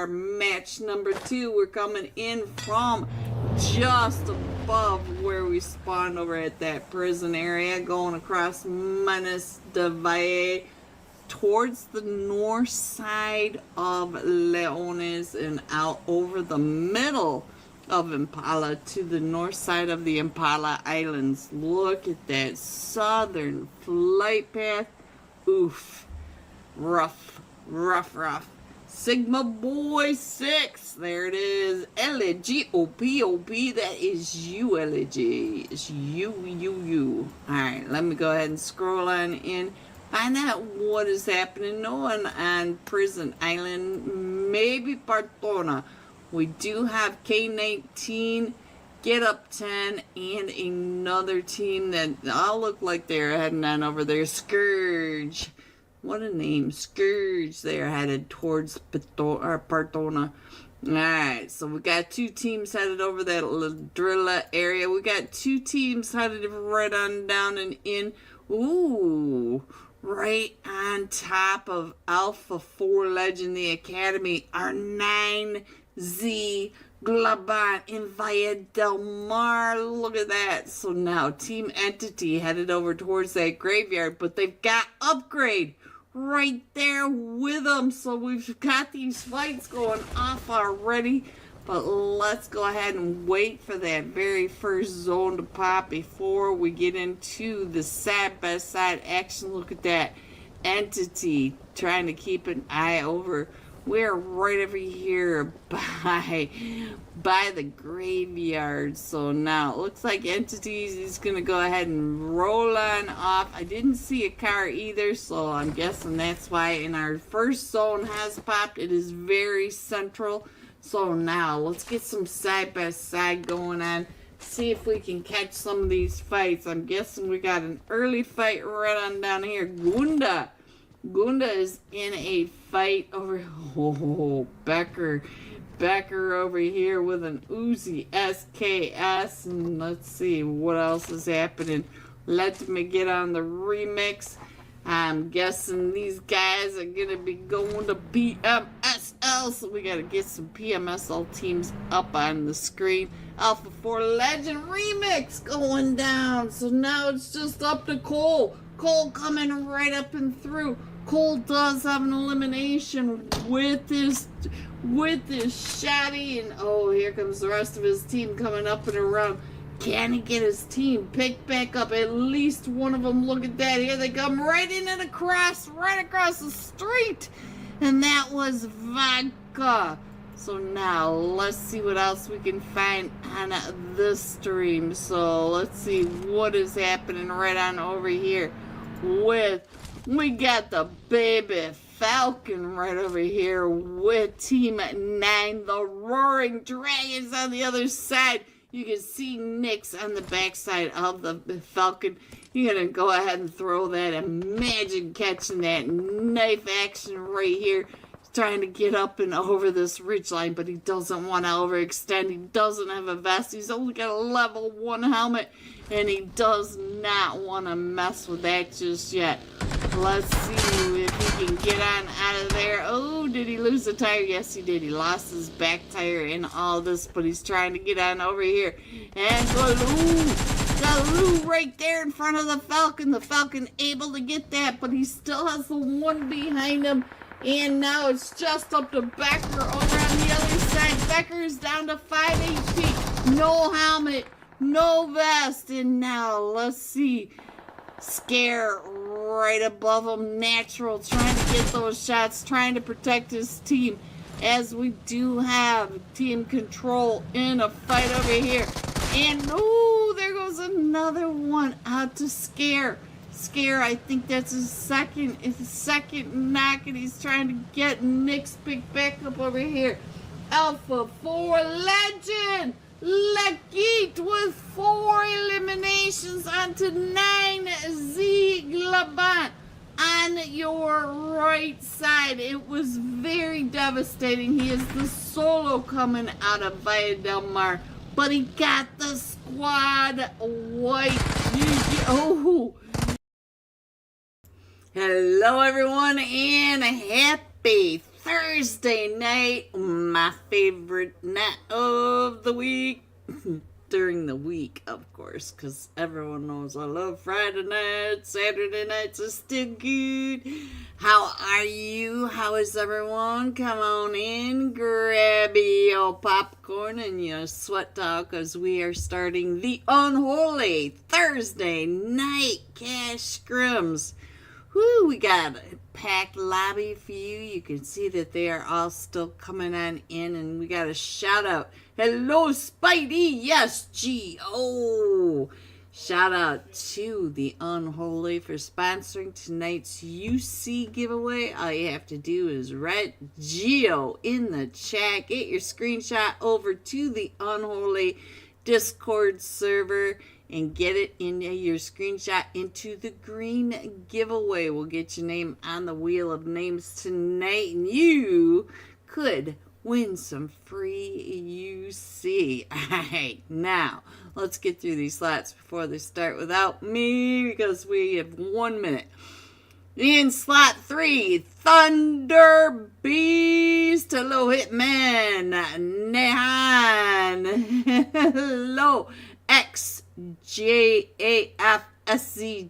our match number 2. We're coming in from just above where we spawned over at that prison area, going across Minas de Valle towards the north side of Leones and out over the middle of Impala to the north side of the Impala Islands. Look at that southern flight path. Oof. Rough. Sigma Boy 6. There it is. L-G-O-P-O-P. That is you, L-G. It's you. Alright, let me go ahead and scroll on in. Find out what is happening on Prison Island. Maybe Partona. We do have K-19, Get Up 10, and another team that all look like they're heading on over there. Scourge. What a name. Scourge. They're headed towards Partona. Alright, so we got 2 teams headed over that Ladrilla area. We got 2 teams headed right on down and in. Ooh, right on top of Alpha 4 Legend, the Academy, our 9Z Glaban in Valle del Mar. Look at that. So now Team Entity headed over towards that graveyard, but they've got Upgrade right there with them. So we've got these fights going off already. But let's go ahead and wait for that very first zone to pop before we get into the side-by-side action. Look at that. Entity trying to keep an eye over. We're right over here by the graveyard. So now it looks like Entities is going to go ahead and roll on off. I didn't see a car either, so I'm guessing that's why. And our first zone has popped. It is very central. So now let's get some side-by-side going on. See if we can catch some of these fights. I'm guessing we got an early fight right on down here. Gunda is in a fight over. Oh, Becker over here with an Uzi SKS. And let's see what else is happening. Let me get on the remix. I'm guessing these guys are going to be going to PMSL, so we got to get some PMSL teams up on the screen. Alpha 4 Legend Remix going down, so now it's just up to Cole. Cole coming right up and through. Cole does have an elimination with his shotty, and oh, here comes the rest of his team coming up and around. Can he get his team picked back up? At least one of them. Look at that. Here they come right in and across, right across the street. And that was Vodka. So now let's see what else we can find on this stream. So let's see what is happening right on over here we got the baby Falcon right over here with Team 9, the Roaring Dragons on the other side. You can see Nick's on the backside of the Falcon. You're going to go ahead and throw that. Imagine catching that knife action right here. He's trying to get up and over this ridgeline, but he doesn't want to overextend. He doesn't have a vest. He's only got a level 1 helmet, and he does not want to mess with that just yet. Let's see if he can get on out of there. Oh, did he lose the tire? Yes, he did. He lost his back tire in all this, but he's trying to get on over here. And Galoo right there in front of the Falcon. The Falcon able to get that, but he still has the one behind him. And now it's just up to Becker over on the other side. Becker is down to 5 HP. No helmet, no vest. And now let's see. Scare right above him. Natural trying to get those shots, trying to protect his team, as we do have team control in a fight over here. And oh, there goes another one out to Scare. I think that's his second knock, and he's trying to get Nick's pick back up over here. Alpha 4 Legend Lakeet with 4 eliminations onto 9Z Glaban on your right side. It was very devastating. He is the solo coming out of Valle del Mar, but he got the squad white. Oh, hello everyone, and happy Thursday night. my favorite night of the week. During the week, of course, because everyone knows I love Friday nights. Saturday nights are still good. How are you? How is everyone? Come on in, grab your popcorn and your sweat towel, because we are starting the Unholy Thursday night cash scrims. Whoo, we got a packed lobby for you. You can see that they are all still coming on in, and we got a shout out. Hello, Spidey. Yes, G.O. Shout out to the Unholy for sponsoring tonight's UC giveaway. All you have to do is write Geo in the chat. Get your screenshot over to the Unholy Discord server and get it in your screenshot into the green giveaway. We'll get your name on the wheel of names tonight, and you could win some free UC. Alright, now let's get through these slots before they start without me, because we have 1 minute. In slot 3, Thunder Beast. Hello, Hitman. Nehan. Hello, XJAFSC.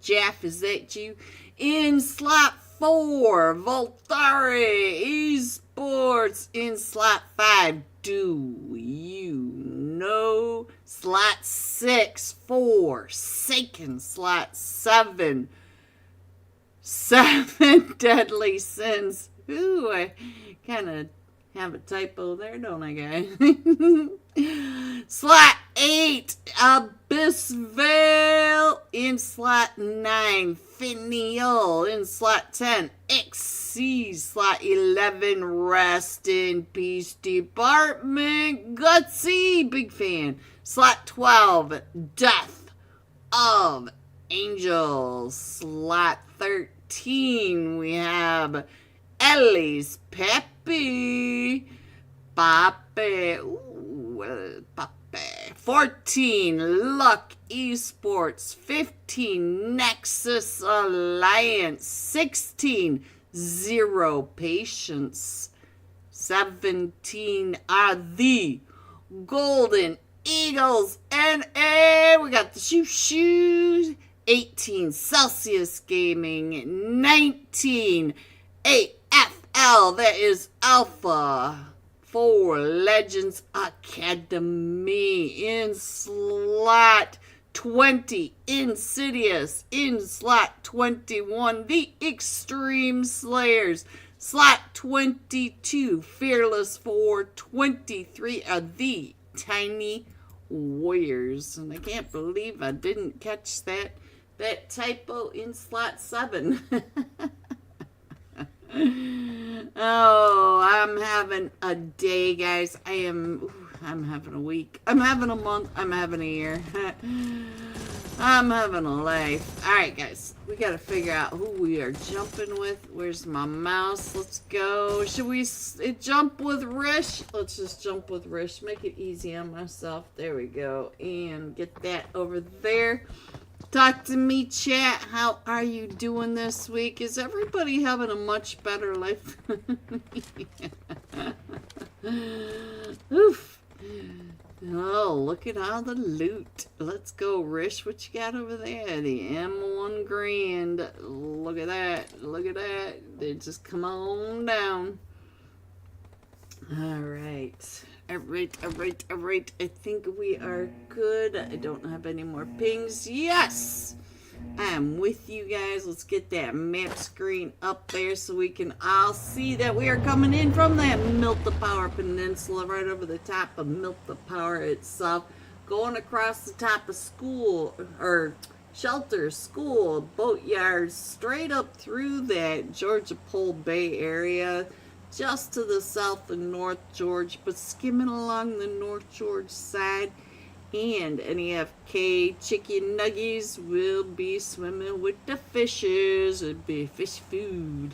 Jaff, is that you? In slot 4, Voltari Esports. In slot 5, do you know? Slot 6, Forsaken. Slot 7, 7 Deadly Sins. Ooh, I kind of have a typo there, don't I, guys? Slot 8, Abyssvale. In slot 9, Finial. In slot 10, XC. Slot 11, Rest in Peace Department. Gutsy, big fan. Slot 12, Death of Angels. Slot 13, we have Ellie's Peppy. Pape. Ooh, Pape. 14, Luck Esports. 15, Nexus Alliance. 16, Zero Patience. 17 are the Golden Eagles. And we got the shoes. 18, Celsius Gaming. 19, AFL. That is Alpha. 4, Legends Academy. In slot 20, Insidious. In slot 21, the Extreme Slayers. Slot 22, Fearless 4. 23 are the Tiny Warriors. And I can't believe I didn't catch that typo in slot 7. Oh, I'm having a day, guys. I'm having a week. I'm having a month. I'm having a year. I'm having a life. Alright, guys. We gotta figure out who we are jumping with. Where's my mouse? Let's go. Should we jump with Rish? Let's just jump with Rish. Make it easy on myself. There we go. And get that over there. Talk to me, chat. How are you doing this week? Is everybody having a much better life than me? Oof. Oh, look at all the loot. Let's go, Rish. What you got over there? The M1 Grand. Look at that. Look at that. They just come on down. All right. All right. I think we are good. I don't have any more pings. Yes! I'm with you guys. Let's get that map screen up there so we can all see that we are coming in from that Milta Power Peninsula right over the top of Milta Power itself. Going across the top of school, or shelter, school, boatyards, straight up through that Georgia Pole Bay area. Just to the south of North George, but skimming along the North George side. And NEFK chicken nuggies will be swimming with the fishes. It'll be fish food.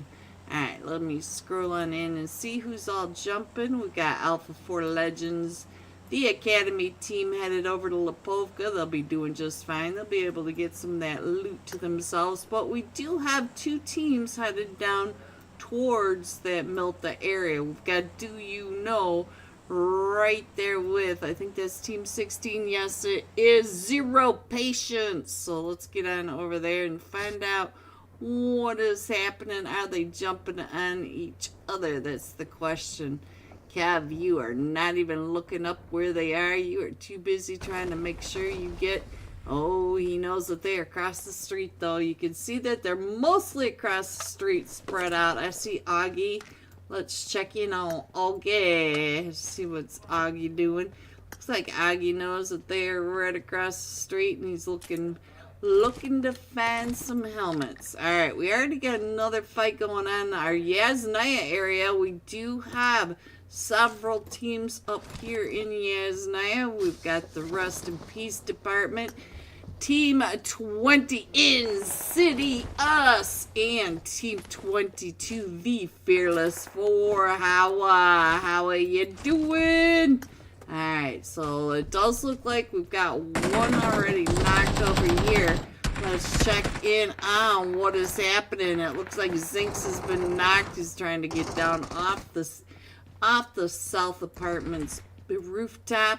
Alright, let me scroll on in and see who's all jumping. We got Alpha 4 Legends. The Academy team headed over to Lipovka. They'll be doing just fine. They'll be able to get some of that loot to themselves. But we do have 2 teams headed down towards that Milta area. We've got Do You Know right there with, I think that's Team 16. Yes, it is. Zero Patience. So let's get on over there and find out what is happening. Are they jumping on each other? That's the question. Cav, you are not even looking up where they are. You are too busy trying to make sure you get... Oh, he knows that they are across the street, though. You can see that they're mostly across the street, spread out. I see Augie. Let's check in on Augie. See what's Augie doing. Looks like Augie knows that they are right across the street, and he's looking to find some helmets. Alright, we already got another fight going on in our Yasnaya area. We do have several teams up here in Yasnaya. We've got the Rest in Peace Department, Team 20 in City Us, and Team 22 the Fearless 4. How are you doing? Alright, so it does look like we've got one already knocked over here. Let's check in on what is happening. It looks like Zinx has been knocked. He's trying to get down off the South Apartments rooftop.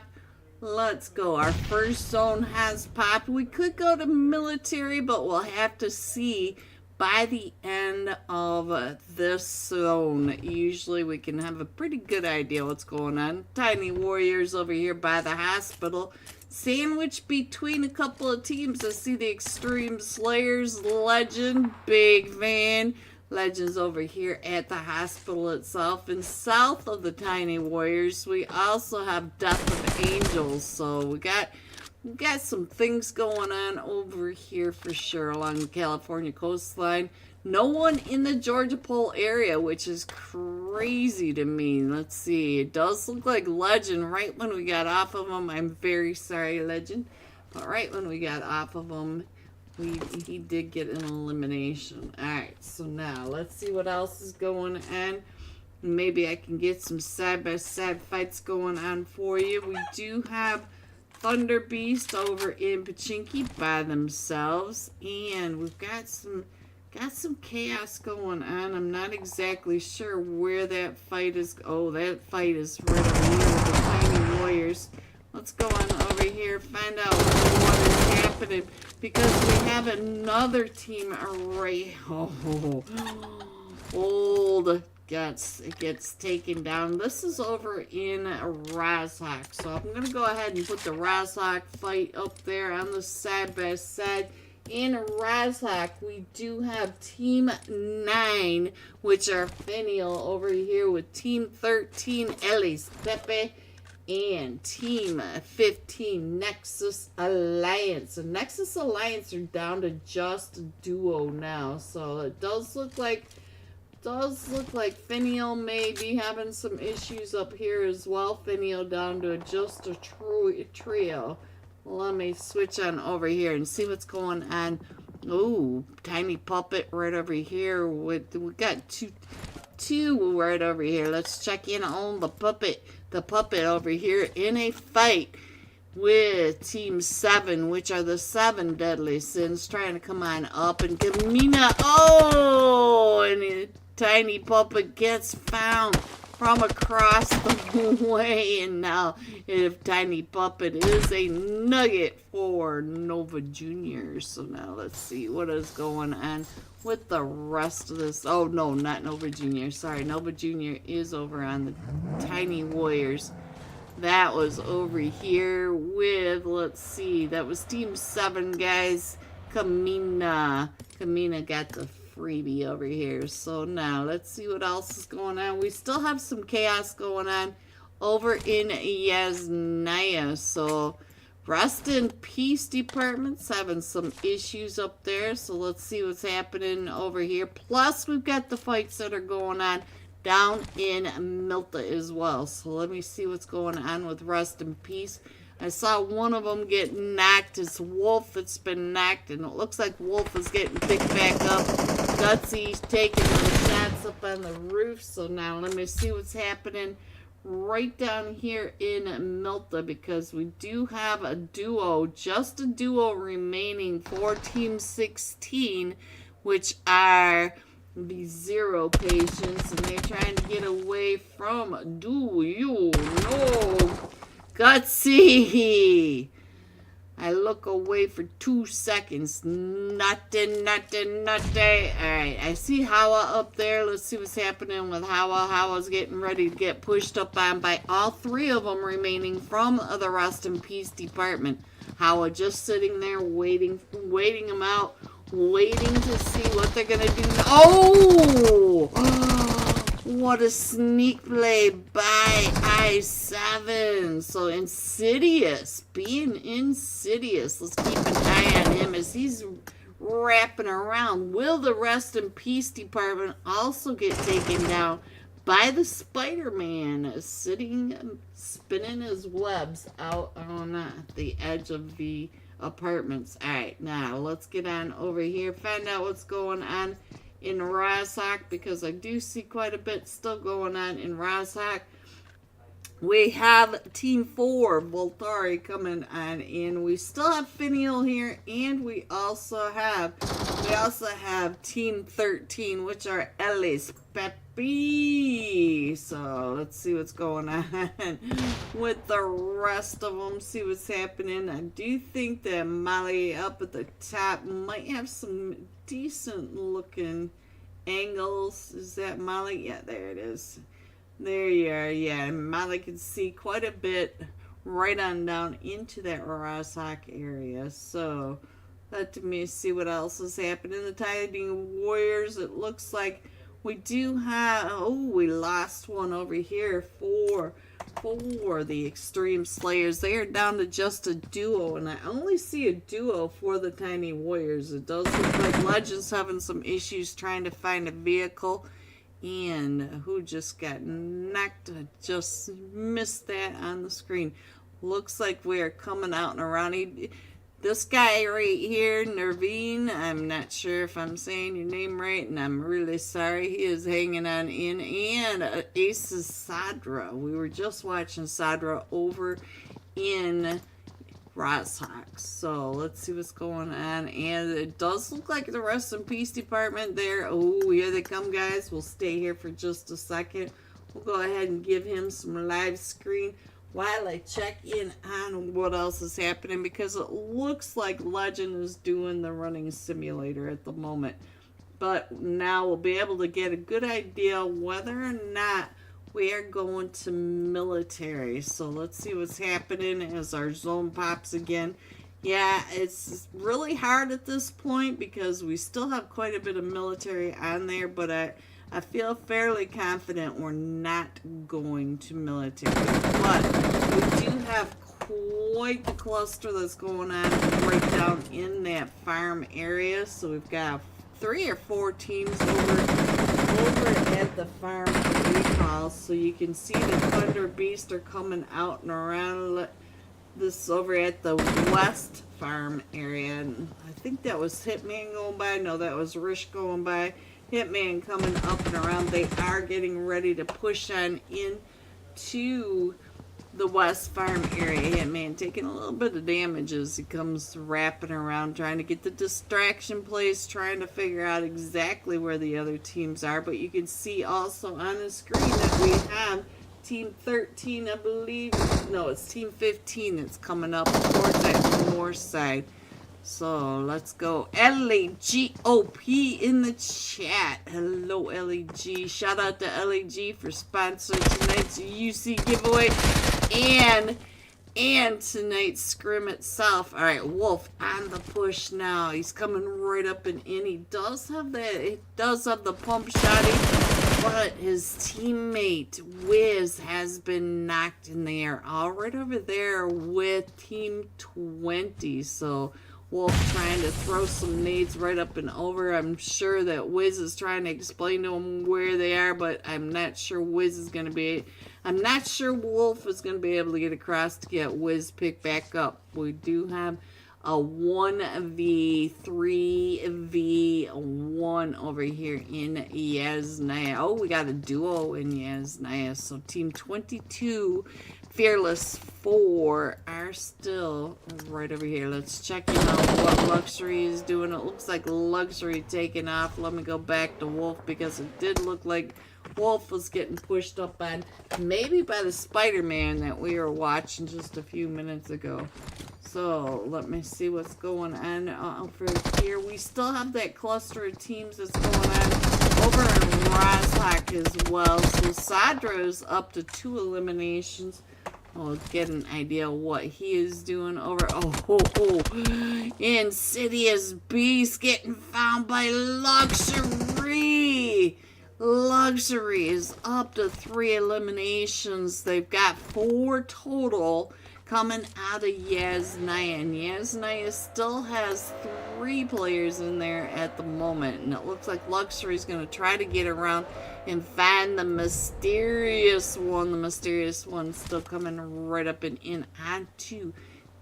Let's go. Our first zone has popped. We could go to military, but we'll have to see by the end of this zone. Usually we can have a pretty good idea what's going on. Tiny Warriors over here by the hospital. Sandwiched between a couple of teams. I see the Extreme Slayers, Legend, big fan. Legends over here at the hospital itself. And south of the Tiny Warriors, we also have Death of Angels. So we got some things going on over here for sure along the California coastline. No one in the Georgia Pole area, which is crazy to me. Let's see. It does look like Legend right when we got off of him. I'm very sorry, Legend. But right when we got off of him, he did get an elimination. Alright, so now let's see what else is going on. Maybe I can get some side-by-side fights going on for you. We do have Thunder Beast over in Pachinki by themselves. And we've got some chaos going on. I'm not exactly sure where that fight is. Oh, that fight is right over here with the Tiny Warriors. Let's go on over here, find out what is happening, because we have another team right. Old gets taken down. This is over in Rozhok, so I'm gonna go ahead and put the Rozhok fight up there on the side by side. In Rozhok, we do have Team 9, which are Fenial over here with Team 13, Ellie's Pepe, and Team 15, Nexus Alliance. And Nexus Alliance are down to just a duo now. So it does look like Fenial may be having some issues up here as well. Fenial down to just a trio. Let me switch on over here and see what's going on. Ooh, Tiny Puppet right over here. We got two right over here. Let's check in on the puppet. The puppet over here in a fight with Team 7, which are the 7 Deadly Sins, trying to come on up. And Kamina, oh, and a Tiny Puppet gets found from across the way. And now, if Tiny Puppet is a nugget for Nova Jr. So now let's see what is going on with the rest of this. Oh, no, not Nova Jr. Sorry, Nova Jr. is over on the Tiny Warriors. That was over here with, let's see, that was Team 7, guys. Kamina got the freebie over here. So now, let's see what else is going on. We still have some chaos going on over in Yasnaya. So, Rest in Peace Department's having some issues up there. So let's see what's happening over here. Plus, we've got the fights that are going on down in Milta as well. So let me see what's going on with Rest in Peace. I saw one of them get knocked. It's Wolf that's been knocked, and it looks like Wolf is getting picked back up. Gutsy's taking those shots up on the roof. So now let me see what's happening right down here in Milta, because we do have a duo, just a duo remaining for Team 16, which are be zero patience, and they're trying to get away from. Do you know? Gutsy! I look away for 2 seconds. Nothing. Alright, I see Hawa up there. Let's see what's happening with Hawa. Hawa's getting ready to get pushed up on by all 3 of them remaining from the Rest in Peace department. Hawa just sitting there waiting them out, waiting to see what they're going to do. Oh! What a sneak play by I7. So Insidious, being insidious. Let's keep an eye on him as he's wrapping around. Will the Rest in Peace department also get taken down by the Spider-Man sitting, spinning his webs out on the edge of the apartments? Alright, now let's get on over here, find out what's going on in Razak, because I do see quite a bit still going on in Razak. We have Team 4, Voltari, coming on in. We still have Finial here, and we also have Team 13, which are Ellis Pepe. So let's see what's going on with the rest of them. See what's happening. I do think that Molly up at the top might have some decent looking angles. Is that Molly? Yeah, there it is. There you are. Yeah, Molly can see quite a bit right on down into that Razak area. So let me see what else is happening. The Tiny Warriors, it looks like we do have, oh, we lost one over here for the Extreme Slayers. They are down to just a duo, and I only see a duo for the Tiny Warriors. It does look like Legends having some issues trying to find a vehicle. And who just got knocked? I just missed that on the screen. Looks like we are coming out and around. This guy right here, Nervine, I'm not sure if I'm saying your name right, and I'm really sorry. He is hanging on in. And Ace's Sadra. We were just watching Sadra over in Razak. So let's see what's going on. And it does look like the Rest in Peace department there. Oh, here they come, guys. We'll stay here for just a second. We'll go ahead and give him some live screen while I check in on what else is happening, because it looks like Legend is doing the running simulator at the moment. But now we'll be able to get a good idea whether or not we are going to military. So let's see what's happening as our zone pops again. Yeah, it's really hard at this point because we still have quite a bit of military on there, but I feel fairly confident we're not going to military. But we do have quite the cluster that's going on right down in that farm area. So we've got 3 or 4 teams over at the farm recall. So you can see the Thunder Beast are coming out and around this over at the west farm area. And I think that was Hitman going by. No, that was Rish going by. Hitman coming up and around. They are getting ready to push on into the west farm area. Hitman taking a little bit of damage as he comes wrapping around, trying to get the distraction place, trying to figure out exactly where the other teams are. But you can see also on the screen that we have Team 13, I believe. No, it's Team 15 that's coming up towards that north side. So let's go. LAGOP in the chat. Hello, LAG. Shout out to LAG for sponsoring tonight's UC giveaway and tonight's scrim itself. All right, Wolf on the push now. He's coming right up and in. He does have the pump shotty, but his teammate Wiz has been knocked in the air. All right over there with Team 20. So Wolf trying to throw some nades right up and over. I'm sure that Wiz is trying to explain to him where they are, but I'm not sure Wolf is going to be able to get across to get Wiz picked back up. We do have a 1v3v1 over here in Yasnaya. Oh, we got a duo in Yasnaya. So Team 22, Fearless 4 are still right over here. Let's check out what Luxury is doing. It looks like Luxury taking off. Let me go back to Wolf because it did look like Wolf was getting pushed up on, maybe by the Spider-Man that we were watching just a few minutes ago. So let me see what's going on over here. We still have that cluster of teams that's going on over in Rozhok as well. So Sadra is up to 2 eliminations. I'll get an idea of what he is doing over. Insidious Beast getting found by Luxury. Luxury is up to 3 eliminations. They've got 4 total coming out of Yasnaya. And Yasnaya still has 3 players in there at the moment. And it looks like Luxury is going to try to get around and find the mysterious one. The mysterious one's still coming right up and in onto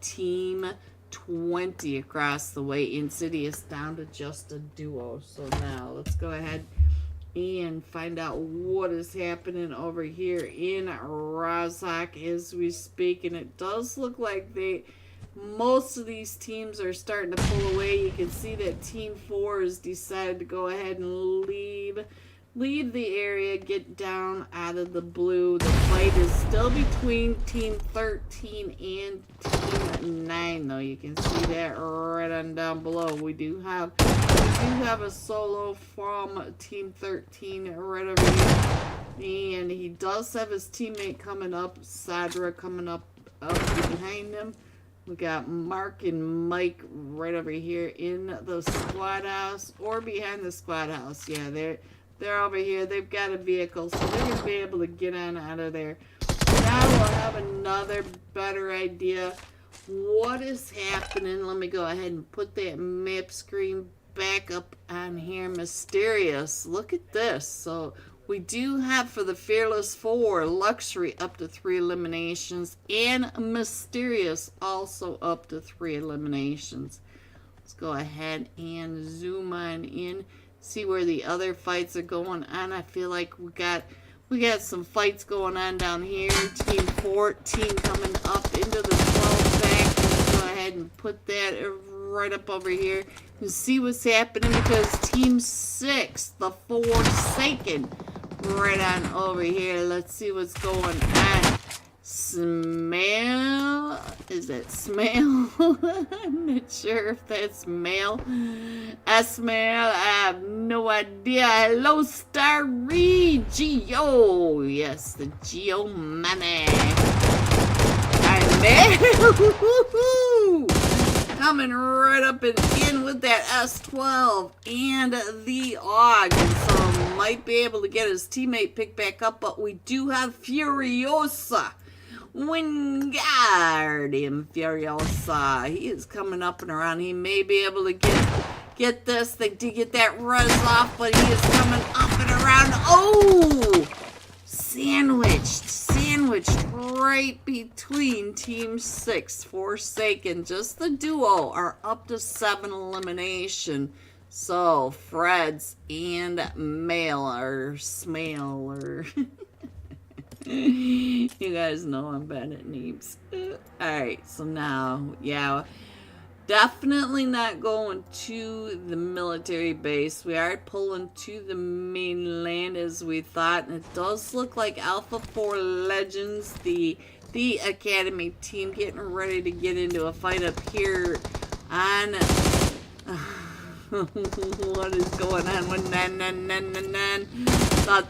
Team 20 across the way. Insidious down to just a duo. So now let's go ahead and find out what is happening over here in Rozhok as we speak. And it does look like most of these teams are starting to pull away. You can see that Team 4 has decided to go ahead and leave the area, get down out of the blue. The fight is still between Team 13 and Team 9, though. You can see that right on down below. We do have a solo from Team 13 right over here. And he does have his teammate coming up, Sadra coming up behind him. We got Mark and Mike right over here in the squad house or behind the squad house. Yeah, they're over here. They've got a vehicle, so they're going to be able to get on out of there. Now we'll have another better idea what is happening. Let me go ahead and put that map screen back up on here. Mysterious. Look at this. So we do have for the Fearless 4, Luxury up to 3 eliminations, and Mysterious also up to 3 eliminations. Let's go ahead and zoom on in. See where the other fights are going on. I feel like we got some fights going on down here. Team 14 coming up into the 12 back. Let's go ahead and put that right up over here and see what's happening because Team 6, the Forsaken, right on over here. Let's see what's going on. Smell? Is it smell? I'm not sure if that's male. I smell. I have no idea. Hello, Starry Geo. Yes, the Geo money. I'm there. Coming right up and in with that S12 and the AUG. And so might be able to get his teammate picked back up, but we do have Furiosa. Wingardium Furiosa. He is coming up and around. He may be able to get this. They did get that res off, but he is coming up and around. Oh! Sandwiched right between Team 6, Forsaken. Just the duo are up to 7 elimination. So, Freds and Smaller. You guys know I'm bad at names. Alright, so now, yeah, definitely not going to the military base. We are pulling to the mainland as we thought, and it does look like Alpha 4 Legends, the Academy team, getting ready to get into a fight up here on... What is going on with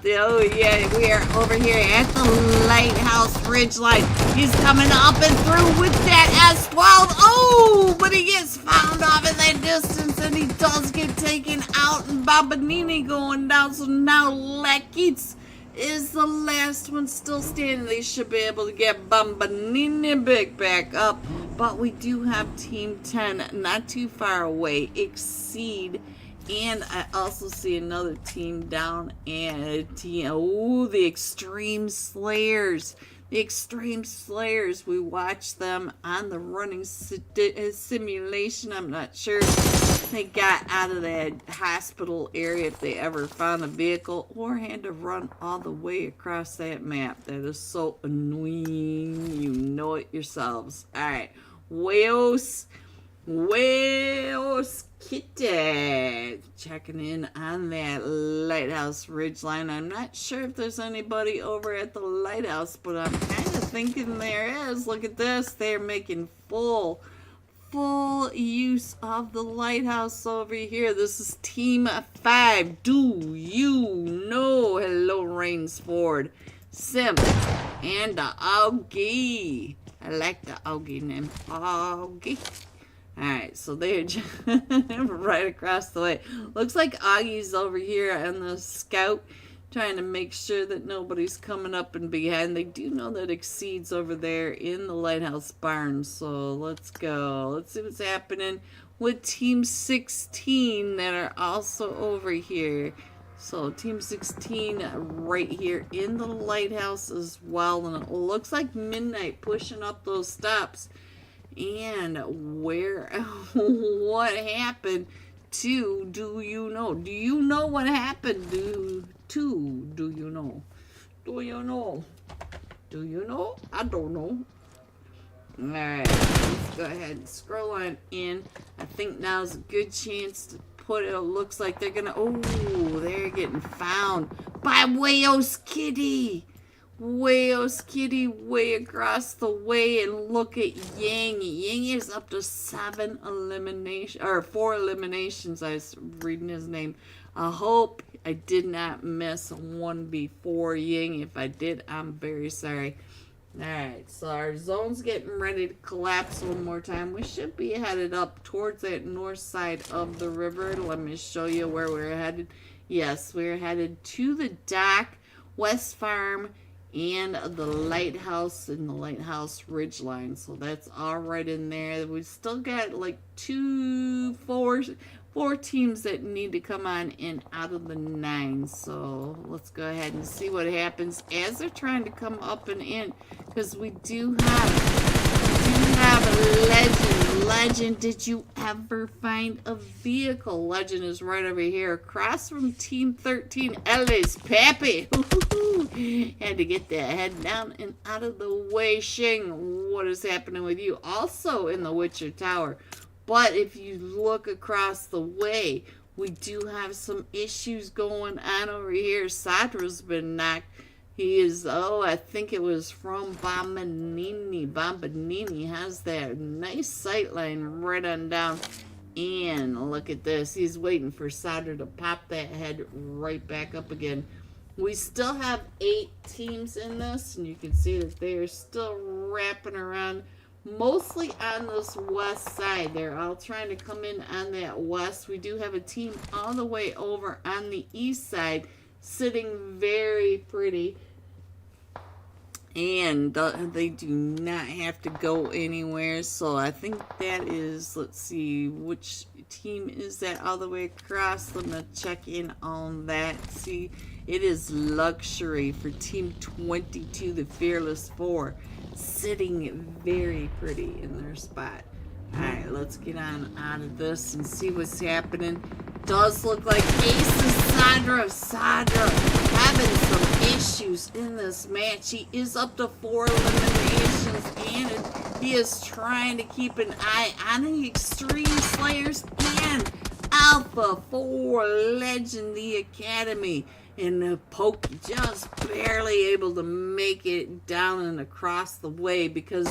oh yeah, we are over here at the Lighthouse Ridge Line. He's coming up and through with that S12. Oh, but he gets found off in that distance and he does get taken out, and Babanini going down. So now Lekits is the last one still standing. They should be able to get Bambanini back up. But we do have Team 10 not too far away, Exceed. And I also see another team down and the Extreme Slayers. The Extreme Slayers, we watched them on the running simulation. I'm not sure if they got out of that hospital area, if they ever found a vehicle, or had to run all the way across that map. That is so annoying. You know it yourselves. Alright. Wales Kitty checking in on that lighthouse ridgeline. I'm not sure if there's anybody over at the lighthouse, but I'm kind of thinking there is. Look at this. They're making full use of the lighthouse over here. This is Team 5. Do you know? Hello, Rainsford, Simp, and the Augie. I like the Augie name. Augie. Alright, so they're just right across the way. Looks like Augie's over here on the scout, trying to make sure that nobody's coming up and behind. They do know that Exceed's over there in the lighthouse barn, so let's go. Let's see what's happening with Team 16 that are also over here. So Team 16 right here in the lighthouse as well, and it looks like Midnight pushing up those steps. And what happened to, do you know? Do you know what happened do you know? Do you know? Do you know? I don't know. Alright, let's go ahead and scroll on in. I think now's a good chance to put it. It looks like they're gonna, oh, they're getting found by Wales Kitty. Wales Kitty way across the way, and look at Yang. Yang is up to 4 eliminations. I was reading his name. I hope I did not miss one before Yang. If I did, I'm very sorry. Alright, so our zone's getting ready to collapse one more time. We should be headed up towards that north side of the river. Let me show you where we're headed. Yes, we're headed to the dock, West Farm, and the lighthouse and the lighthouse ridgeline. So that's all right in there. We still got like four teams that need to come on in out of the 9. So let's go ahead and see what happens as they're trying to come up and in, because we do have a Legend, did you ever find a vehicle? Legend is right over here across from Team 13. Ellie's Pappy. Had to get that head down and out of the way. Shing, what is happening with you? Also in the Witcher Tower. But if you look across the way, we do have some issues going on over here. Sadra's been knocked. He is, I think it was from Bombanini. Bombanini has that nice sight line right on down. And look at this. He's waiting for Sadra to pop that head right back up again. We still have 8 teams in this, and you can see that they are still wrapping around, mostly on this west side. They're all trying to come in on that west. We do have a team all the way over on the east side, sitting very pretty. And they do not have to go anywhere. So I think that is, let's see, which team is that all the way across? Let me check in on that. See, it is Luxury for Team 22, the Fearless 4, sitting very pretty in their spot. Alright, let's get on out of this and see what's happening. Does look like Ace Sadra having some issues in this match. He is up to 4 eliminations, and he is trying to keep an eye on the Extreme Slayers and Alpha 4 Legend, the Academy. And the Poke just barely able to make it down and across the way, because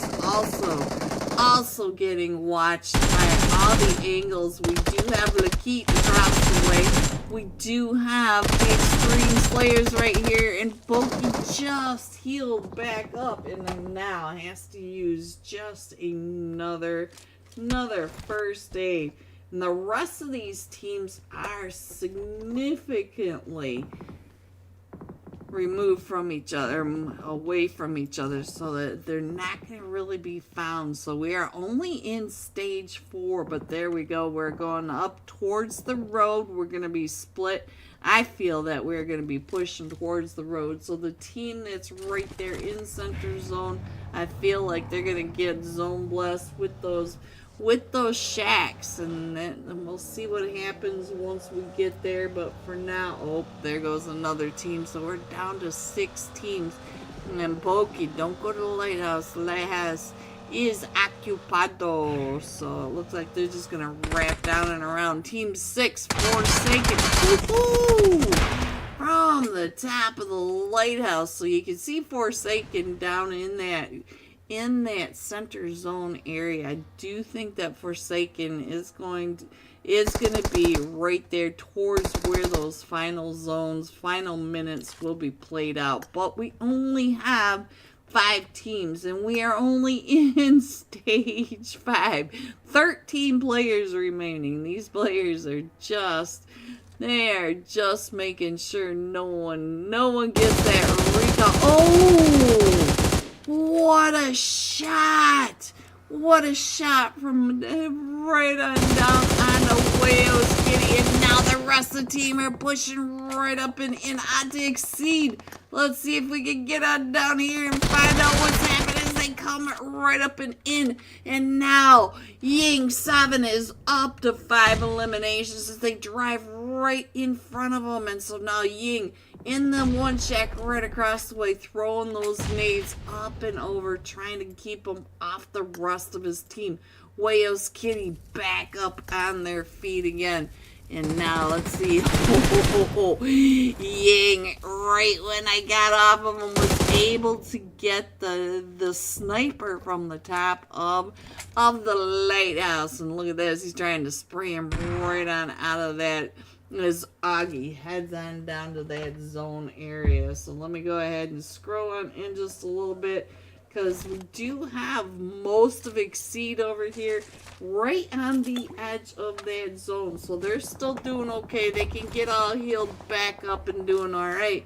also getting watched by all the angles. We do have Lakeet across the way. We do have the Extreme Slayers right here, and Pokey just healed back up, and then now has to use just another first aid. And the rest of these teams are significantly removed from each other, away from each other, so that they're not going to really be found. So we are only in stage 4, but there we go. We're going up towards the road. We're going to be split I feel that we're going to be pushing towards the road. So the team that's right there in center zone, I feel like they're going to get zone blessed with those shacks, and then we'll see what happens once we get there. But for now, oh, there goes another team. So we're down to 6 teams. And Pokey, don't go to the lighthouse. Lighthouse is ocupado. So it looks like they're just gonna wrap down and around. Team 6, Forsaken. From the top of the lighthouse. So you can see Forsaken down in that center zone area. I do think that Forsaken is going to be right there towards where those final minutes will be played out. But we only have 5 teams, and we are only in stage 5. 13 players remaining. These players are just making sure no one gets that recall. Oh! What a shot! What a shot from right on down on the Wales Kitty. And now the rest of the team are pushing right up and in on to Exceed. Let's see if we can get on down here and find out what's happening as they come right up and in. And now Ying 7 is up to 5 eliminations as they drive right in front of them. And so now Ying in the one shack right across the way, throwing those nades up and over, trying to keep them off the rest of his team. Wayo's Kitty back up on their feet again. And now let's see. Ying, right when I got off of him, was able to get the sniper from the top of the lighthouse. And look at this. He's trying to spray him right on out of that as Augie heads on down to that zone area. So let me go ahead and scroll on in just a little bit, because we do have most of Exceed over here right on the edge of that zone. So they're still doing okay. They can get all healed back up and doing all right.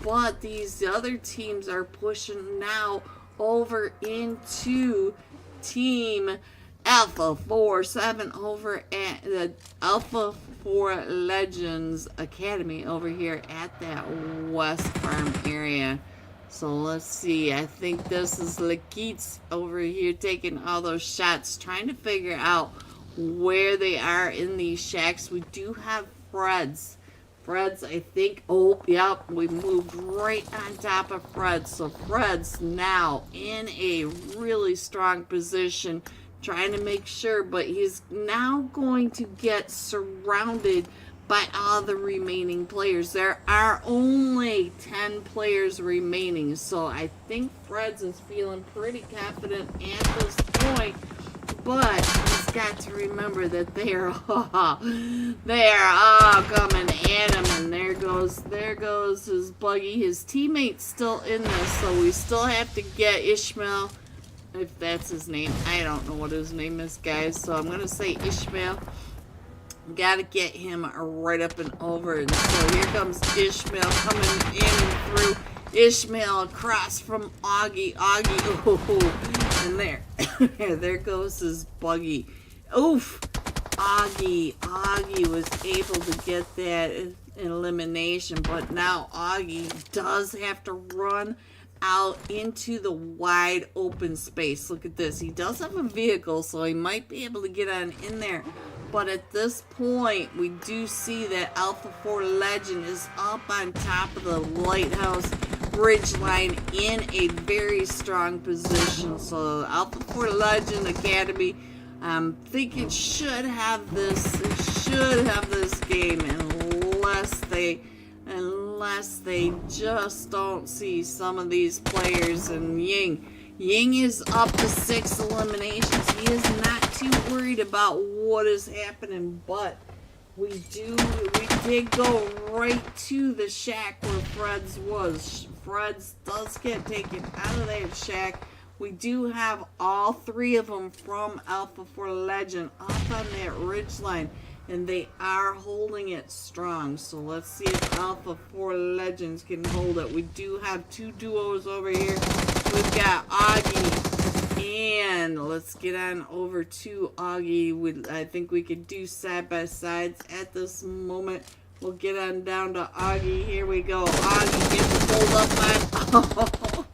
But these other teams are pushing now over into Team Alpha 47 over at the Alpha 4 Legends Academy over here at that West Farm area. So let's see. I think this is Lakeets over here taking all those shots, trying to figure out where they are in these shacks. We do have Freds. Freds, I think. Oh, yep. We moved right on top of Freds. So Freds now in a really strong position, trying to make sure, but he's now going to get surrounded by all the remaining players. There are only 10 players remaining, so I think Freds is feeling pretty confident at this point, but he's got to remember that they are all coming at him. And there goes his buggy. His teammate's still in this, so we still have to get Ishmael, if that's his name. I don't know what his name is, guys, so I'm gonna say Ishmael. Gotta get him right up and over. And so here comes Ishmael coming in and through. Ishmael across from Augie. Oh, and there goes his buggy. Oof. Augie was able to get that elimination, but now Augie does have to run out into the wide open space. Look at this. He does have a vehicle, so he might be able to get on in there. But at this point, we do see that Alpha 4 Legend is up on top of the lighthouse ridge line in a very strong position. So Alpha 4 Legend Academy, I think it should have this game unless they just don't see some of these players. And Ying is up to 6 eliminations. He is not too worried about what is happening, but we did go right to the shack where Freds was. Freds does get taken out of that shack. We do have all 3 of them from Alpha 4 Legend up on that ridge line, and they are holding it strong. So let's see if Alpha 4 Legends can hold it. We do have 2 duos over here. We've got Augie, and let's get on over to Augie. I think we could do side by sides at this moment. We'll get on down to Augie. Here we go. Augie gets pulled up by...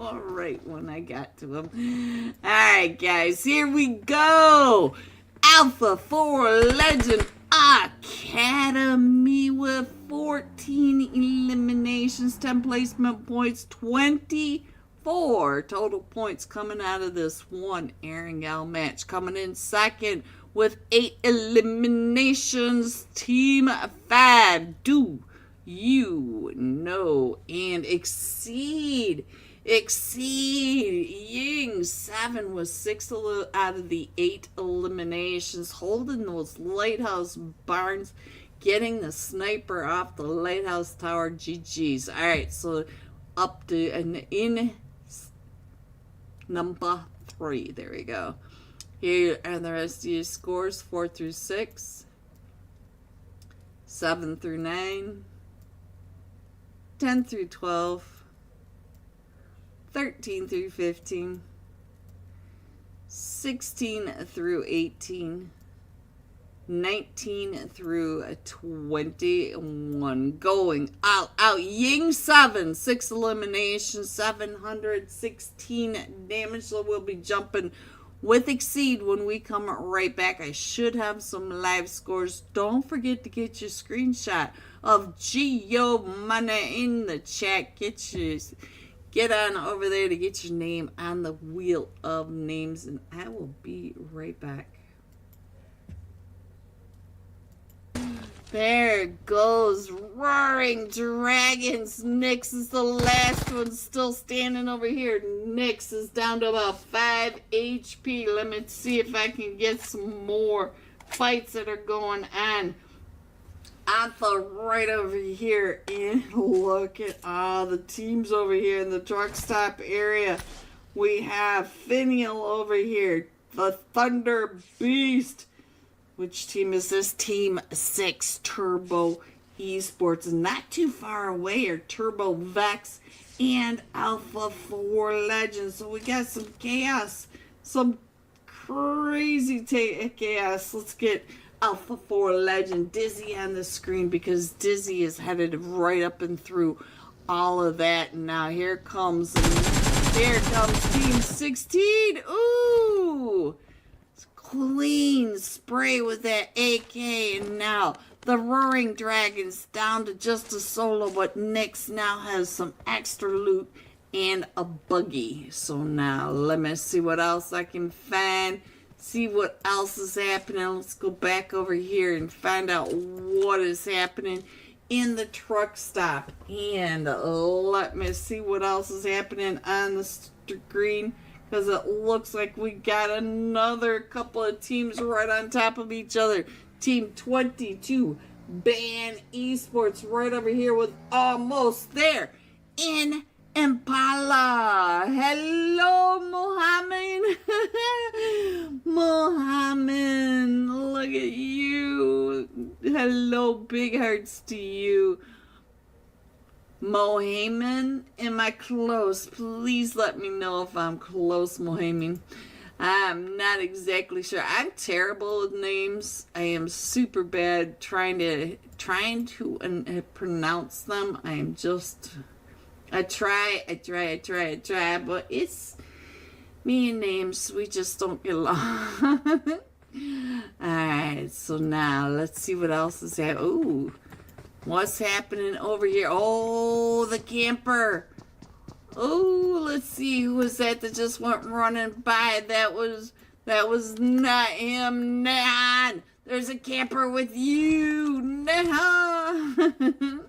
Oh, right when I got to him. Alright, guys. Here we go. Alpha 4 Legend Academy with 14 eliminations, 10 placement points, 24 total points coming out of this one Aaron Gal match. Coming in second with 8 eliminations, Team 5. Do you know and exceed? Ying 7 with 6 out of the 8 eliminations, holding those lighthouse barns, getting the sniper off the lighthouse tower. GG's. All right, so up to in number 3. There we go. Here are the rest of your scores: 4 through 6, 7 through 9, 10 through 12, 13 through 15, 16 through 18, 19 through 21. Going out. Ying 7, 6 eliminations, 716 damage. So we'll be jumping with Exceed when we come right back. I should have some live scores. Don't forget to get your screenshot of Geo Money in the chat. Get on over there to get your name on the wheel of names, and I will be right back. There goes Roaring Dragons. Nyx is the last one still standing over here. Nyx is down to about 5 HP. Let me see if I can get some more fights that are going on. Alpha right over here, and look at all the teams over here in the truck stop area. We have Finial over here, the Thunder Beast. Which team is this? Team 6 Turbo Esports. And not too far away are Turbo Vex and Alpha 4 Legends. So we got some chaos, some crazy chaos. Let's get Alpha 4 Legend Dizzy on the screen, because Dizzy is headed right up and through all of that. And now here comes Team 16. Ooh! Clean spray with that AK. And now the Roaring Dragons down to just a solo, but Nyx now has some extra loot and a buggy. So now let me see what else I can find. See what else is happening. Let's go back over here and find out what is happening in the truck stop. And let me see what else is happening on the screen, because it looks like we got another couple of teams right on top of each other. Team 22 Ban Esports right over here with almost there in Impala. Hello, Mohammed. Mohammed, look at you. Hello, big hearts to you. Mohammed, am I close? Please let me know if I'm close, Mohammed. I'm not exactly sure. I'm terrible with names. I am super bad trying to pronounce them. I am just... I try, but it's me and names, we just don't get along. Alright, so now let's see what else is happening. Ooh, what's happening over here? Oh, the camper. Oh, let's see, who was that just went running by? That was not him. Nan, there's a camper with you. Nan.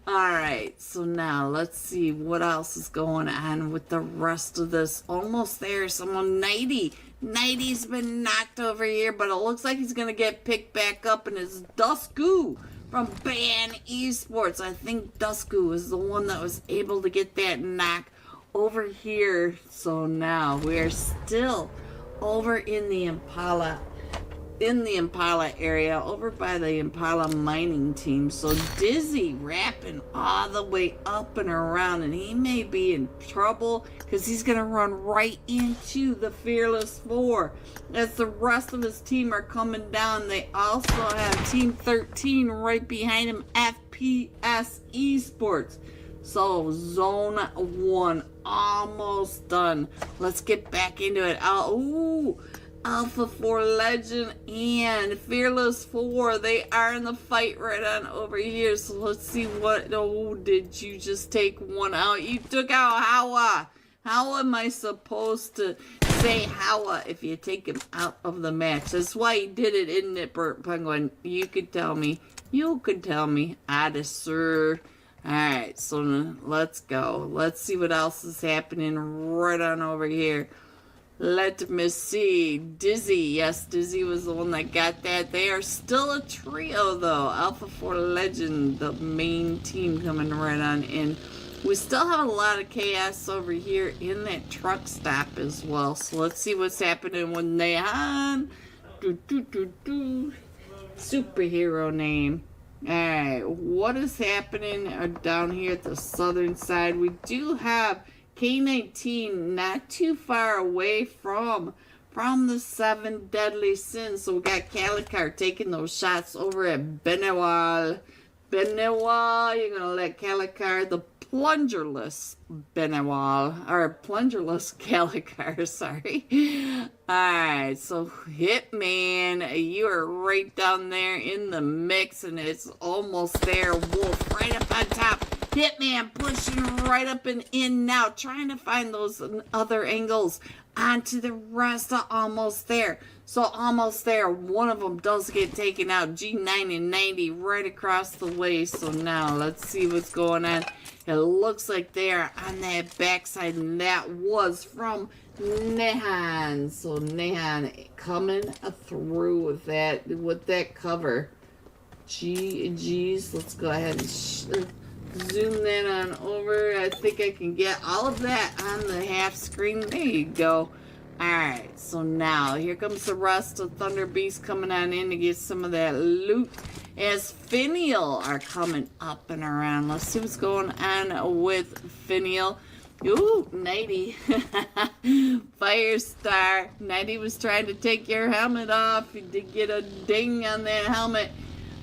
Alright, so now let's see what else is going on with the rest of this. Almost there. Someone, Nighty's been knocked over here, but it looks like he's gonna get picked back up, and it's Dusku from Ban Esports. I think Dusku is the one that was able to get that knock over here. So now we're still over in the Impala in the Impala area, over by the Impala mining team. So Dizzy wrapping all the way up and around, and he may be in trouble because he's going to run right into the Fearless Four as the rest of his team are coming down. They also have Team 13 right behind him, FPS Esports. So Zone 1 almost done. Let's get back into it. Alpha 4 Legend and Fearless 4, they are in the fight right on over here. So let's see what, did you just take one out? You took out Hawa. How am I supposed to say Hawa if you take him out of the match? That's why he did it, isn't it, Burt Penguin? You could tell me. You could tell me. sir. Alright, so let's go. Let's see what else is happening right on over here. Let me see. Dizzy. Yes, Dizzy was the one that got that. They are still a trio, though. Alpha 4 Legend, the main team, coming right on in. We still have a lot of chaos over here in that truck stop as well. So let's see what's happening with Nehan. Superhero name. Alright, what is happening down here at the southern side? We do have K-19 not too far away from the 7 deadly sins. So we got Calicar taking those shots over at Benewal. You're gonna let Calicar, the plungerless Benewal, or plungerless Calicar, sorry. Alright, so Hitman, you are right down there in the mix, and it's almost there. Wolf right up on top. Hitman pushing right up and in now, trying to find those other angles onto the rest of almost there. So almost there, one of them does get taken out. G9 and 90 right across the way. So now let's see what's going on. It looks like they are on that backside, and that was from Nehan. So Nehan coming through with that cover. Geez, let's go ahead and zoom that on over. I think I can get all of that on the half screen. There you go. Alright, so now here comes the rest of Thunder Beast coming on in to get some of that loot as Finial are coming up and around. Let's see what's going on with Finial. Ooh, 90. Firestar. 90 was trying to take your helmet off. You did get a ding on that helmet.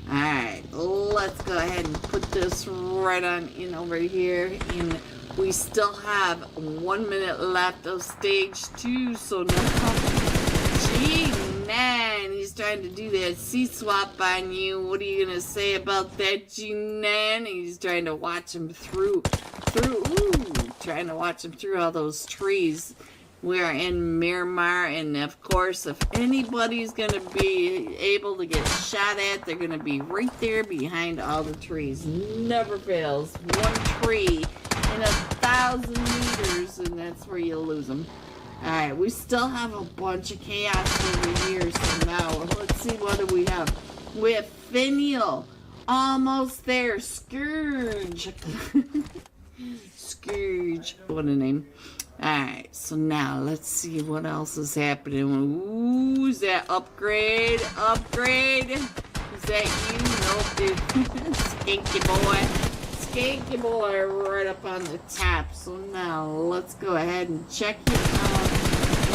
Alright, let's go ahead and put this right on in over here. And we still have 1 minute left of stage 2. So now G9, he's trying to do that seat swap on you. What are you going to say about that, G9? He's trying to watch him through, trying to watch him through all those trees. We are in Miramar, and of course, if anybody's going to be able to get shot at, they're going to be right there behind all the trees. Never fails. One tree in 1,000 meters, and that's where you lose them. Alright, we still have a bunch of chaos over here, so now let's see what do we have. We have Finial, almost there. Scourge. Scourge, what a name. Alright, so now let's see what else is happening. Ooh, is that upgrade? Upgrade? Is that you? Nope, dude. Skanky boy. Skanky boy right up on the top. So now let's go ahead and check it out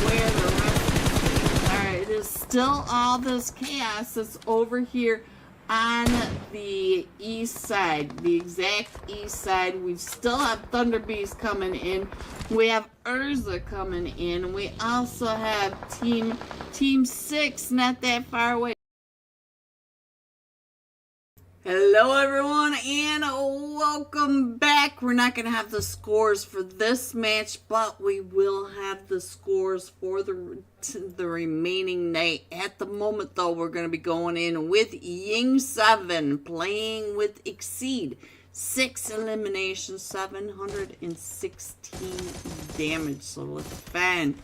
where the rest is. Alright, it is still all this chaos that's over here on the east side, the exact east side. We still have Thunder Beast coming in. We have Urza coming in. We also have Team 6 not that far away. Hello everyone and welcome back. We're not going to have the scores for this match, but we will have the scores for the remaining night. At the moment though, we're going to be going in with Ying 7 playing with Exceed. 6 eliminations, 716 damage. So let's find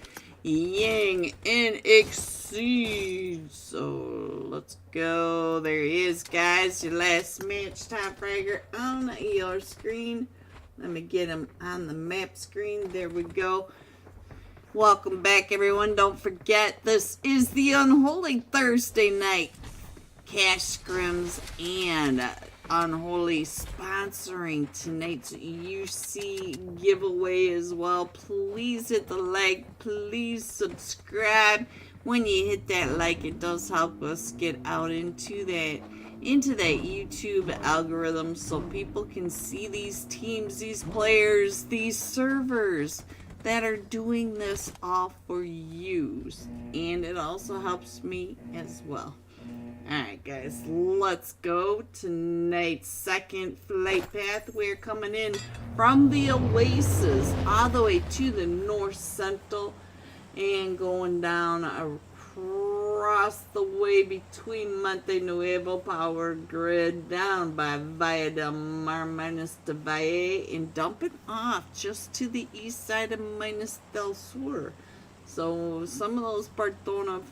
Ying in Exceed. So let's go. There he is, guys. Your last match top fragger on your screen. Let me get him on the map screen. There we go. Welcome back, everyone. Don't forget, this is the Unholy Thursday night. Cash Scrims and Unholy sponsoring tonight's UC giveaway as well. Please hit the like. Please subscribe. When you hit that like, it does help us get out into that YouTube algorithm so people can see these teams, these players, these servers that are doing this all for you. And it also helps me as well. Alright guys, let's go. Tonight's second flight path. We're coming in from the Oasis all the way to the North Central and going down across the way between Monte Nuevo Power Grid down by Valle del Mar Minas de Valle and dumping off just to the east side of Minas del Sur. So some of those Partona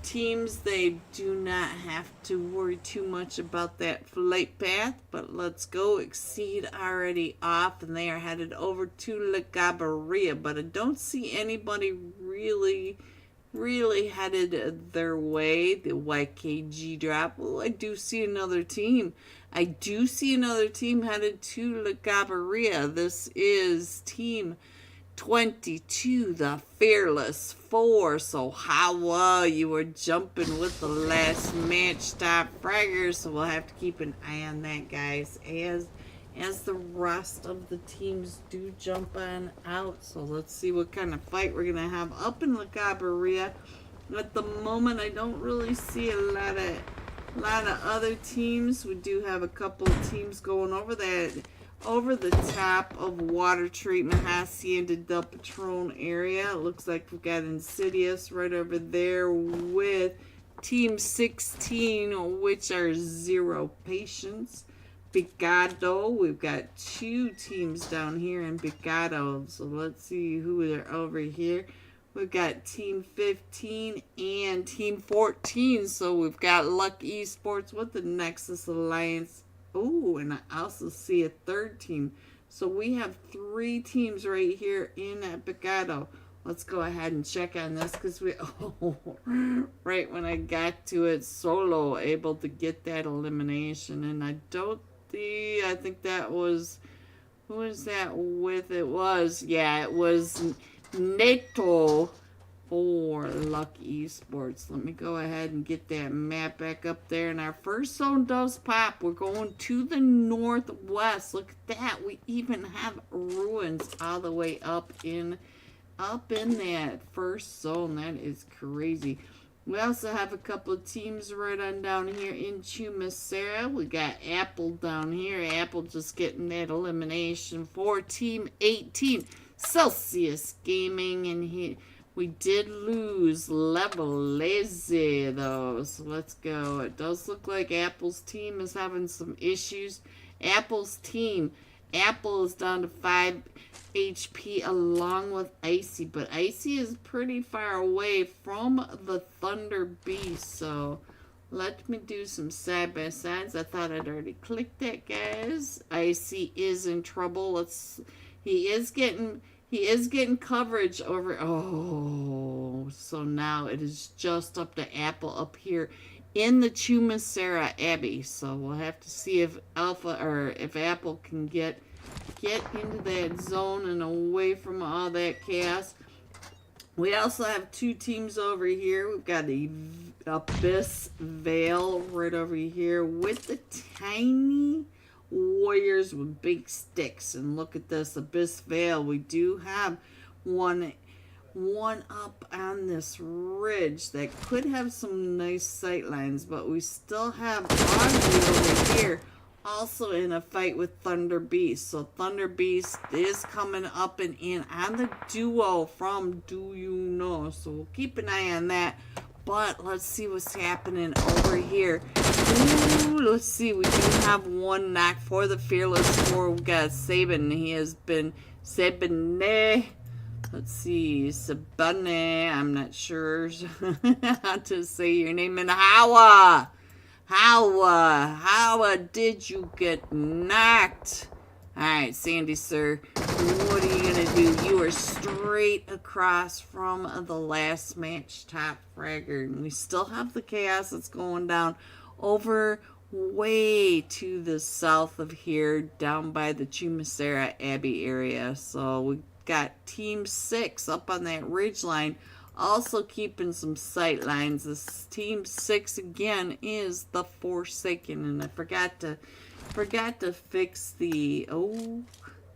teams, they do not have to worry too much about that flight path, but let's go. Exceed already off and they are headed over to La Gabarria, but I don't see anybody really headed their way. The YKG drop. Oh, I do see another team. I do see another team headed to La Gabarria. This is team 22, the Fearless 4. So how you were jumping with the last match stop fragger, so we'll have to keep an eye on that, guys, as the rest of the teams do jump on out. So let's see what kind of fight we're gonna have up in La Gabarria. At the moment, I don't really see a lot of other teams. We do have a couple of teams going over the top of water treatment, Hacienda del Patron area. It looks like we've got Insidious right over there with Team 16, which are Zero Patience. Picado, we've got two teams down here in Picado. So let's see who are over here. We've got Team 15 and Team 14. So we've got Luck Esports with the Nexus Alliance. Oh, and I also see a third team. So we have three teams right here in Picado. Let's go ahead and check on this because right when I got to it, Solo able to get that elimination. And I think that was, who was that with? It was Neto for Luck Esports. Let me go ahead and get that map back up there. And our first zone does pop. We're going to the northwest. Look at that. We even have ruins all the way up in that first zone. That is crazy. We also have a couple of teams right on down here in Chumacera. We got Apple down here. Apple just getting that elimination for Team 18. Celsius Gaming, and we did lose Level Lazy though. So let's go. It does look like Apple's team is having some issues. Apple is down to 5 HP along with Icy, but Icy is pretty far away from the Thunder Beast. So let me do some side by sides. I thought I'd already clicked that, guys. Icy is in trouble. He is getting coverage over. Oh, so now it is just up to Apple up here in the Chumacera Abbey. So we'll have to see if Apple can get into that zone and away from all that chaos. We also have two teams over here. We've got the Abyss Veil right over here with the tiny warriors with big sticks. And look at this Abyss Veil. We do have one up on this ridge that could have some nice sight lines, but we still have Ozzy over here also in a fight with Thunder Beast. So Thunder Beast is coming up and in on the duo from Do You Know. So we'll keep an eye on that. But let's see what's happening over here. Ooh, let's see. We do have one knock for the Fearless 4. We got Saban. He has been Sabane. Let's see. Sabane. I'm not sure how to say your name. And How did you get knocked? Alright, Sandy, sir. What are you going to do? You are straight across from the last match top fragger. And we still have the chaos that's going down over way to the south of here, down by the Chumasera Abbey area. So we got Team 6 up on that ridge line, also keeping some sight lines. This Team 6 again is the Forsaken, and I forgot to fix the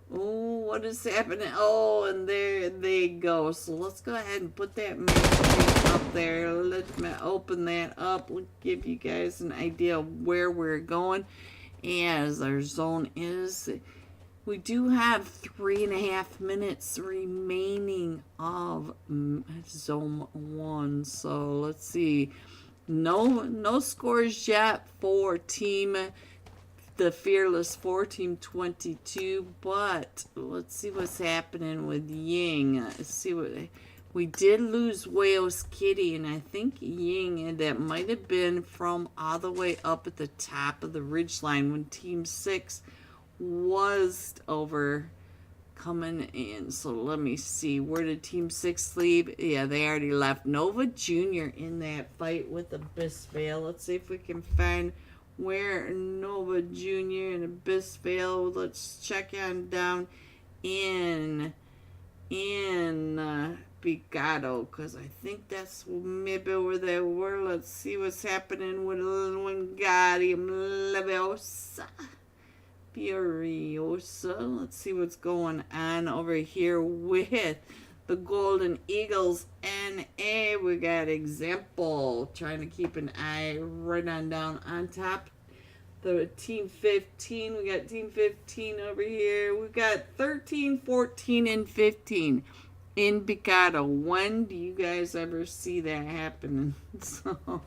what is happening? Oh, and there they go. So let's go ahead and put that map up there. Let me open that up. We'll give you guys an idea of where we're going. As our zone is, we do have 3.5 minutes remaining of zone 1. So let's see. No scores yet for the Fearless 4, Team 22, but let's see what's happening with Ying. Let's see what we did lose Wales Kitty, and I think Ying, that might have been from all the way up at the top of the ridgeline when Team 6 was over coming in. So let me see, where did Team 6 leave? Yeah, they already left. Nova Jr. in that fight with Abyss Veil. Let's see if we can find where Nova Jr. and Abyss Veil. Let's check on down in Bigado, because I think that's maybe where they were. Let's see what's happening with Wingardium Leviosa. Furiosa. Let's see what's going on over here with the Golden Eagles NA. We got Example trying to keep an eye right on down on top. The Team 15. We got Team 15 over here. We got 13, 14, and 15 in Picado. When do you guys ever see that happening? So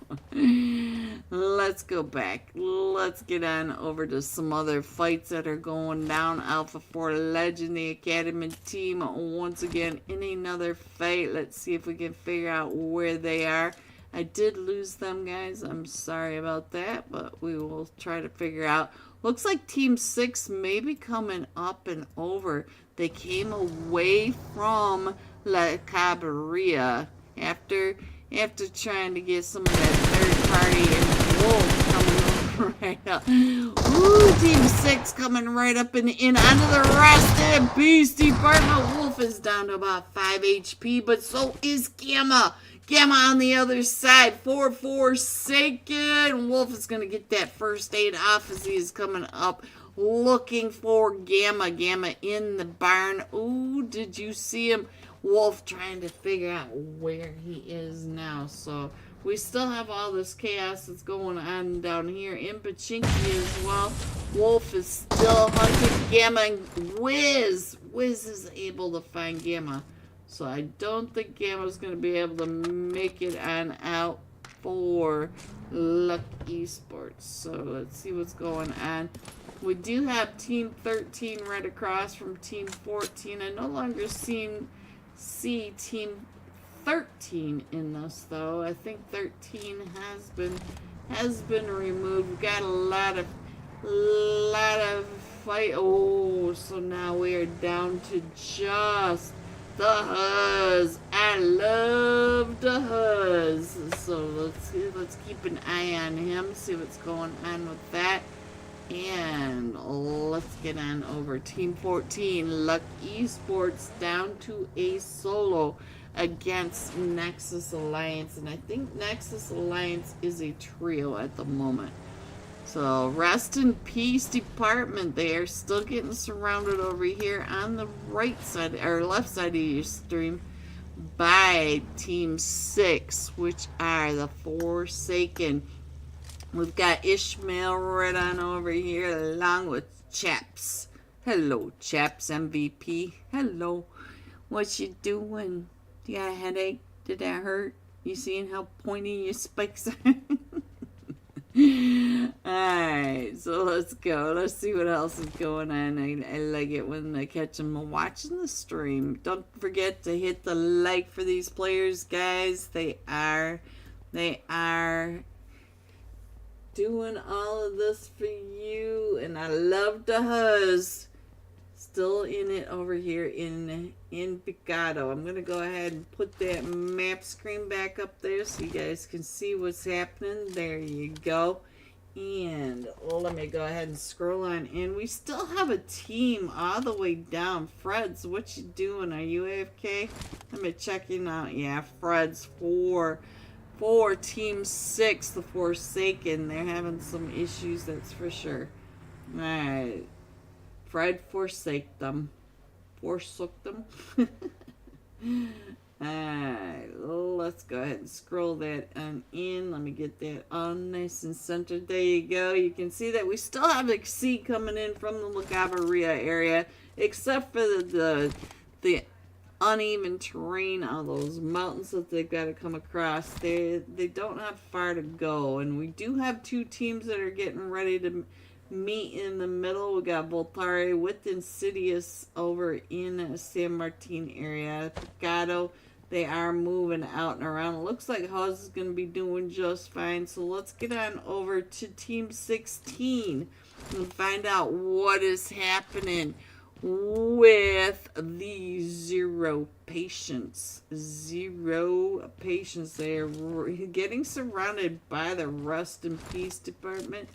let's go back. Let's get on over to some other fights that are going down. Alpha 4 Legend, the Academy team, once again in another fight. Let's see if we can figure out where they are. I did lose them, guys. I'm sorry about that, but we will try to figure out. Looks like Team 6 may be coming up and over. They came away from La Cabrera after trying to get some of that third party, and Wolf coming over right up. Ooh, Team 6 coming right up and in onto the rest of the Beast Department. Wolf is down to about 5 HP, but so is Gamma. Gamma on the other side for Forsaken. Wolf is going to get that first aid off as he is coming up looking for Gamma. Gamma in the barn. Ooh, did you see him? Wolf trying to figure out where he is now. So we still have all this chaos that's going on down here in Pachinki as well. Wolf is still hunting Gamma, and Wiz is able to find Gamma. So I don't think Gamma's going to be able to make it on out for Luck Esports. So let's see what's going on. We do have Team 13 right across from Team 14. I no longer see Team 13 in this, though. I think 13 has been removed. We've got a lot of fight. Oh, so now we are down to just the Huz. I love the Huz. So let's keep an eye on him, see what's going on with that. And let's get on over. Team 14, Luck Esports, down to a solo against Nexus Alliance. And I think Nexus Alliance is a trio at the moment. So rest in peace, department. They are still getting surrounded over here on the right side or left side of your stream by Team 6, which are the Forsaken. We've got Ishmael right on over here along with Chaps. Hello, Chaps MVP. Hello. What you doing? Do you got a headache? Did that hurt? You seeing how pointy your spikes are? Alright, so let's go. Let's see what else is going on. I like it when I catch them watching the stream. Don't forget to hit the like for these players, guys. They are doing all of this for you, and I love the Huz. still in it over here in Picado. I'm going to go ahead and put that map screen back up there so you guys can see what's happening. There you go. And let me go ahead and scroll on in. We still have a team all the way down. Freds, what you doing? Are you AFK? Let me check you out. Yeah, Freds for Team 6, the Forsaken. They're having some issues, that's for sure. Alright. Fred forsook them. Alright, let's go ahead and scroll that on in. Let me get that on nice and centered. There you go. You can see that we still have Exceed coming in from the Lagavaria area, except for the uneven terrain on those mountains that they've got to come across. They don't have far to go, and we do have two teams that are getting ready to meet in the middle. We got Voltari with Insidious over in San Martin area. Picado, they are moving out and around. It looks like Hawes is going to be doing just fine. So let's get on over to Team 16 and find out what is happening with the Zero Patience. Zero Patience. They are getting surrounded by the Rust and Peace Department.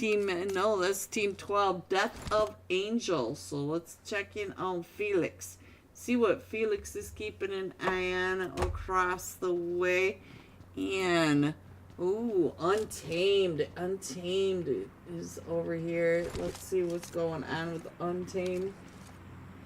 That's Team 12, Death of Angel. So let's check in on Felix. See what Felix is keeping an eye on across the way. And, ooh, Untamed. Untamed is over here. Let's see what's going on with Untamed.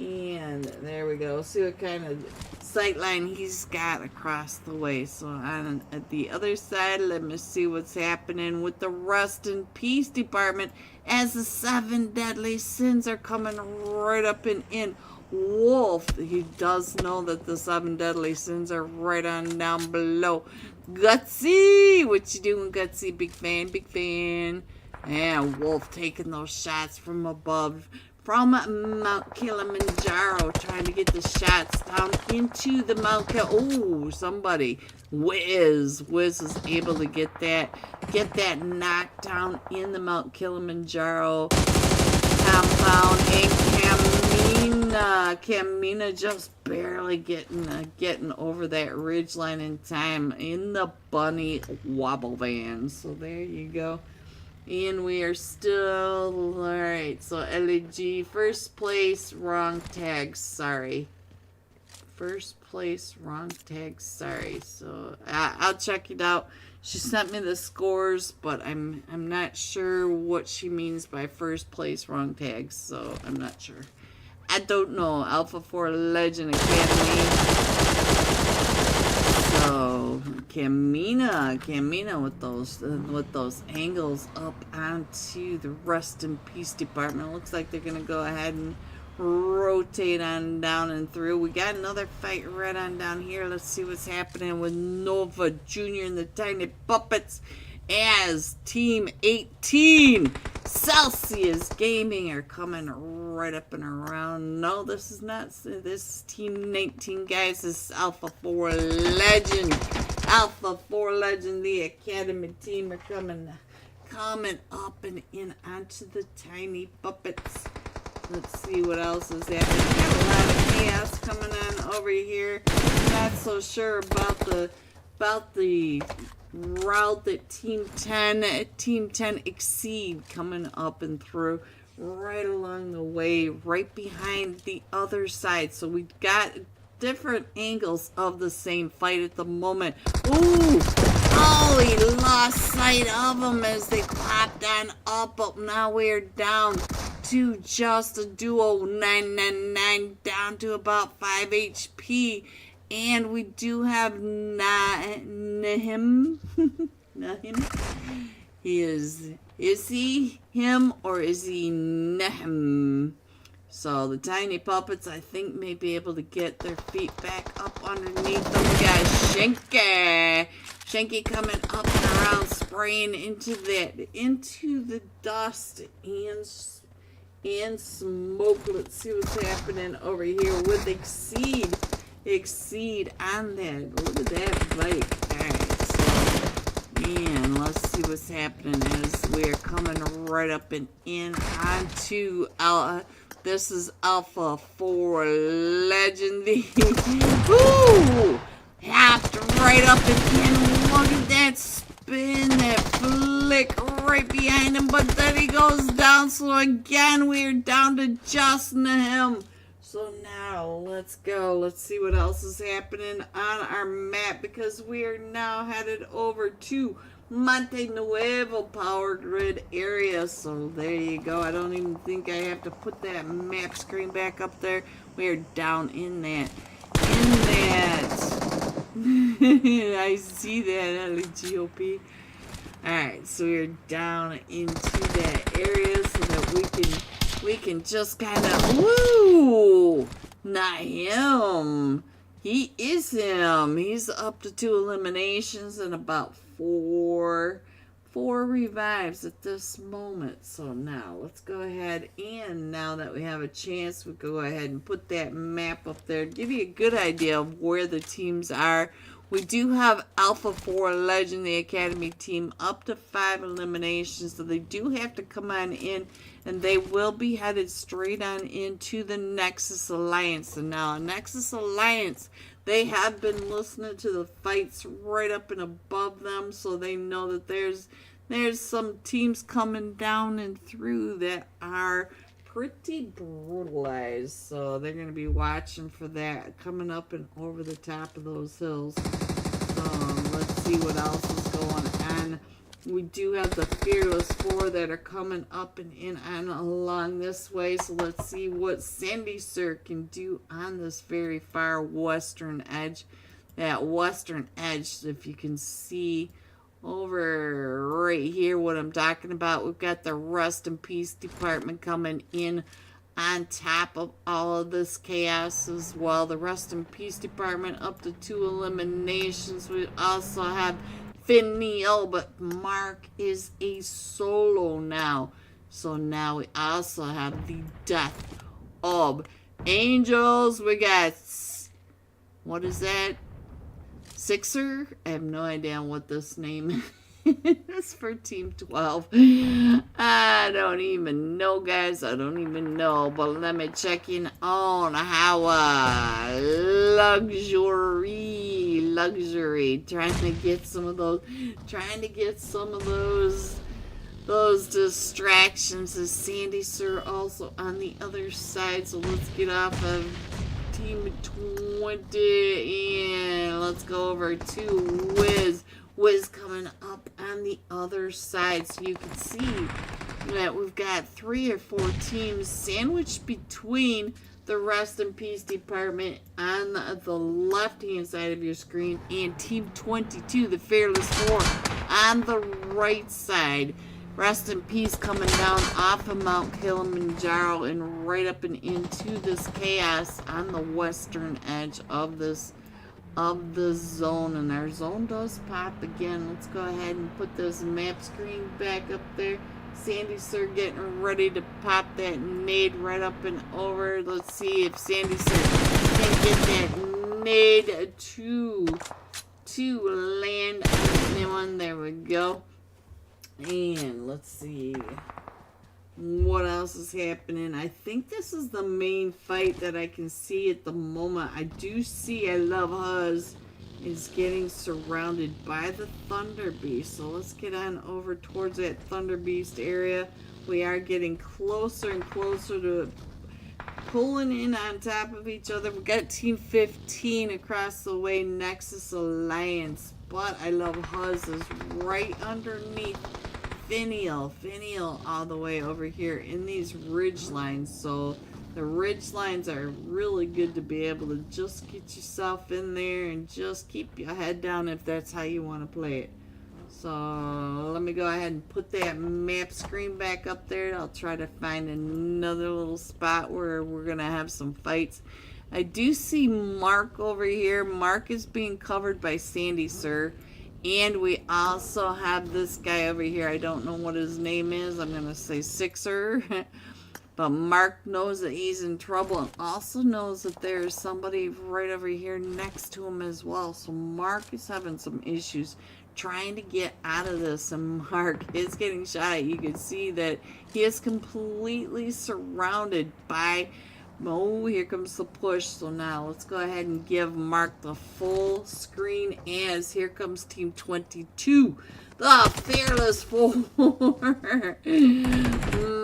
And there we go. See what kind of sightline he's got across the way. So on at the other side, let me see what's happening with the Rust and Peace Department as the 7 deadly sins are coming right up and in. Wolf, he does know that the 7 deadly sins are right on down below. Gutsy, what you doing, Gutsy? Big fan, big fan. And Wolf taking those shots from above, from Mount Kilimanjaro, trying to get the shots down into the Mount Oh, somebody, Wiz is able to get that knocked down in the Mount Kilimanjaro compound. And Camina just barely getting over that ridge line in time in the bunny wobble van. So there you go. And we are still, alright, so LG, first place, wrong tag, sorry. First place, wrong tag, sorry. So, I'll check it out. She sent me the scores, but I'm not sure what she means by first place, wrong tags, so I'm not sure. I don't know. Alpha 4 Legend Academy. So Camina with those angles up onto the Rust and Peace Department. Looks like they're gonna go ahead and rotate on down and through. We got another fight right on down here. Let's see what's happening with Nova Jr. and the Tiny Puppets as Team 18 Celsius Gaming are coming right up and around. No, this is not. This is Team 19, guys. This is Alpha 4 Legend. Alpha 4 Legend, the Academy team are coming up and in onto the Tiny Puppets. Let's see what else is happening. Got a lot of chaos coming on over here. Not so sure about the route that Team 10 Exceed coming up and through right along the way, right behind the other side. So we got different angles of the same fight at the moment. Ooh! Oh, he lost sight of them as they popped on up, but now we're down to just a duo 999, down to about 5 HP. And we do have Nahim. Nahim. Is he him or is he Nahim? So the Tiny Puppets, I think, may be able to get their feet back up underneath them. We got Shanky. Shanky coming up and around, spraying into the dust and smoke. Let's see what's happening over here with Exceed on that. Look at that bike. Alright, so, man, let's see what's happening as we're coming right up and in onto This is Alpha 4 Legend. Woo! Hopped right up again. Look at that spin, that flick right behind him. But then he goes down. So again, we're down to just him. So now, let's go. Let's see what else is happening on our map. Because we are now headed over to Monte Nuevo power grid area. So there you go. I don't even think I have to put that map screen back up there. We are down in that. I see that, LGOP. Alright, so we're down into that area so that we can just kind of, woo! Not him. He is him. He's up to 2 eliminations and about 4 revives at this moment. So now let's go ahead, and now that we have a chance, we go ahead and put that map up there, give you a good idea of where the teams are. We do have Alpha 4 Legend, the Academy team, up to 5 eliminations, so they do have to come on in, and they will be headed straight on into the Nexus Alliance. And now, Nexus Alliance, they have been listening to the fights right up and above them, so they know that there's some teams coming down and through that are pretty brutalized. So they're going to be watching for that coming up and over the top of those hills. So let's see what else is going on. We do have the Fearless 4 that are coming up and in and along this way. So let's see what Sandy Sir can do on this very far western edge. That western edge, if you can see over right here what I'm talking about. We've got the Rest in Peace department coming in on top of all of this chaos as well. The Rest in Peace department up to 2 eliminations. We also have Finiel, but Mark is a solo now. So now we also have the death of Angels. We got, what is that? Sixer? I have no idea what this name is for Team 12. I don't even know, guys. I don't even know. But let me check in on how luxury. Trying to get some of those distractions. Is Sandy Sir also on the other side? So let's get off of Team 20 and let's go over to Wiz coming up on the other side. So you can see that we've got 3 or 4 teams sandwiched between the Rest in Peace department on the left hand side of your screen and Team 22, the Fearless 4, on the right side. Rest in Peace coming down off of Mount Kilimanjaro and right up and into this chaos on the western edge of the zone. And our zone does pop again. Let's go ahead and put this map screen back up there. Sandy Sir getting ready to pop that nade right up and over. Let's see if Sandy Sir can get that nade to land on anyone. There we go. And let's see what else is happening. I think this is the main fight that I can see at the moment. I do see I Love Huz is getting surrounded by the Thunder Beast. So let's get on over towards that Thunder Beast area. We are getting closer and closer to pulling in on top of each other. We got Team 15 across the way, Nexus Alliance. But I Love Huz is right underneath Finiel all the way over here in these ridge lines. So the ridge lines are really good to be able to just get yourself in there and just keep your head down if that's how you want to play it. So let me go ahead and put that map screen back up there. I'll try to find another little spot where we're going to have some fights. I do see Mark over here. Mark is being covered by Sandy Sir. And we also have this guy over here. I don't know what his name is. I'm going to say Sixer. But Mark knows that he's in trouble and also knows that there's somebody right over here next to him as well. So Mark is having some issues trying to get out of this, and Mark is getting shot at. You can see that he is completely surrounded by... Oh, here comes the push. So now let's go ahead and give Mark the full screen as here comes Team 22. The Fearless Four.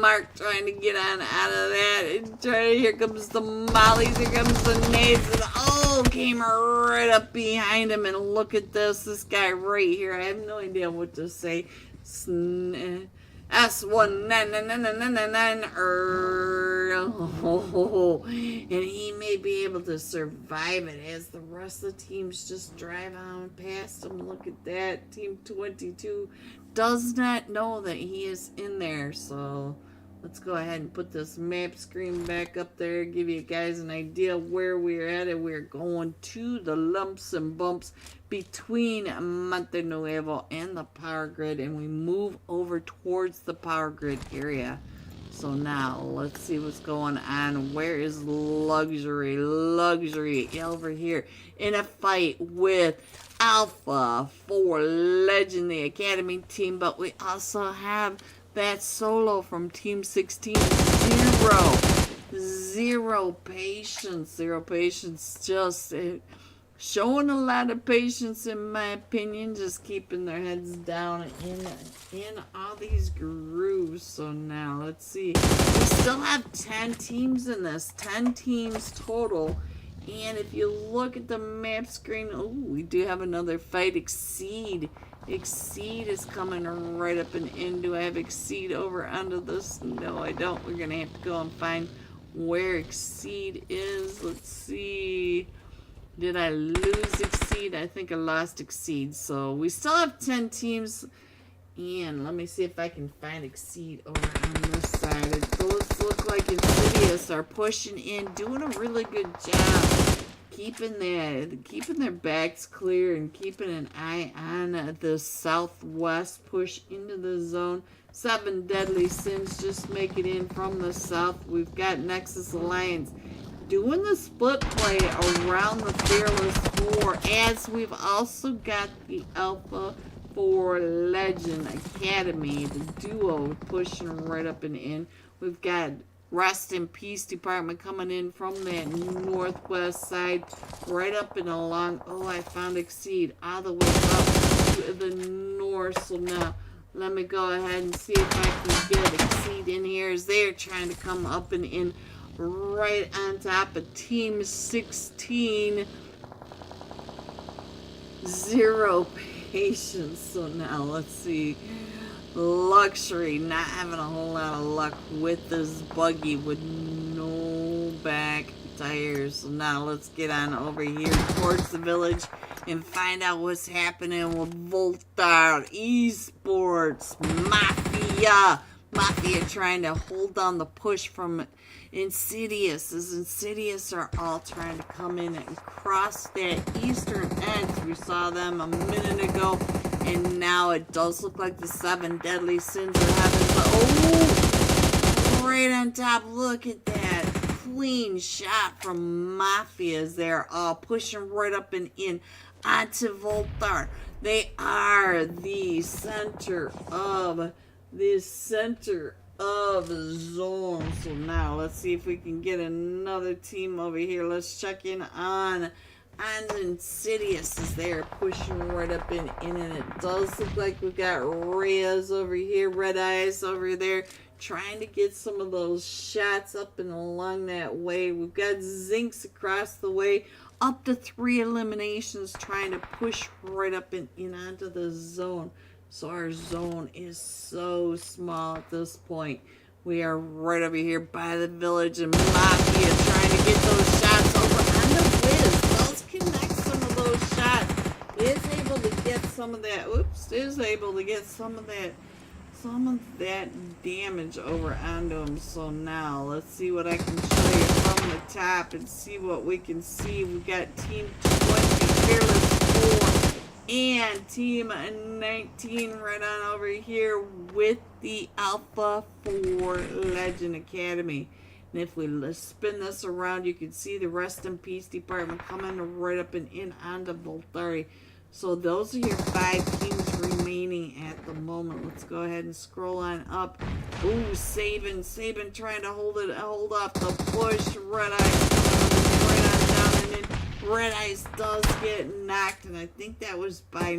Mark trying to get on out of that. Here comes the mollies. Here comes the nades. And oh, came right up behind him. And look at this. This guy right here. I have no idea what to say. S1999. And he may be able to survive it as the rest of the teams just drive on past him. Look at that. Team 22 does not know that he is in there. So let's go ahead and put this map screen back up there. Give you guys an idea where we're at. We're going to the lumps and bumps between Monte Nuevo and the power grid, and we move over towards the power grid area. So now let's see what's going on. Where is Luxury? Luxury over here in a fight with Alpha 4 Legend, the Academy team, but we also have that solo from Team 16. Zero patience. Zero patience. Just showing a lot of patience, in my opinion, just keeping their heads down in all these grooves. So now let's see, we still have 10 teams in this, 10 teams total. And if you look at the map screen, oh, we do have another fight. Exceed is coming right up and in. Do I have Exceed over under this? No, I don't. We're gonna have to go and find where Exceed is. Let's see. Did I lose Exceed? I think I lost Exceed. So we still have 10 teams. And let me see if I can find Exceed over on this side. It does look like Insidious are pushing in, doing a really good job. Keeping their backs clear and keeping an eye on the southwest push into the zone. 7 Deadly Sins just make it in from the south. We've got Nexus Alliance doing the split play around the Fearless Four, as we've also got the Alpha 4 Legend Academy, the duo pushing right up and in. We've got Rest in Peace Department coming in from that northwest side, right up and along. Oh, I found Exceed all the way up to the north. So now let me go ahead and see if I can get Exceed in here as they're trying to come up and in right on top of Team 16. Zero patience. So now let's see. Luxury not having a whole lot of luck with this buggy with no back tires. So now let's get on over here towards the village and find out what's happening with Voltar Esports Mafia trying to hold down the push from Insidious, as Insidious are all trying to come in and cross that eastern edge. We saw them a minute ago, and now it does look like the 7 Deadly Sins are having, but oh, right on top, look at that clean shot from Mafia as they're all pushing right up and in onto Voltar. They are the center of zone. So now let's see if we can get another team over here. Let's check in on Insidious as they are pushing right up in, and it does look like we've got Reyes over here, Red Eyes over there, trying to get some of those shots up and along that way. We've got Zinks across the way, up to 3 eliminations, trying to push right up and in onto the zone. So our zone is so small at this point. We are right over here by the village, and Mafia trying to get those shots over on the Wiz. Does connect some of those shots. Is able to get some of that. Oops, is able to get some of that damage over onto him. So now let's see what I can show you from the top and see what we can see. We've got Team 20 Fearless 4 and Team 19 right on over here with the Alpha 4 Legend Academy. And if we spin this around, you can see the Rest in Peace department coming right up and in onto Voltari. So those are your 5 teams remaining at the moment. Let's go ahead and scroll on up. Ooh, Sabin trying to hold off the push. Red Eyes right on down, and then Red Eyes does get knocked, and I think that was by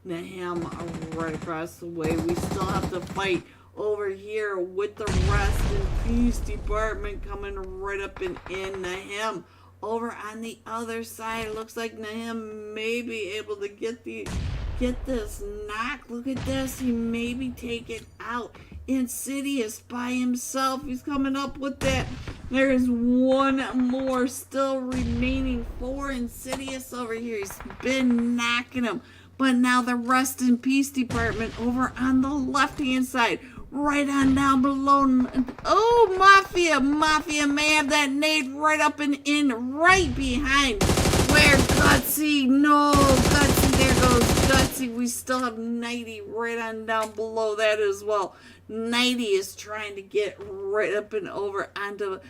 Nahem right across the way. We still have to fight over here with the Rest in Peace department coming right up and in. Nahem over on the other side. Looks like Nahem may be able to get this knock. Look at this. He maybe take it out. Insidious by himself. He's coming up with that. There is one more still remaining for Insidious over here. He's been knocking him. But now the Rest in Peace department over on the left-hand side. Right on down below. Oh, Mafia may have that nade right up and in right behind where Gutsy. No, Gutsy, there goes Gutsy. We still have 90 right on down below that as well. 90 is trying to get right up and over onto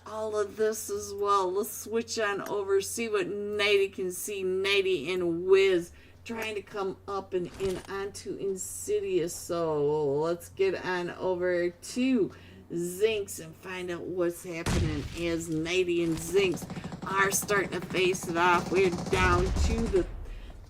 all of this as well. Let's switch on over, see what 90 can see. 90 and Wiz trying to come up and in onto Insidious. So let's get on over to Zinx and find out what's happening as 90 and Zinx are starting to face it off. We're down to the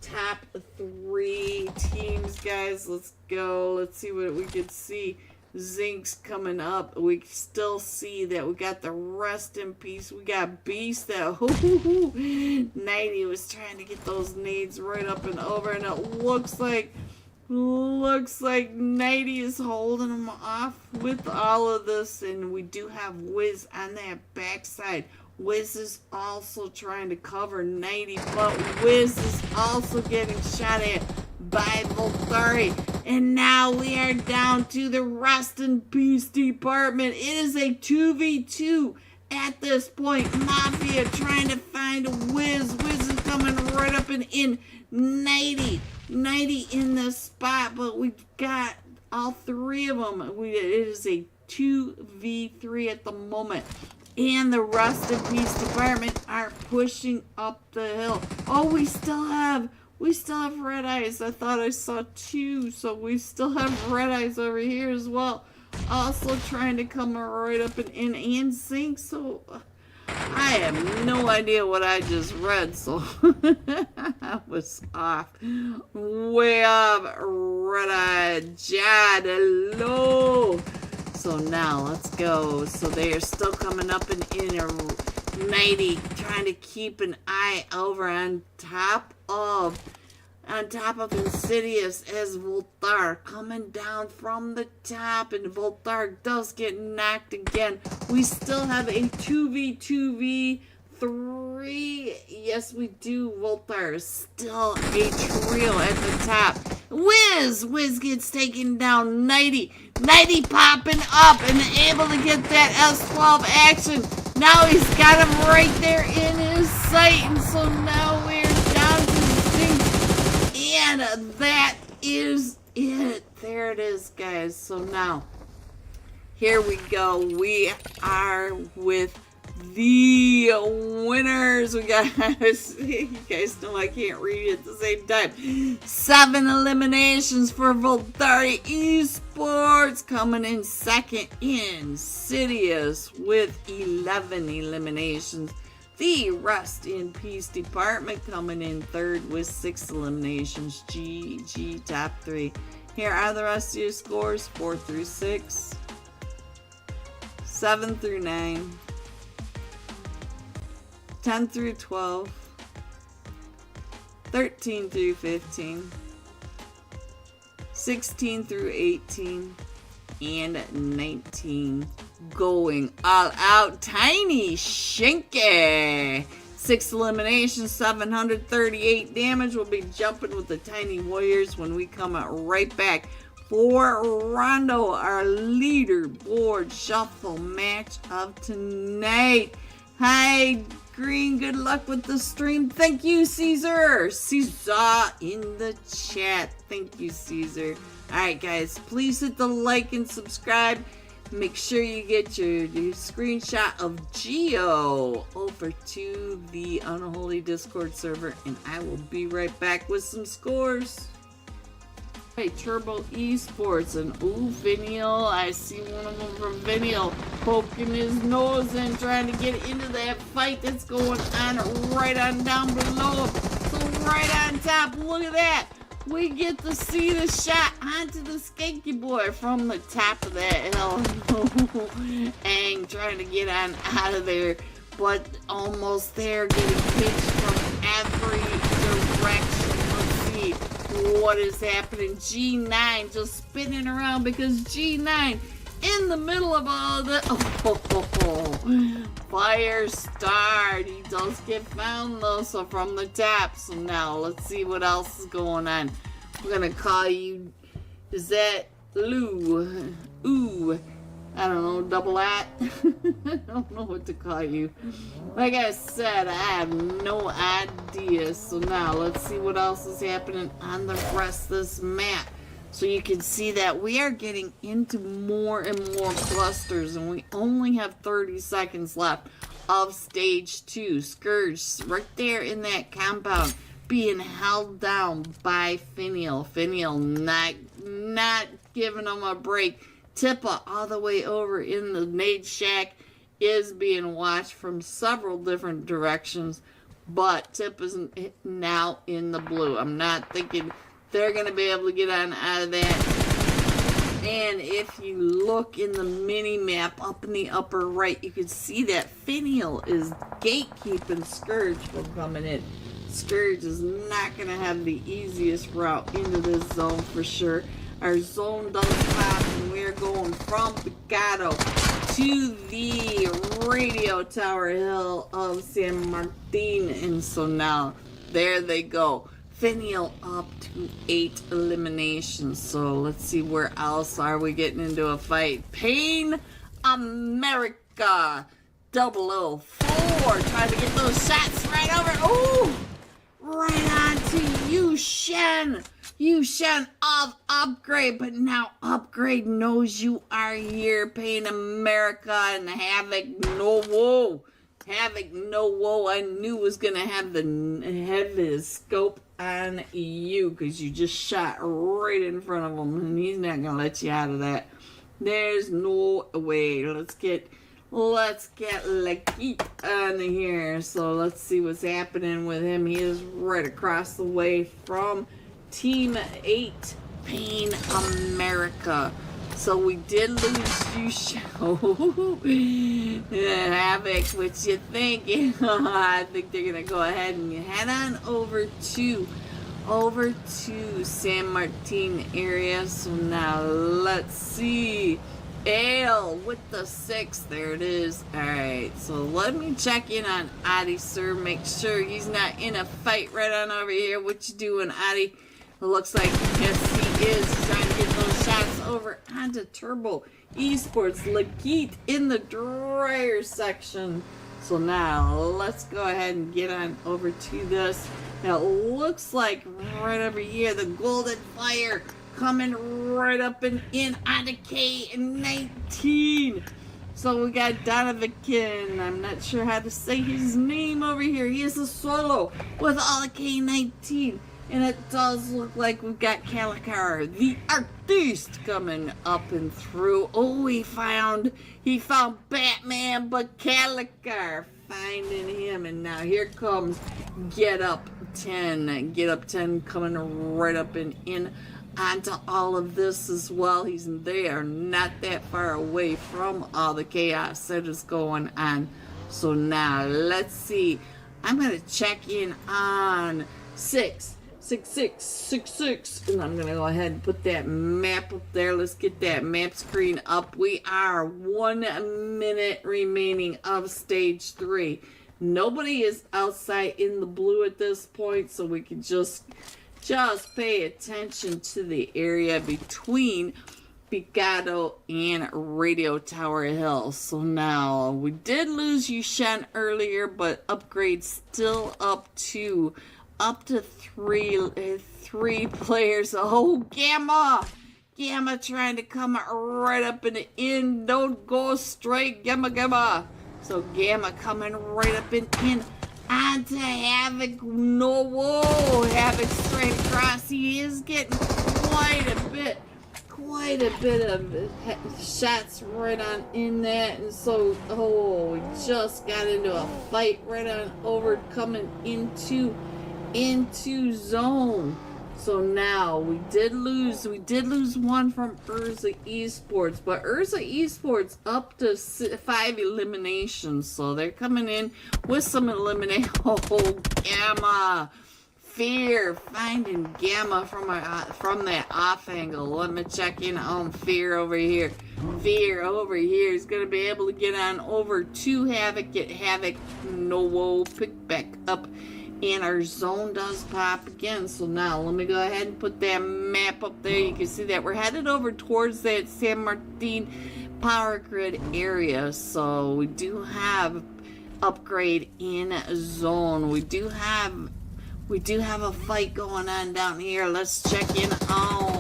top 3 teams, guys. Let's go. Let's see what we can see. Zinx coming up. We still see that we got the Rest in Peace. We got Beast that 90 was trying to get those nades right up and over, and it looks like 90 is holding them off with all of this. And we do have Wiz on that backside. Wiz is also trying to cover 90, but Wiz is also getting shot at by Voltari. And now we are down to the Rest in Peace department. It is a 2v2 at this point. Mafia trying to find Wiz. Wiz is coming right up and in. 90 in the spot, but we got all 3 of them. It is a 2v3 at the moment. And the Rest in Peace department are pushing up the hill. Oh, we still have Red Eyes. I thought I saw 2, so we still have Red Eyes over here as well. Also trying to come right up and in and Zinc. So I have no idea what I just read, so I was off. Way off. Red Eye Jad, hello. So now let's go. So they are still coming up and in a 90, trying to keep an eye over on top of Insidious as Voltar coming down from the top, and Voltar does get knocked again. We still have a 2v3. Yes, we do. Voltar is still a trio at the top. Wiz gets taken down. 90 popping up and able to get that S12 action. Now he's got him right there in his sight, and so now we're down to Zinc. And that is it. There it is, guys. So now, here we go. We are with the winners. We got, you guys know I can't read it at the same time. 7 eliminations for Voltari Esports. Coming in second, Insidious with 11 eliminations. The Rest in Peace department coming in third with 6 eliminations. GG top 3. Here are the rest of your scores: 4 through 6, 7 through 9, 10 through 12, 13 through 15, 16 through 18, and 19. Going all out. Tiny Shinky. 6 eliminations, 738 damage. We'll be jumping with the Tiny Warriors when we come out right back for Rondo, our leaderboard shuffle match of tonight. Hi, screen. Good luck with the stream. Thank you, Caesar. Caesar in the chat. Thank you, Caesar. Alright, guys. Please hit the like and subscribe. Make sure you get your screenshot of Geo over to the Unholy Discord server. And I will be right back with some scores. Hey, Turbo Esports and Vinial. I see one of them from Vinial poking his nose in, trying to get into that fight that's going on right on down below. So right on top, look at that. We get to see the shot onto the Skanky Boy from the top of that hill. And trying to get on out of there, but almost there, getting pitched from every direction. What is happening? G9 just spinning around because G9 in the middle of all the fire starred. He does get found though, so from the top. So now let's see what else is going on. We're gonna call you, is that Lou? Ooh, I don't know, double at. I don't know what to call you. Like I said, I have no idea. So now let's see what else is happening on the rest of this map. So you can see that we are getting into more and more clusters, and we only have 30 seconds left of stage 2. Scourge right there in that compound being held down by Finial. Finial not giving them a break. Tippa all the way over in the nade shack is being watched from several different directions, but Tip is now in the blue. I'm not thinking they're going to be able to get on out of that. And if you look in the mini map up in the upper right, you can see that Finial is gatekeeping Scourge from coming in. Scourge is not going to have the easiest route into this zone for sure. Our zone does pop, and we're going from Picado to the radio tower hill of San Martin. And so now, there they go. Finial up to 8 eliminations. So let's see, where else are we getting into a fight? Pain America 004. Trying to get those shots right over. Ooh! Right on to you, Shen. You Shen of Upgrade, but now Upgrade knows you are here. Pain America and Havoc no whoa. Havoc no whoa. I knew was gonna have his scope on you because you just shot right in front of him, and he's not gonna let you out of that. There's no way. Let's get Lakeet on here. So let's see what's happening with him. He is right across the way from Team 8, Pain America. So we did lose you, show. Havoc, what you think? I think they're gonna go ahead and head on over to San Martin area. So now let's see. Ale with the 6. There it is. Alright, so let me check in on Adi, sir. Make sure he's not in a fight right on over here. What you doing, Adi? It looks like, yes, he is. He's trying to get those shots over onto Turbo Esports. Lakeet in the dryer section. So now, let's go ahead and get on over to this. Now, it looks like right over here, the Golden Fire coming right up and in onto K19. So we got Donovan. I'm not sure how to say his name over here. He is a solo with all the K19. And it does look like we've got Calicar, the artist, coming up and through. Oh, he found Batman, but Calicar finding him. And now here comes Get Up 10. Get Up 10 coming right up and in onto all of this as well. They are not that far away from all the chaos that is going on. So now let's see. I'm gonna check in on 666, and I'm gonna go ahead and put that map up there. Let's get that map screen up. We are 1 minute remaining of stage 3. Nobody is outside in the blue at this point, so we can just pay attention to the area between Picado and Radio Tower Hill. So now we did lose Yushen earlier, but upgrade still up to three players. Oh, Gamma trying to come right up in the in. Don't go straight, Gamma. So Gamma coming right up in onto Havoc. No, whoa, Havoc straight across. He is getting quite a bit of shots right on in that, and so we just got into a fight right on over coming into zone. So now we did lose one from Urza Esports, but Urza Esports up to 5 eliminations, so they're coming in with some elimination. Oh, Gamma. Fear finding Gamma from that off angle. Let me check in on Fear over here. Fear over here is gonna be able to get on over to Havoc. Get Havoc. No, pick back up, and our zone does pop again. So now let me go ahead and put that map up there. You can see that we're headed over towards that San Martin power grid area. So we do have upgrade in zone. We do have a fight going on down here. Let's check in on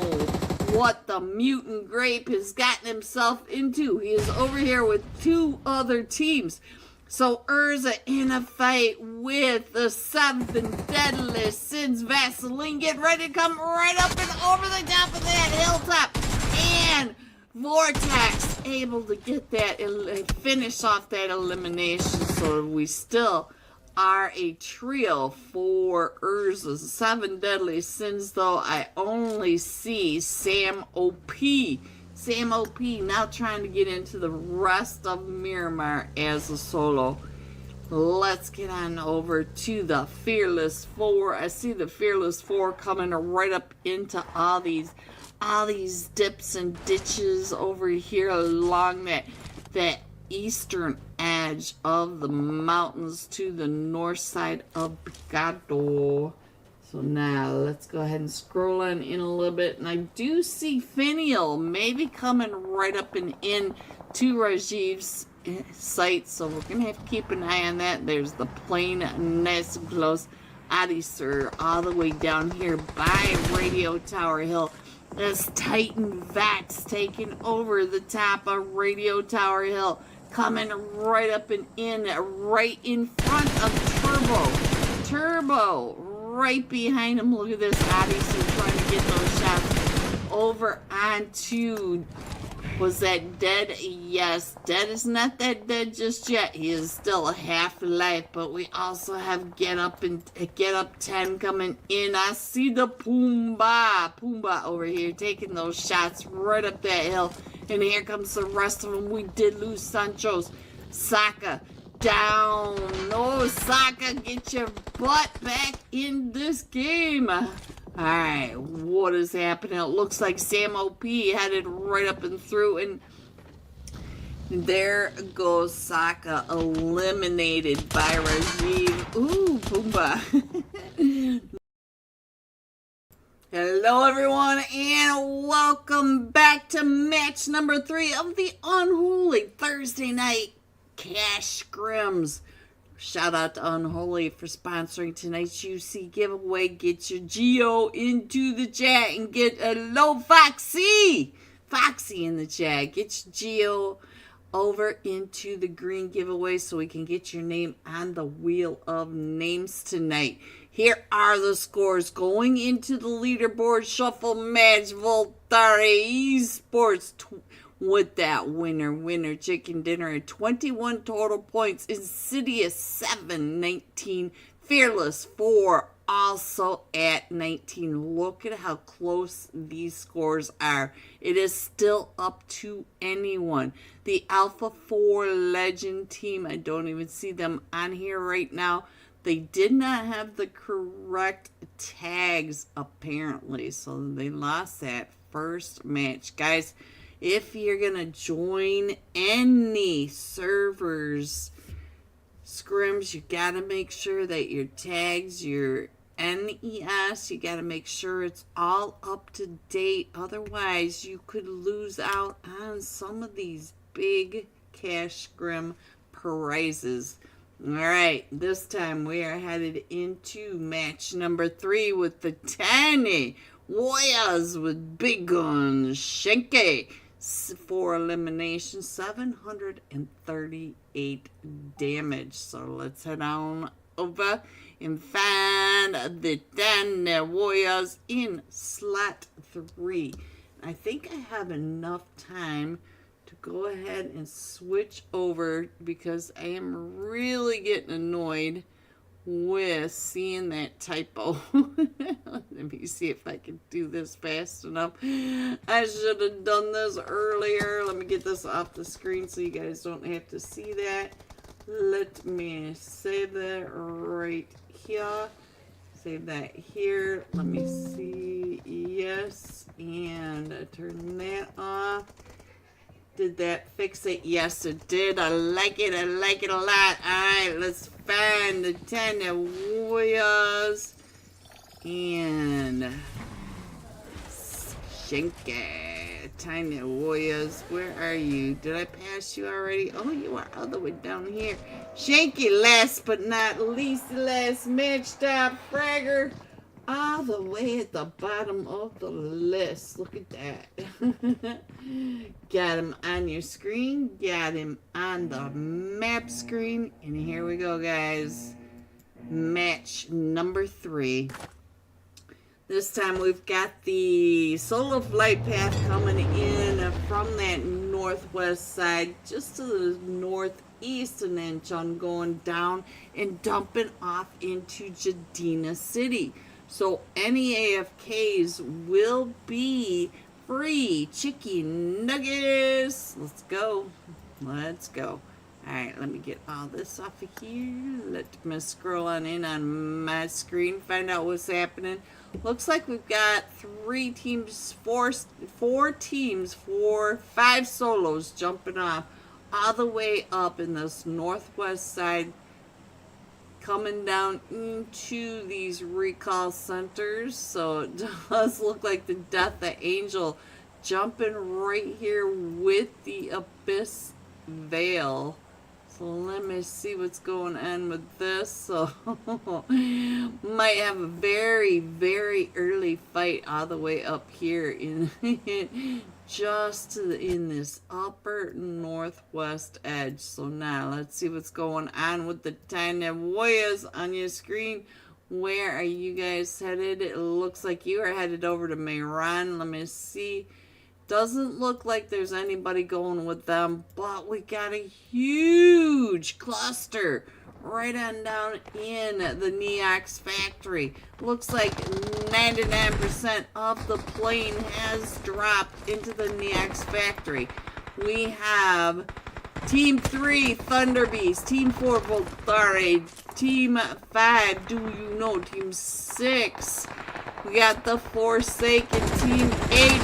what the mutant grape has gotten himself into. He is over here with 2 other teams. So Urza in a fight with the 7 deadly sins. Vaseline, get ready to come right up and over the top of that hilltop. And Vortex able to get that, finish off that elimination. So we still are a trio for Urza's 7 deadly sins, though I only see Sam OP. Sam OP now trying to get into the rest of Miramar as a solo. Let's get on over to the Fearless 4. I see the Fearless 4 coming right up into all these dips and ditches over here along that eastern edge of the mountains to the north side of Picado. So now let's go ahead and scroll on in a little bit, and I do see Finial maybe coming right up and in to Rajiv's site, so we're gonna have to keep an eye on that. There's the plane nice and close. Adisur all the way down here by Radio Tower Hill. That's Titan Vats taking over the top of Radio Tower Hill. Coming right up and in, right in front of Turbo, right behind him. Look at this, Odyssey trying to get those shots over onto, was that Dead? Yes, Dead is not that dead just yet. He is still a half life, but we also have Get Up 10 coming in. I see the Pumbaa over here taking those shots right up that hill. And here comes the rest of them. We did lose Sancho's. Saka down. No, Saka, get your butt back in this game. Alright, what is happening? It looks like Sam OP headed right up and through. And there goes Saka, eliminated by Rajiv. Ooh, Pumbaa. Hello everyone, and welcome back to match number 3 of the Unholy Thursday night cash scrims. Shout out to Unholy for sponsoring tonight's UC giveaway. Get your Geo into the chat and get a low Foxy in the chat. Get your Geo over into the green giveaway so we can get your name on the wheel of names tonight. Here are the scores going into the leaderboard shuffle match. Voltari Esports with that winner chicken dinner at 21 total points. Insidious 7, 19. Fearless 4 also at 19. Look at how close these scores are. It is still up to anyone. The Alpha 4 Legend team, I don't even see them on here right now. They did not have the correct tags, apparently, so they lost that first match. Guys, if you're going to join any servers, scrims, you got to make sure that your tags, your NES. You got to make sure it's all up to date. Otherwise, you could lose out on some of these big cash scrim prizes. All right, this time we are headed into match number 3 with the 10 Warriors with big guns. Shanky for elimination, 738 damage. So let's head on over and find the 10 Warriors in slot 3. I think I have enough time to go ahead and switch over because I am really getting annoyed with seeing that typo. Let me see if I can do this fast enough. I should have done this earlier. Let me get this off the screen so you guys don't have to see that. Let me save that right here. Save that here. Let me see. Yes. And turn that off. Did that fix it? Yes, it did. I like it. I like it a lot. Alright, let's find the 10 Warriors. And Shanky. Tiny Warriors. Where are you? Did I pass you already? Oh, you are all the way down here. Shanky, last but not least, the last match stop fragger. All the way at the bottom of the list. Look at that. Got him on your screen. Got him on the map screen. And here we go, guys. Match number 3. This time we've got the solo flight path coming in from that northwest side just to the northeast, and then John going down and dumping off into Jadina City. So any AFKs will be free chicken nuggets. Let's go. Let's go. Alright, let me get all this off of here. Let me scroll on in on my screen, find out what's happening. Looks like we've got 3 teams, 4 teams, 5 solos jumping off all the way up in this northwest side, coming down into these recall centers. So it does look like the Death of Angel jumping right here with the Abyss Veil. So let me see what's going on with this. So might have a very, very early fight all the way up here in just in this upper northwest edge. So now let's see what's going on with the tiny warriors on your screen. Where are you guys headed? It looks like you are headed over to Mehran. Let me see. Doesn't look like there's anybody going with them, but we got a huge cluster right on down in the Neox factory. Looks like 99% of the plane has dropped into the Neox factory. We have Team 3, Thunder Beast, Team 4, Voltare, Team 5, Do You Know, Team 6, we got the Forsaken, Team 8,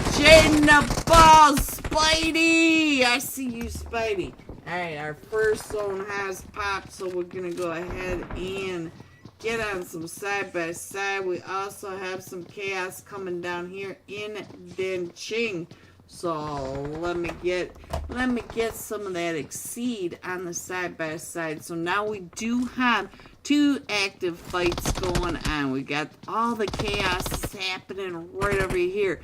Ball, Spidey! I see you, Spidey. Alright, our first zone has popped, so we're going to go ahead and get on some side-by-side. We also have some chaos coming down here in Denching. So let me get some of that exceed on the side-by-side. So now we do have 2 active fights going on. We got all the chaos happening right over here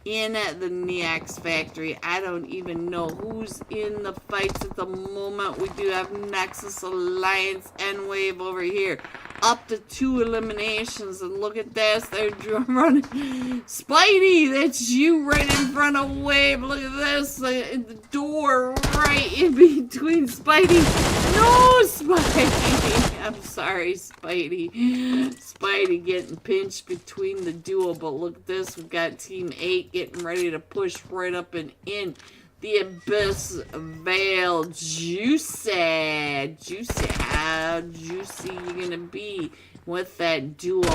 in the Neox factory. I don't even know who's in the fights at the moment. We do have Nexus Alliance and Wave over here. Up to 2 eliminations, and look at this, they're running. Spidey, that's you right in front of Wave. Look at this, in the door right in between Spidey. No, Spidey. I'm sorry, Spidey. Spidey getting pinched between the duo, but look at this, we've got Team 8 getting ready to push right up and in. The Abyss Veil. Juicy. Juicy. How juicy you gonna be with that duo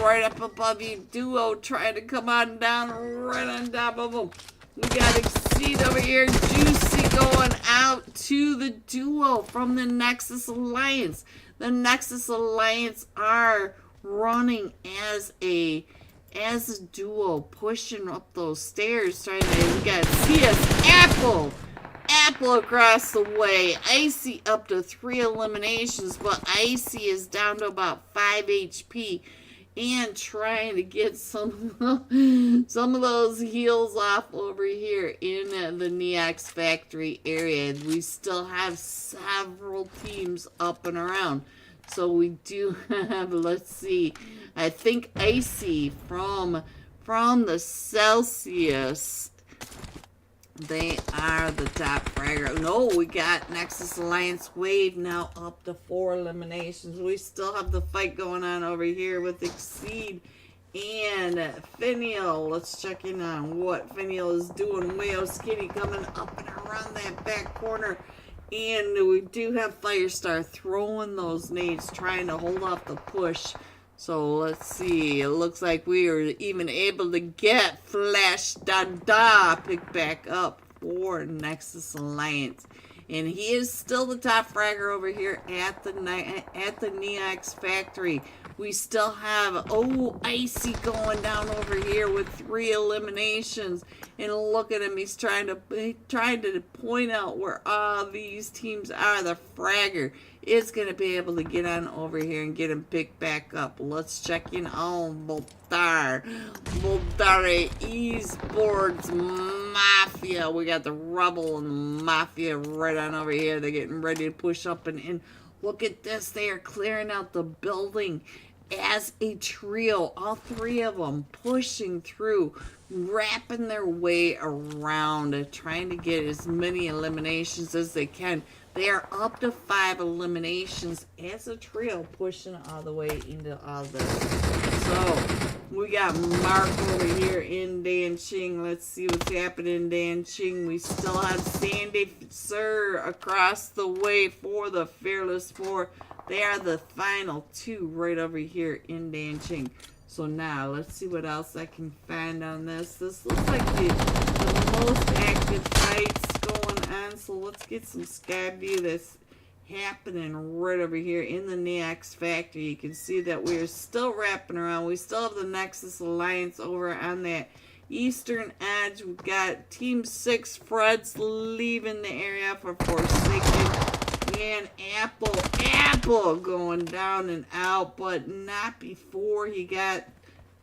right up above you? Duo trying to come on down right on top of them. We got Exceed over here. Juicy going out to the duo from the Nexus Alliance. The Nexus Alliance are running as a duo, pushing up those stairs, trying to, we got CS Apple across the way. Icy up to 3 eliminations, but Icy is down to about 5 HP. And trying to get some of those heals off over here in the Neox factory area. We still have several teams up and around. So we do have, let's see, I think Icy from the Celsius. They are the top fragger. No, we got Nexus Alliance Wave now up to 4 eliminations. We still have the fight going on over here with Exceed and Finial. Let's check in on what Finial is doing. Wayo Skinny coming up and around that back corner. And we do have Firestar throwing those nades, trying to hold off the push. So let's see. It looks like we are even able to get Flash Dada picked back up for Nexus Alliance. And he is still the top fragger over here at the Neox factory. We still have, Icy going down over here with 3 eliminations. And look at him, he's trying to point out where all these teams are. The fragger is going to be able to get on over here and get him picked back up. Let's check in on Voltare Esports Mafia. We got the Rebel and Mafia right on over here. They're getting ready to push up and in. Look at this, they are clearing out the building as a trio, all 3 of them pushing through, wrapping their way around, trying to get as many eliminations as they can. They are up to 5 eliminations as a trio, pushing all the way into all this. So we got Mark over here in Danqing. Let's see what's happening in Danqing. We still have Sandy Sir across the way for the Fearless 4. They are the final 2 right over here in Danqing. So now, let's see what else I can find on this. This looks like the most active fights going on. So let's get some sky view that's happening right over here in the Neox factory. You can see that we are still wrapping around. We still have the Nexus Alliance over on that eastern edge. We've got Team 6 Freds leaving the area for Forsaken. And Apple going down and out, but not before he got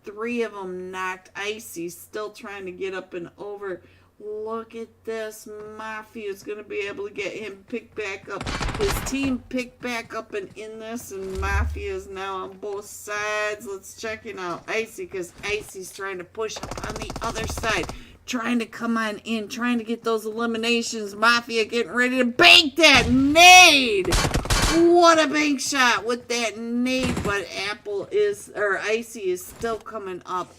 3 of them knocked. Icy still trying to get up and over. Look at this. Mafia is going to be able to get him picked back up. His team picked back up and in this, and Mafia is now on both sides. Let's check it out. Icy, because Icy's trying to push up on the other side. Trying to come on in, trying to get those eliminations. Mafia getting ready to bank that nade. What a bank shot with that nade. But Icy is still coming up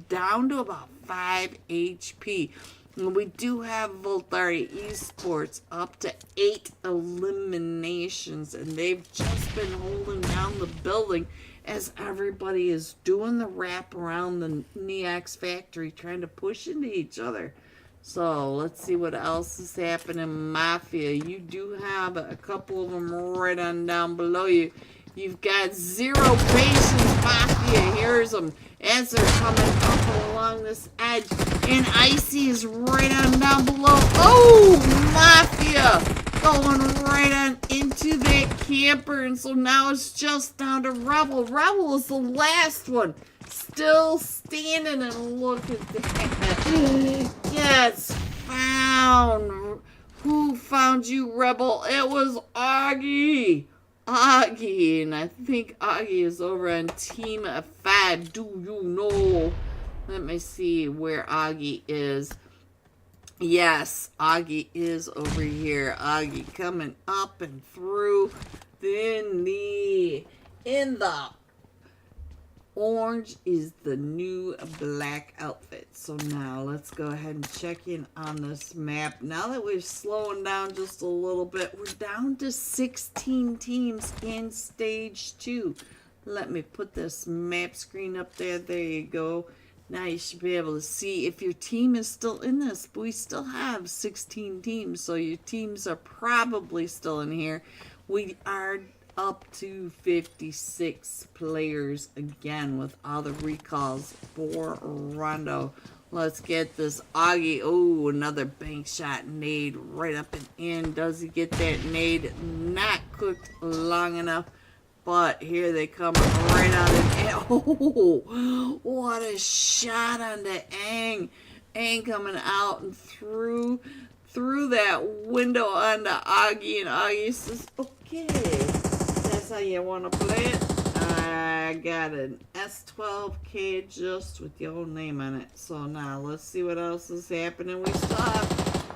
down to about 5 HP. And we do have Voltare Esports up to 8 eliminations. And they've just been holding down the building as everybody is doing the wrap around the Neox factory, trying to push into each other. So let's see what else is happening. Mafia, you do have a couple of them right on down below you. You've got Zero Patience. Mafia hears them as they're coming up along this edge. And Icy is right on down below. Mafia going right on into that camper. And so now it's just down to Rebel. Rebel is the last one. Still standing, and look at that. Gets found. Who found you, Rebel? It was Augie. And I think Augie is over on Team 5. Do you know? Let me see where Augie is. Yes, Augie is over here. Augie coming up and through. Then in the orange is the new black outfit. So now let's go ahead and check in on this map. Now that we're slowing down just a little bit, we're down to 16 teams in stage 2. Let me put this map screen up there. There you go. Now you should be able to see if your team is still in this. We still have 16 teams, so your teams are probably still in here. We are up to 56 players again with all the recalls for Rondo. Let's get this Augie. Oh, another bank shot nade right up and in. Does he get that nade? Not cooked long enough. But here they come right out and oh, what a shot on the Ang. Ang coming out and through that window on the Augie, and Augie says, okay, that's how you want to play it. I got an S12K just with your name on it. So now let's see what else is happening.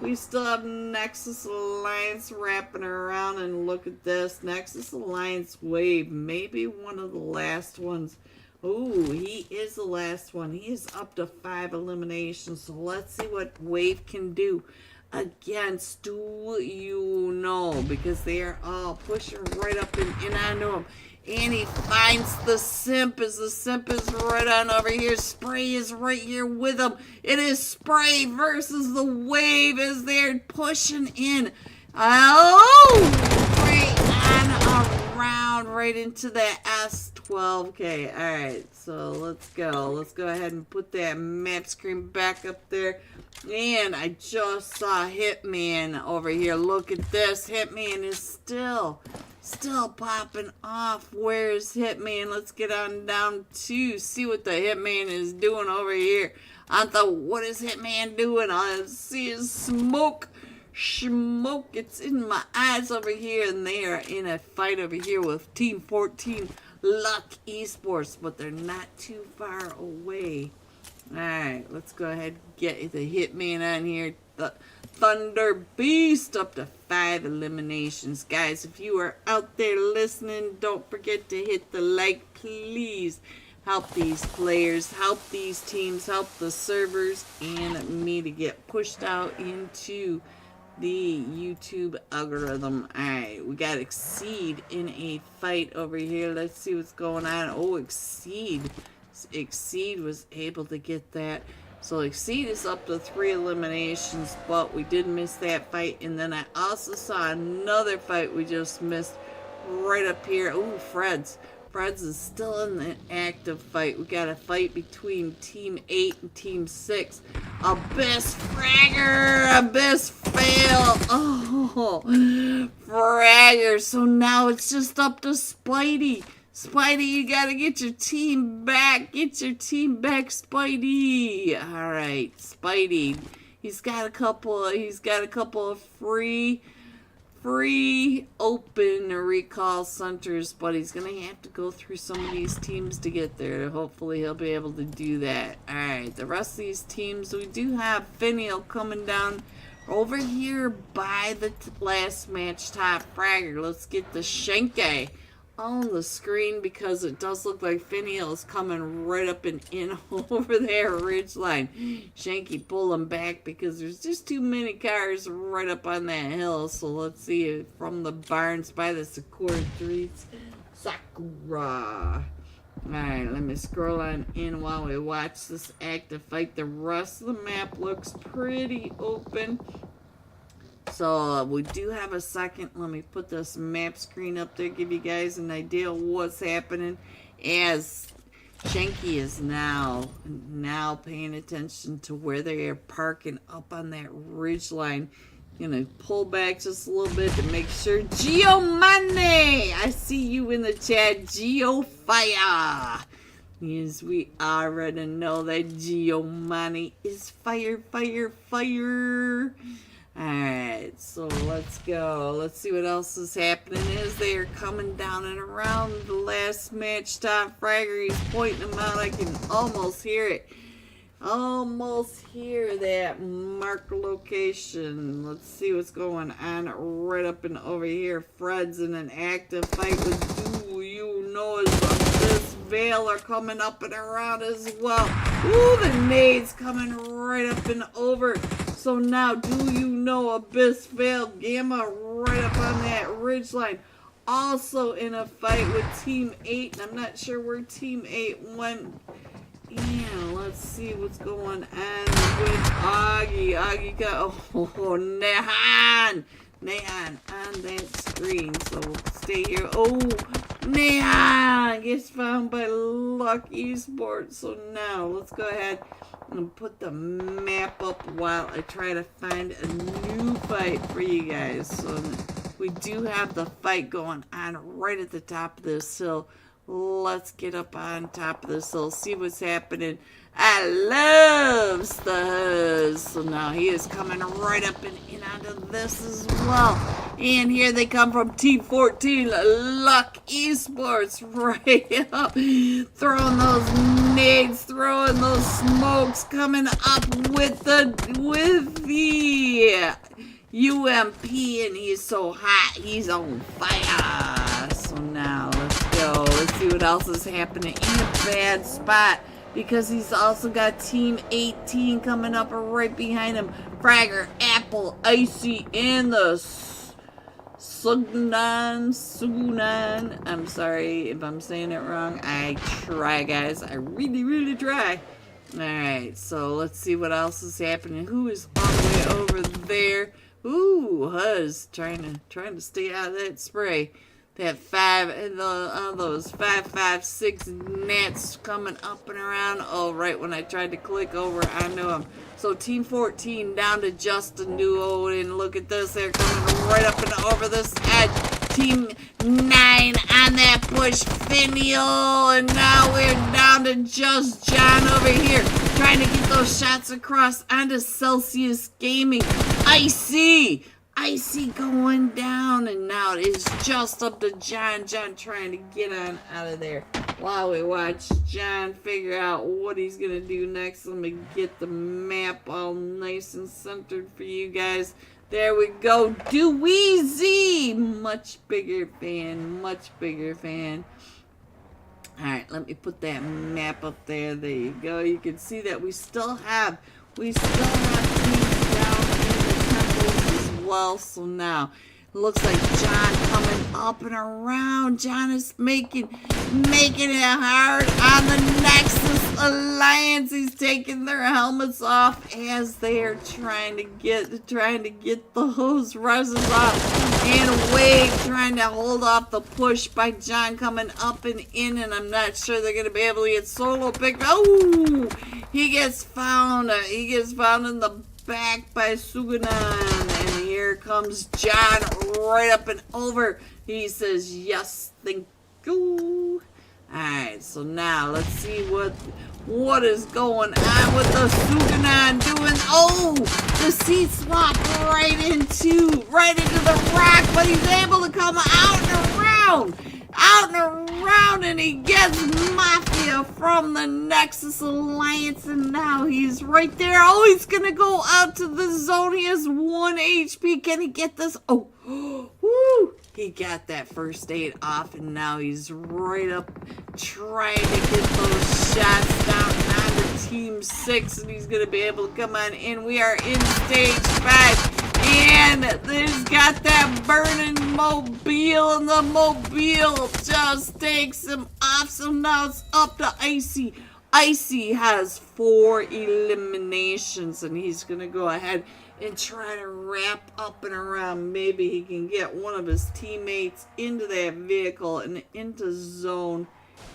We still have Nexus Alliance wrapping around, and look at this. Nexus Alliance Wave, maybe one of the last ones. Oh, he is the last one. He is up to 5 eliminations. So let's see what Wave can do against Do You Know, because they are all pushing right up and onto him. And he finds the Simp, as the Simp is right on over here. Spray is right here with him. It is Spray versus the Wave as they're pushing in. Oh! Right on around, right into that S12K. Alright, so let's go. Let's go ahead and put that map screen back up there. And I just saw Hitman over here. Look at this. Hitman is still popping off. Where's Hitman? Let's get on down to see what the Hitman is doing over here. What is Hitman doing? I see his smoke. It's in my eyes over here, and they are in a fight over here with Team 14 Luck Esports, but they're not too far away. Alright, let's go ahead and get the Hitman on here. The Thunder Beast up to 5 eliminations. Guys, if you are out there listening, don't forget to hit the like, please. Help these players, help these teams, help the servers, and me to get pushed out into the YouTube algorithm. Alright, we got Exceed in a fight over here. Let's see what's going on. Oh, Exceed was able to get that. So Exceed is up to 3 eliminations, but we did miss that fight. And then I also saw another fight we just missed right up here. Oh, Freds is still in the active fight. We got a fight between Team 8 and Team 6. Abyss Fragger! Abyss fail! Oh, Fragger. So now it's just up to Spidey. Spidey, you gotta get your team back. Get your team back, Spidey. Alright, Spidey. He's got a couple of free open recall centers, but he's gonna have to go through some of these teams to get there. Hopefully he'll be able to do that. Alright, the rest of these teams, we do have Finial coming down over here by the last match top fragger. Let's get the Shenke on the screen, because it does look like Finial is coming right up and in over there ridge line. Shanky pull him back because there's just too many cars right up on that hill. So let's see it from the barns by the Sakura trees. Sakura. Alright, let me scroll on in while we watch this active fight. The rest of the map looks pretty open. So we do have a second. Let me put this map screen up there, give you guys an idea of what's happening, as Shanky is now paying attention to where they are parking up on that ridge line. Gonna pull back just a little bit to make sure. Giovanni, I see you in the chat. Fire. Yes, we already know that Giovanni is fire. Alright, so let's go. Let's see what else is happening as they are coming down and around the last match top fragger. He's pointing them out. I can almost hear it. Almost hear that mark location. Let's see what's going on right up and over here. Fred's in an active fight with Do You Know, as this Veil are coming up and around as well. Ooh, the nades coming right up and over. So now, Do You Know, Abyss Veil, Gamma right up on that ridge line. Also in a fight with Team 8. And I'm not sure where Team 8 went. Yeah, let's see what's going on with Augie. Augie got, oh, Nehan. Neon on that screen. So we'll stay here. Oh, Neon gets found by Luck Esports. So now let's go ahead and put the map up while I try to find a new fight for you guys. So we do have the fight going on right at the top of this hill. Let's get up on top of this hill, see what's happening. I loves the huzz. So now he is coming right up and in onto this as well. And here they come from Team 14, Luck Esports, right up. Throwing those nades, throwing those smokes, coming up with the UMP, and he's so hot, he's on fire. So now let's go. Let's see what else is happening in a bad spot, because he's also got Team 18 coming up right behind him. Fragger, Apple, Icy, and the Sugunan. I'm sorry if I'm saying it wrong. I try, guys. I really, really try. Alright, so let's see what else is happening. Who is all the way over there? Ooh, Huzz trying to stay out of that spray. That those 5.56 nets coming up and around. Oh, right when I tried to click over, I knew him. So Team 14 down to just a duo, and look at this. They're coming right up and over this edge. Team 9 on that push, Finial, and now we're down to just John over here, trying to get those shots across onto Celsius Gaming. Icy going down, and now it is just up to John. John trying to get on out of there while we watch John figure out what he's going to do next. Let me get the map all nice and centered for you guys. There we go. Dweezy! Much bigger fan. Much bigger fan. Alright, let me put that map up there. There you go. You can see that we still have teams down in the temples as well. So now it looks like John coming up and around. John is making it hard on the Nexus Alliance. He's taking their helmets off as they are trying to get those reses off. And Wade trying to hold off the push by John coming up and in, and I'm not sure they're gonna be able to get solo picked. Oh, he gets found in the back by Sugunan, and here comes John right up and over. He says yes, thank you. Alright, so now let's see what is going on with the Sugunan doing. Oh, the seat swap right into the rock, but he's able to come out and around, and he gets Mafia from the Nexus Alliance, and now he's right there. Oh, he's gonna go out to the zone. He has 1 HP. Can he get this? Oh, woo! He got that first aid off, and now he's right up trying to get those shots down onto Team 6, and he's going to be able to come on in. We are in Stage 5, and he's got that burning mobile, and the mobile just takes him off, so now it's up to Icy. Icy has 4 eliminations, and he's going to go ahead and try to wrap up and around. Maybe he can get one of his teammates into that vehicle and into zone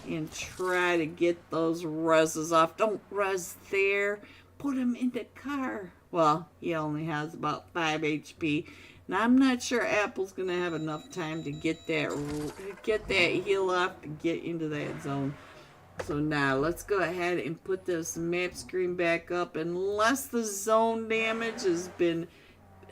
and try to get those reses off. Don't res there. Put him in the car. Well, he only has about 5 HP. Now, I'm not sure Apple's going to have enough time to get that heal off to get into that zone. So now let's go ahead and put this map screen back up, unless the zone damage has been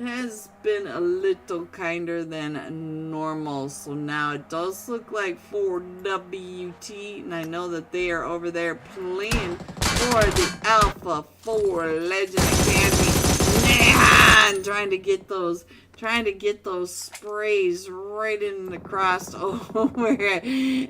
a little kinder than normal. So now it does look like for WT, and I know that they are over there playing for the Alpha 4 Legend Academy. Man, trying to get those sprays right in the crossover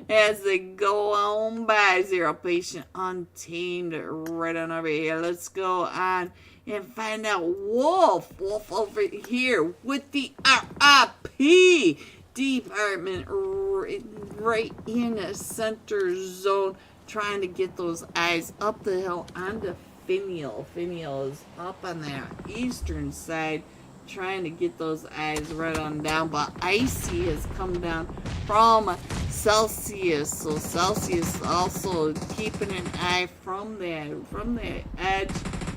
as they go on by. Zero Patient Untamed right on over here. Let's go on and find out Wolf over here with the RIP department right in a center zone, trying to get those eyes up the hill onto Finial. Finial is up on the eastern side, trying to get those eyes right on down, but Icy has come down from Celsius, so Celsius also keeping an eye from that edge,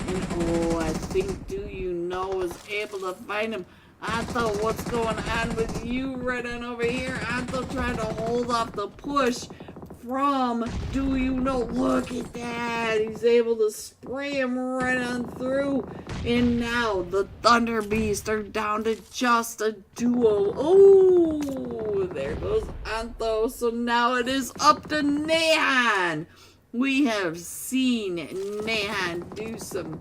and oh, I think Do You Know was able to find him. Anto, what's going on with you right on over here? Anto trying to hold off the push from Do You Know. Look at that. He's able to spray him right on through. And now the Thunder Beast are down to just a duo. Oh, there goes Anto. So now it is up to Nehan. We have seen Nehan do some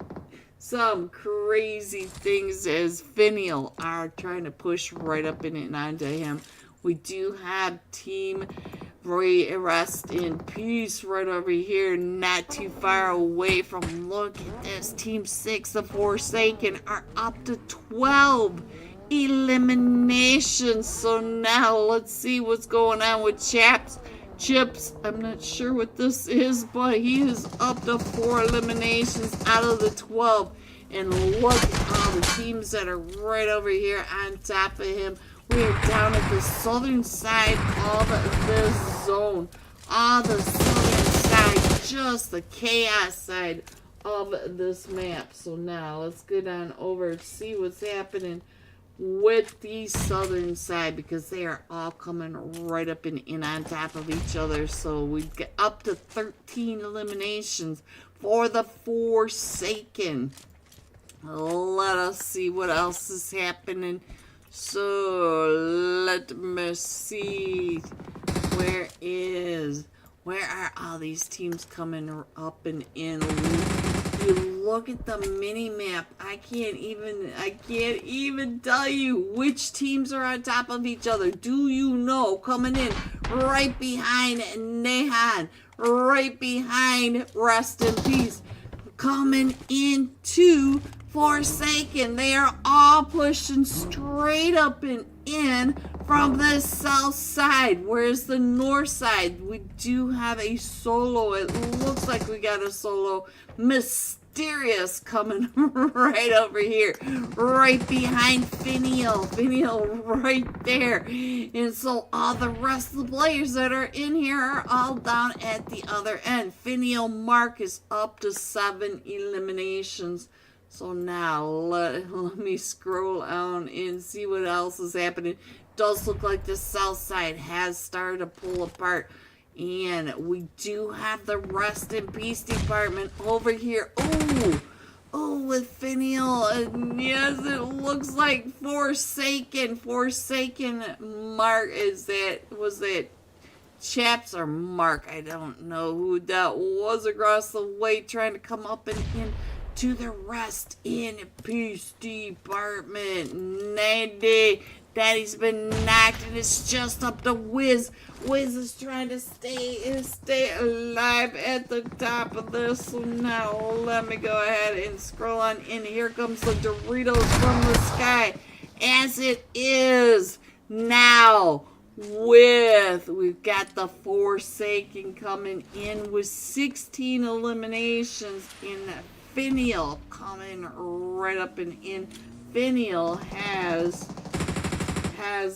crazy things as Finial are trying to push right up in it and onto him. We do have Team Rest in Peace right over here, not too far away from. Look at this. Team 6, the Forsaken, are up to 12 eliminations. So now let's see what's going on with Chips. I'm not sure what this is, but he is up to 4 eliminations out of the 12. And look at all the teams that are right over here on top of him. We are down at the southern side of this zone. On the southern side, just the chaos side of this map. So now let's get on over and see what's happening with the southern side, because they are all coming right up and in on top of each other. So we get up to 13 eliminations for the Forsaken. Let us see what else is happening. So let me see. Where are all these teams coming up and in? You look at the mini map. I can't even tell you which teams are on top of each other. Do You Know coming in right behind Nehan, right behind Rest in Peace, coming into Forsaken. They are all pushing straight up and in from the south side. Whereas the north side, we do have a solo. It looks like we got a solo. Mysterious coming right over here, right behind Finial right there. And so all the rest of the players that are in here are all down at the other end. Finial Mark is up to 7 eliminations. So now let me scroll on and see what else is happening. Does look like the south side has started to pull apart. And we do have the Rest in Peace department over here. Oh, with Finial. And yes, it looks like Forsaken. Mark, was that Chaps or Mark? I don't know who that was across the way trying to come up and in to the Rest in Peace department. Daddy's been knocked, and it's just up to Wiz. Wiz is trying to stay alive at the top of this. So now let me go ahead and scroll on in. Here comes the Doritos from the sky, as it is now. We've got the Forsaken coming in with 16 eliminations in Finial coming right up and in. Finial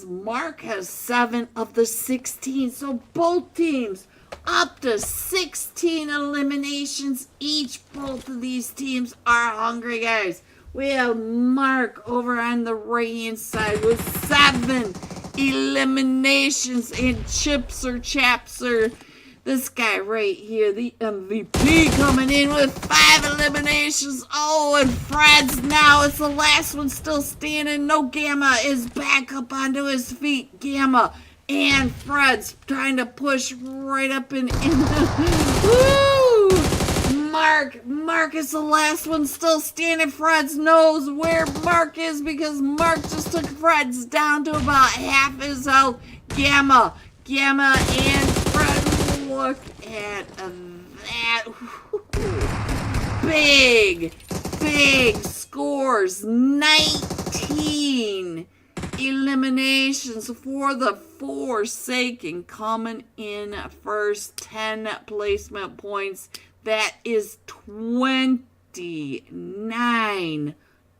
Mark has 7 of the 16. So both teams up to 16 eliminations each. Both of these teams are hungry, guys. We have Mark over on the right hand side with 7 eliminations, and Chapser, this guy right here, the MVP, coming in with 5 eliminations. Oh, and Fred's now, it's the last one still standing. No, Gamma is back up onto his feet. Gamma and Fred's trying to push right up and in. Woo! Mark is the last one still standing. Fred's knows where Mark is because Mark just took Fred's down to about half his health. Gamma and Fred. Look at that. Big scores. 19 eliminations for the Forsaken, coming in first. 10 placement points. That is 29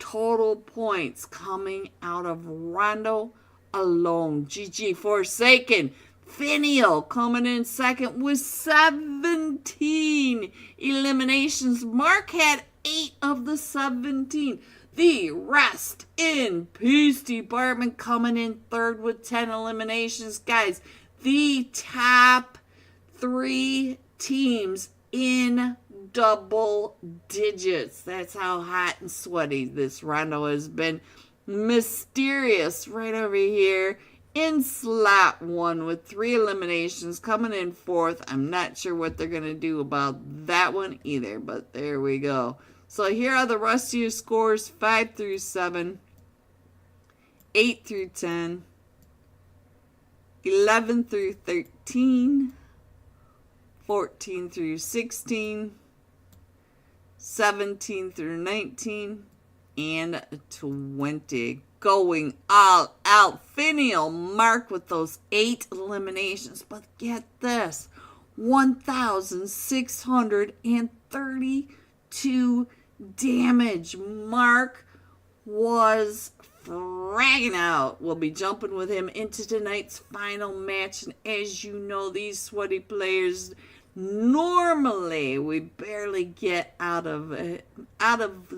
total points coming out of Rondo alone. GG Forsaken. Finial coming in second with 17 eliminations. Mark had 8 of the 17. The Rest in Peace department coming in third with 10 eliminations. Guys, the top 3 teams in double digits. That's how hot and sweaty this Rondo has been. Mysterious right over here in slot 1 with 3 eliminations coming in fourth. I'm not sure what they're going to do about that one either, but there we go. So here are the rest of your scores: 5 through 7, 8 through 10, 11 through 13, 14 through 16, 17 through 19, and 20. Going all out. Finial Mark with those 8 eliminations. But get this, 1,632 damage. Mark was fragging out. We'll be jumping with him into tonight's final match. And as you know, these sweaty players, normally we barely get out of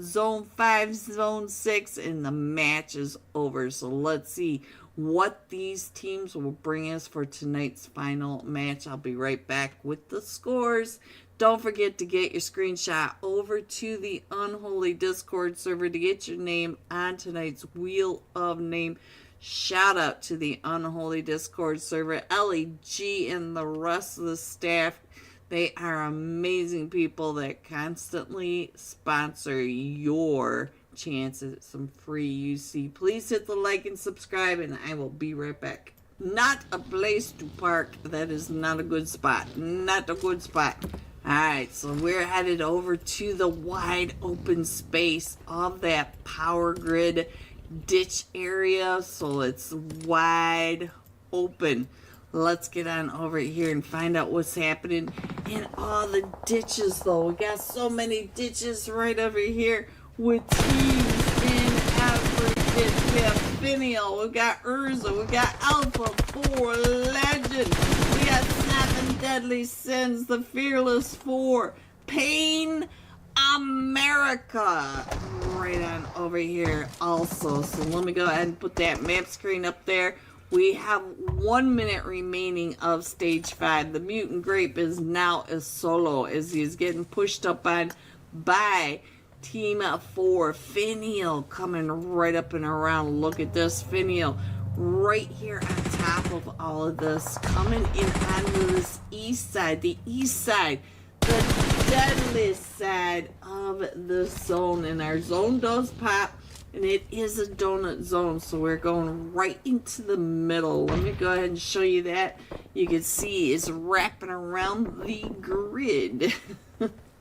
zone 5, zone 6, and the match is over. So let's see what these teams will bring us for tonight's final match. I'll be right back with the scores. Don't forget to get your screenshot over to the Unholy Discord server to get your name on tonight's Wheel of Name. Shout out to the Unholy Discord server, LEG and the rest of the staff. They are amazing people that constantly sponsor your chance at some free UC. Please hit the like and subscribe, and I will be right back. Not a place to park. That is not a good spot. Not a good spot. Alright, so we're headed over to the wide open space of that power grid ditch area. So it's wide open. Let's get on over here and find out what's happening in all the ditches, though. We got so many ditches right over here with teams in every ditch. We have Finial, we got Urza, we got Alpha 4 Legend, we got 7 Deadly Sins, the Fearless 4, Pain America, right on over here also. So let me go ahead and put that map screen up there. We have 1 minute remaining of stage 5. The Mutant Grape is now a solo as he is getting pushed up on by Team 4. Finial coming right up and around. Look at this Finial right here on top of all of this. Coming in onto this east side. The east side. The deadliest side of the zone. And our zone does pop. And it is a donut zone, so we're going right into the middle. Let me go ahead and show you that. You can see it's wrapping around the grid.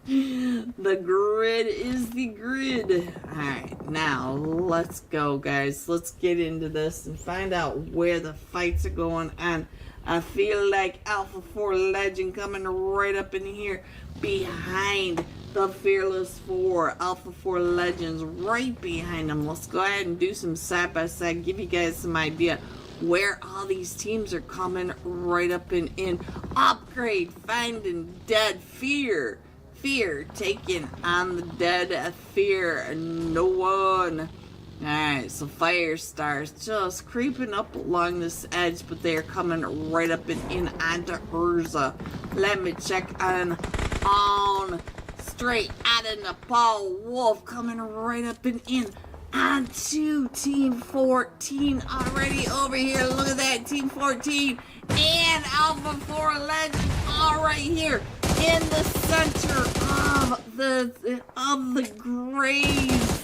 The grid is the grid. Alright, now let's go, guys. Let's get into this and find out where the fights are going on. I feel like Alpha 4 Legend coming right up in here behind the Fearless 4. Alpha 4 Legends right behind them. Let's go ahead and do some side by side. Give you guys some idea where all these teams are coming right up and in. Upgrade, finding dead. Fear taking on the dead. Fear, no one. Alright, so Firestars just creeping up along this edge, but they're coming right up and in onto Urza. Let me check on straight out of Nepal. Wolf coming right up and in onto Team 14 already over here. Look at that, Team 14 and Alpha 4 Legend all right here in the center of the graves.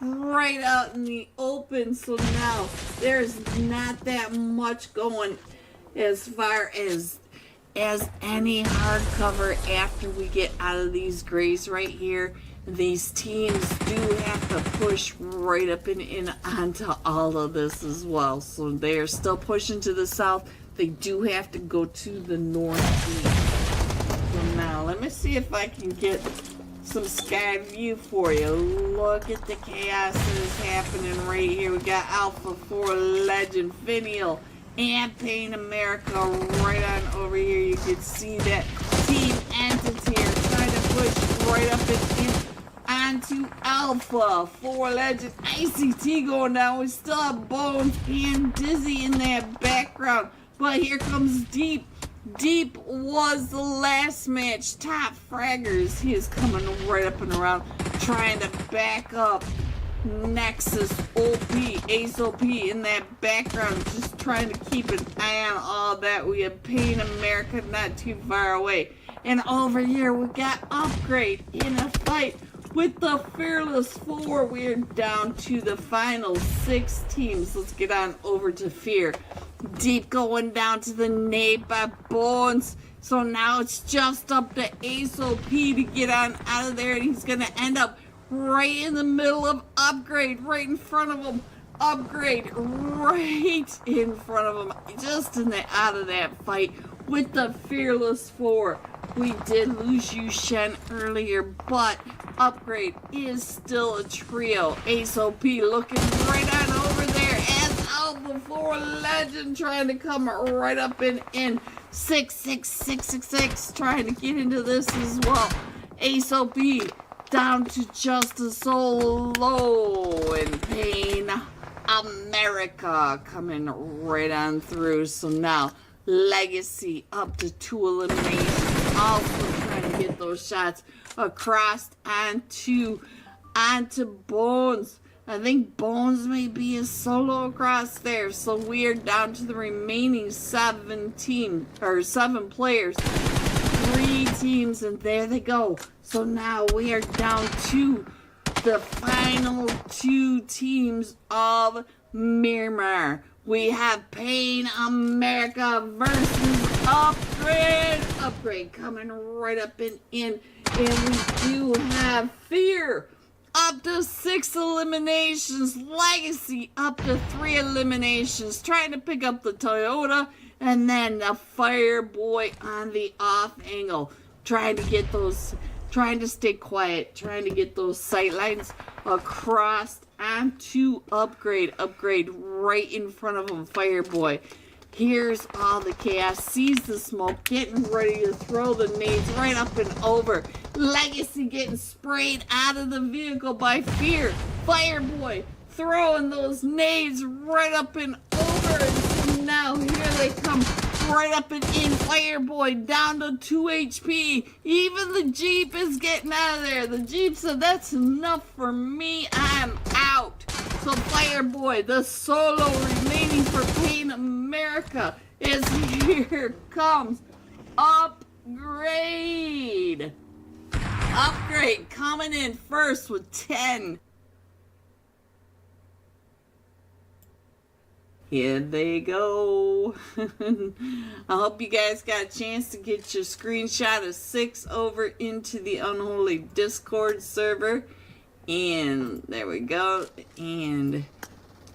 Right out in the open. So now there's not that much going as far as any hardcover after we get out of these graves right here. These teams do have to push right up and in onto all of this as well. So they are still pushing to the south. They do have to go to the northeast. So now let me see if I can get some sky view for you. Look at the chaos that is happening right here. We got Alpha 4 Legend, Finial, and Pain America right on over here. You can see that Team Entity are trying to push right up and in onto Alpha 4 Legend. ICT going down. We still have Bones and Dizzy in that background. But here comes Deep. Deep was the last match. Top Fraggers. He is coming right up and around, trying to back up Nexus OP, Ace OP in that background, just trying to keep an eye on all that. We have Pain America not too far away. And over here we got Upgrade in a fight with the Fearless 4. We're down to the final 6 teams. Let's get on over to Fear. Deep going down to the nade by Bones. So now it's just up to Ace OP to get on out of there. And he's going to end up right in the middle of Upgrade. Right in front of him. Upgrade right in front of him. Just in the out of that fight with the Fearless 4. We did lose Yu Shen earlier, but Upgrade is still a trio. Ace OP looking right on over there as Alpha 4 Legend trying to come right up and in. 66666 trying to get into this as well. Ace OP down to just a solo and Pain America coming right on through. So now Legacy up to 2 eliminations. Also trying to get those shots across onto Bones. I think Bones may be a solo across there. So we are down to the remaining 7 players. 3 teams, and there they go. So now we are down to the final 2 teams of Miramar. We have Pain America versus Upgrade. Upgrade coming right up and in. And we do have Fear up to 6 eliminations. Legacy up to 3 eliminations. Trying to pick up the Toyota. And then the Fireboy on the off angle. Trying to get those, trying to stay quiet. Trying to get those sight lines across onto Upgrade. Upgrade right in front of him, Fireboy. Here's all the chaos. Sees the smoke, getting ready to throw the nades right up and over. Legacy getting sprayed out of the vehicle by Fear. Fireboy throwing those nades right up and over. And so now here they come right up and in. Fireboy down to 2 HP. Even the Jeep is getting out of there. The Jeep said, that's enough for me. I'm out. So Fireboy, the solo remaining for Pain America, is here comes Upgrade. Upgrade coming in first with 10. Here they go. I hope you guys got a chance to get your screenshot of 6 over into the Unholy Discord server. And there we go. And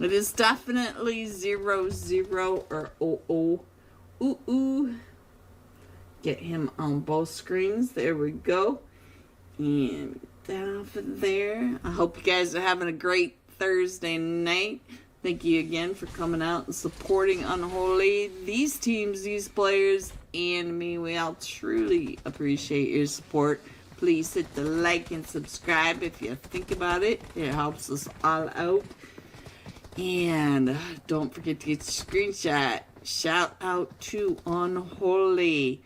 it is definitely 0-0 or 0-0. Ooh. Get him on both screens. There we go. And that off of there. I hope you guys are having a great Thursday night. Thank you again for coming out and supporting Unholy. These teams, these players, and me, we all truly appreciate your support. Please hit the like and subscribe if you think about it. It helps us all out. And don't forget to get your screenshot. Shout out to Unholy.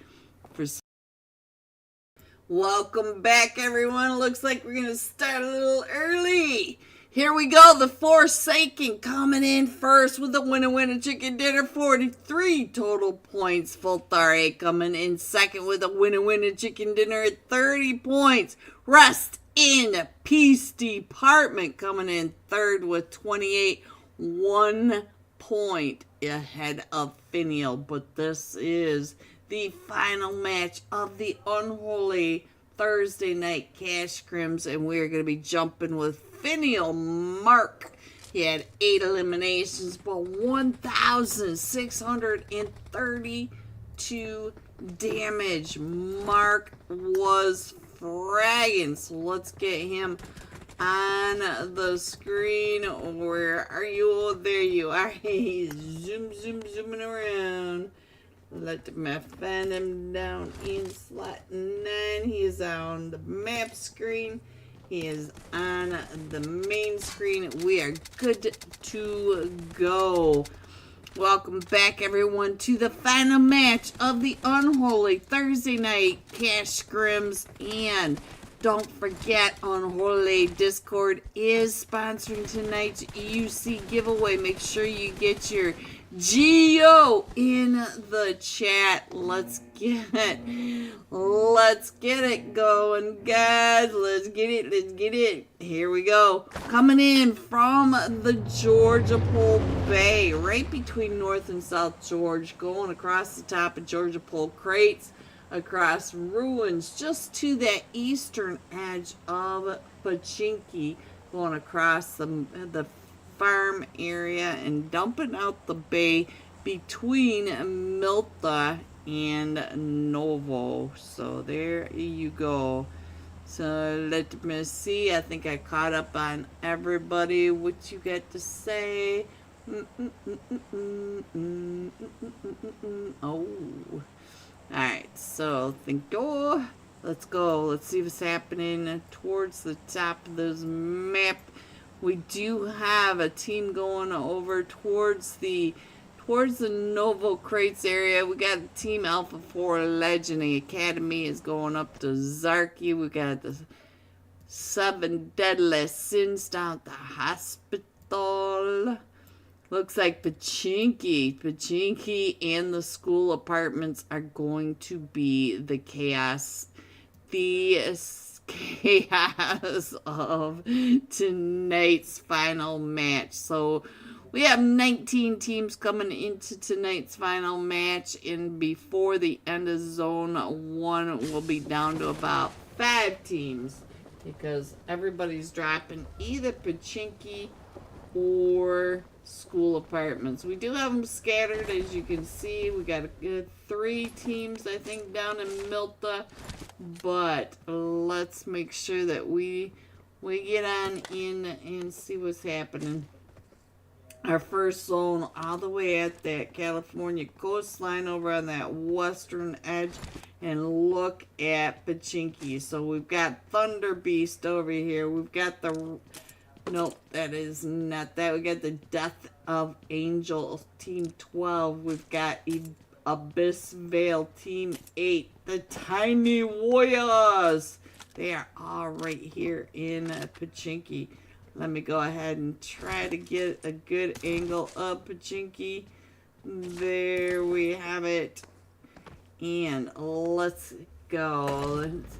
Welcome back, everyone. Looks like we're going to start a little early. Here we go. The Forsaken coming in first with the winner chicken dinner, 43 total points. Voltare coming in second with a winner chicken dinner at 30 points. Rest in Peace Department coming in third with 28, 1 point ahead of Finial. But this is the final match of the Unholy Thursday night cash scrims, and we're going to be jumping with Finial Mark. He had 8 eliminations, but 1,632 damage. Mark was fragging. So let's get him on the screen. Where are you? Oh, there you are. He's zooming around. Let me find him down in slot 9. He is on the map screen. He is on the main screen. We are good to go. Welcome back, everyone, to the final match of the Unholy Thursday night cash scrims. And don't forget, Unholy Discord is sponsoring tonight's UC giveaway. Make sure you get your Geo in the chat. Let's get it going, guys. Let's get it. Here we go. Coming in from the Georgia Pole Bay, right between North and South Georgia, going across the top of Georgia Pole Crates, across ruins, just to that eastern edge of Pachinki, going across the farm area and dumping out the bay between Milta and Novo. So there you go. So let me see. I think I caught up on everybody. What you got to say? Oh. Alright, so let's go. Let's see what's happening towards the top of this map. We do have a team going over towards the Novo Crates area. We got Team Alpha 4 Legend. The Academy is going up to Zarky. We got the 7 Deadly Sins down at the hospital. Looks like Pachinki and the school apartments are going to be the chaos of tonight's final match. So we have 19 teams coming into tonight's final match, and before the end of zone 1 we'll be down to about 5 teams, because everybody's dropping either Pachinki or school apartments. We do have them scattered, as you can see. We got 3 teams, I think, down in Milta, but let's make sure that we get on in and see what's happening. Our first zone all the way at that California coastline over on that western edge, and look at Pachinki. So we've got Thunder Beast over here. We've got nope, that is not that. We got the Death of Angel, Team 12. We've got Abyss Veil, Team 8. The Tiny Warriors. They are all right here in Pachinki. Let me go ahead and try to get a good angle of Pachinki. There we have it. And let's go. It's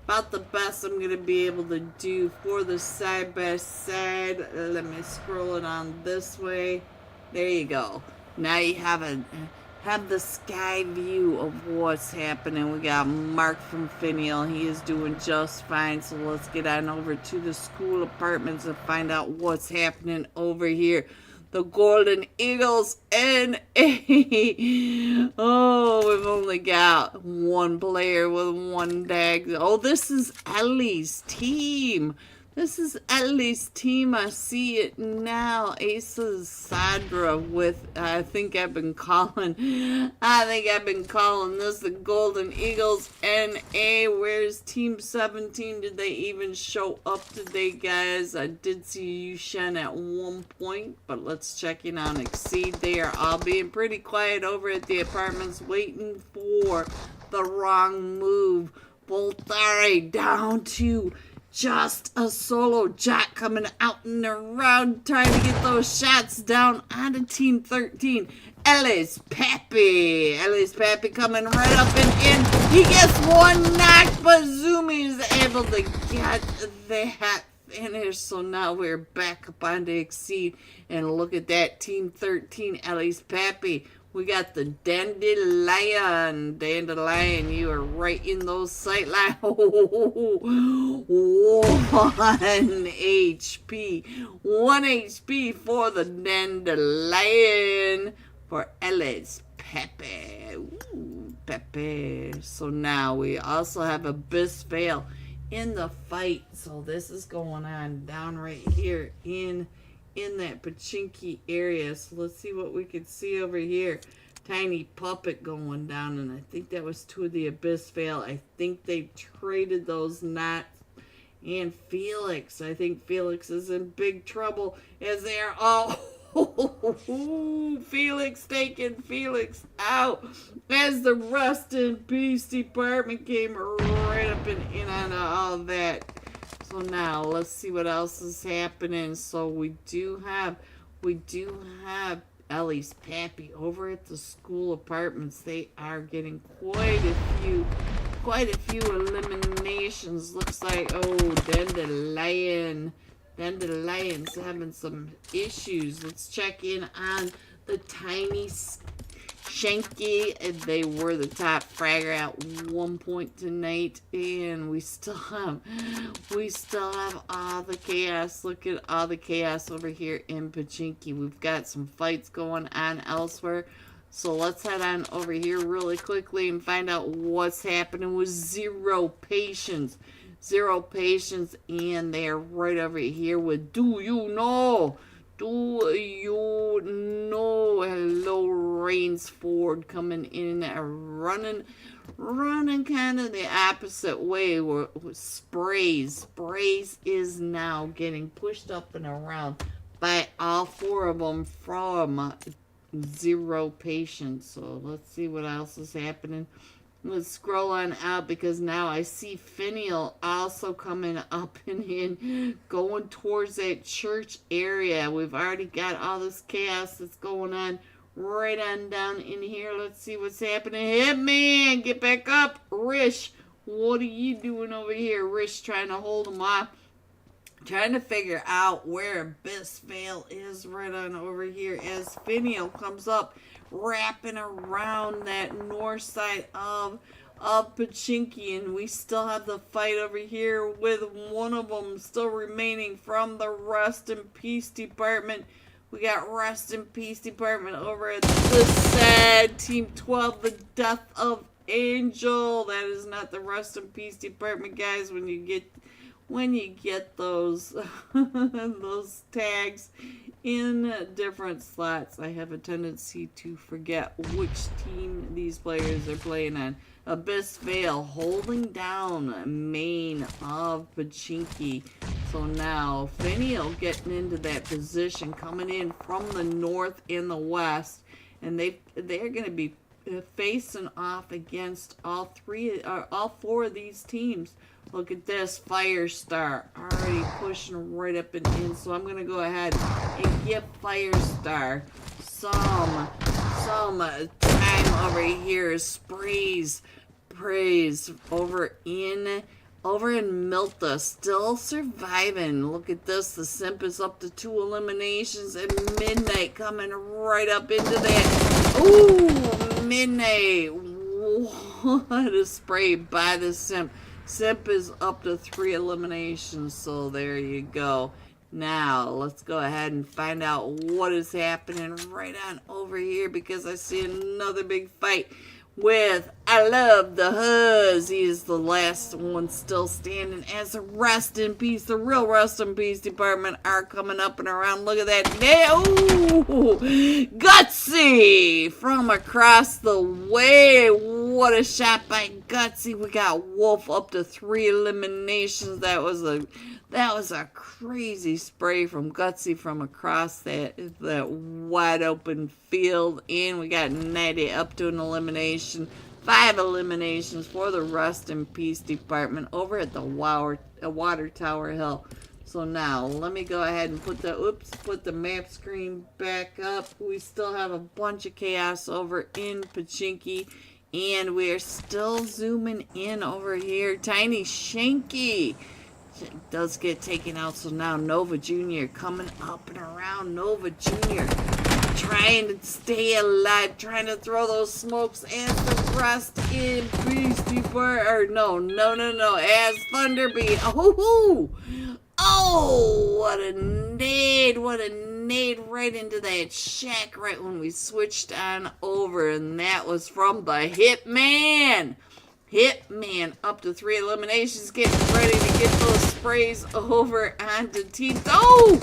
about the best I'm going to be able to do for the side by side. Let me scroll it on this way. There you go. Now you have the sky view of what's happening. We got Mark from Finial. He is doing just fine. So let's get on over to the school apartments and find out what's happening over here. The Golden Eagles NA. Oh, we've only got 1 player with 1 dag. Oh, this is Ellie's team. This is Ellie's team. I see it now. Aces Sadra with, I think I've been calling this the Golden Eagles NA. Where's Team 17? Did they even show up today, guys? I did see Yushen at one point, but let's check in on Exceed. They are all being pretty quiet over at the apartments, waiting for the wrong move. Voltare down to just a solo Jack coming out and around, trying to get those shots down onto Team 13. Ellis Pappy coming right up and in. He gets 1 knock, but Zumi is able to get that finish. So now we're back up on to Exceed. And look at that, Team 13, Ellis Pappy. We got the Dandelion. Dandelion, you are right in those sight lines. 1 HP. 1 HP for the Dandelion for Ellis Pepe. Ooh, Pepe. So now we also have Abyss Veil. in the fight. So this is going on down right here in that Pachinki area. So let's see what we can see over here. Tiny puppet going down, and I think that was to the Abyss Veil. I think they traded those knots. And Felix, I think Felix is in big trouble as they are all Felix taking Felix out as the Rest in Peace department came right up and in on all that. So now let's see what else is happening. So we do have Ellie's Pappy over at the school apartments. They are getting quite a few eliminations. Looks like, oh, Dandelion's having some issues. Let's check in on the Tiny Shanky. They were the top fragger at one point tonight, and we still have all the chaos. Look at all the chaos over here in Pachinki. We've got some fights going on elsewhere. So let's head on over here really quickly and find out what's happening with Zero Patience. Zero Patience, and they're right over here with Do You Know? Do you know? Hello, Rainsford coming in, running kind of the opposite way with Sprays. Sprays is now getting pushed up and around by all four of them from Zero Patience. So let's see what else is happening. Let's scroll on out because now I see Finial also coming up and in, going towards that church area. We've already got all this chaos that's going on right on down in here. Let's see what's happening. Hitman, get back up. Rish, what are you doing over here? Rish trying to hold him off. Trying to figure out where Abyss Veil is right on over here as Finial comes up, wrapping around that north side of Pachinki, and we still have the fight over here with one of them still remaining from the Rest in Peace department. We got Rest in Peace department over at the sad Team 12, the Death of Angel. That is not the Rest in Peace department, guys. When you get those those tags in different slots, I have a tendency to forget which team these players are playing on. Abyss Veil holding down main of Pachinki. So now Finial getting into that position, coming in from the north and the west, and they're going to be facing off against all four of these teams. Look at this, Firestar already pushing right up and in. So I'm going to go ahead and give Firestar some time over here. Praise over in Milta, still surviving. Look at this, the Simp is up to 2 eliminations, and Midnight coming right up into that. Ooh, Midnight, what a spray by the Simp. Simp is up to 3 eliminations, so there you go. Now, let's go ahead and find out what is happening right on over here, because I see another big fight with I Love the Huzz. He is the last one still standing as a Rest in Peace. The real Rest in Peace department are coming up and around. Look at that. Ooh, Gutsy from across the way. What a shot by Gutsy. We got Wolf up to 3 eliminations. That was a crazy spray from Gutsy from across that wide open field. And we got Natty up to an elimination. 5 eliminations for the Rest in Peace department over at the Water Tower Hill. So now let me go ahead and put the map screen back up. We still have a bunch of chaos over in Pachinki, and we are still zooming in over here. Tiny Shanky does get taken out, so now Nova Jr. coming up and around. Nova Jr. trying to stay alive, trying to throw those smokes as the Rest in Peace department. Or no, as Thunderbeat. Oh, what a nade right into that shack right when we switched on over, and that was from the Hitman. Hitman up to 3 eliminations, getting ready to get those sprays over onto team. Oh!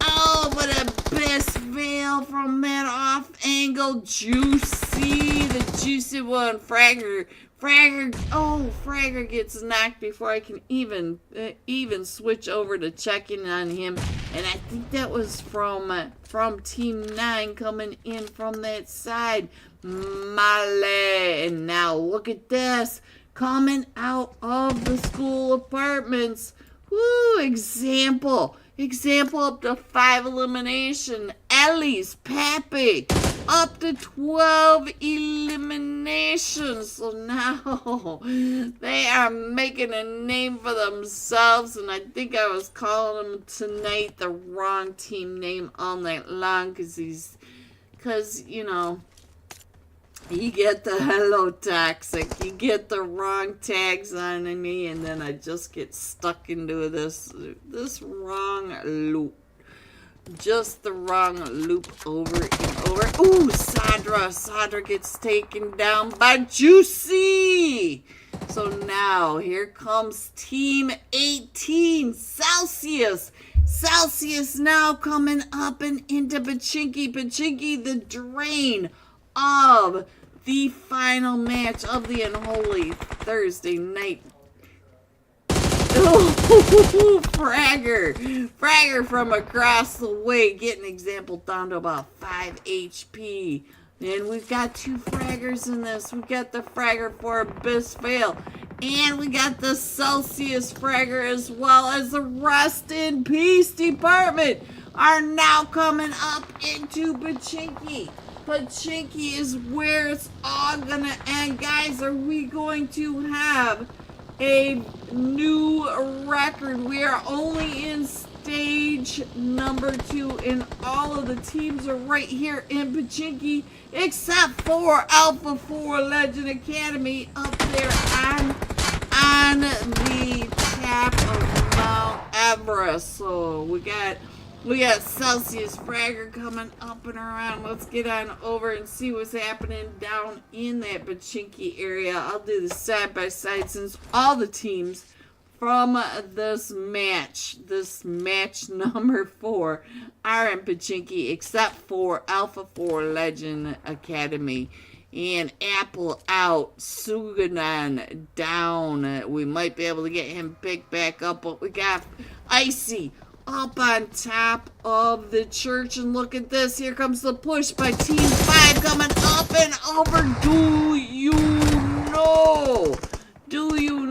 Oh, but a best veil from that off angle. Juicy, the juicy one. Fragger. Fragger gets knocked before I can even switch over to checking on him. And I think that was from Team 9 coming in from that side. Male. And now look at this. Coming out of the school apartments. Woo, example up to 5 elimination. Ellie's Pappy up to 12 eliminations. So now they are making a name for themselves. And I think I was calling them tonight the wrong team name all night long. Because, you know, you get the hello toxic, you get the wrong tags on me, and then I just get stuck into this wrong loop. Just the wrong loop over and over. Ooh, Sadra gets taken down by Juicy. So now here comes Team 18, Celsius. Celsius now coming up and into Pachinki. Pachinki, the drain of the final match of the Unholy Thursday night. Oh, Fragger from across the way, getting example down to about 5 HP. And we've got 2 fraggers in this. We've got the Fragger for Abyss Veil. And we got the Celsius Fragger, as well as the Rest in Peace department are now coming up into Pachinki. Pachinki is where it's all gonna end. Guys, are we going to have a new record? We are only in stage number 2, and all of the teams are right here in Pachinki, except for Alpha 4 Legend Academy up there on the top of Mount Everest. So we got Celsius Fragger coming up and around. Let's get on over and see what's happening down in that Pachinki area. I'll do the side by side since all the teams from this match number 4, are in Pachinki, except for Alpha 4 Legend Academy. And Apple out, Suganon down. We might be able to get him picked back up, but we got Icy up on top of the church. And look at this, here comes the push by Team 5 coming up and over. Do you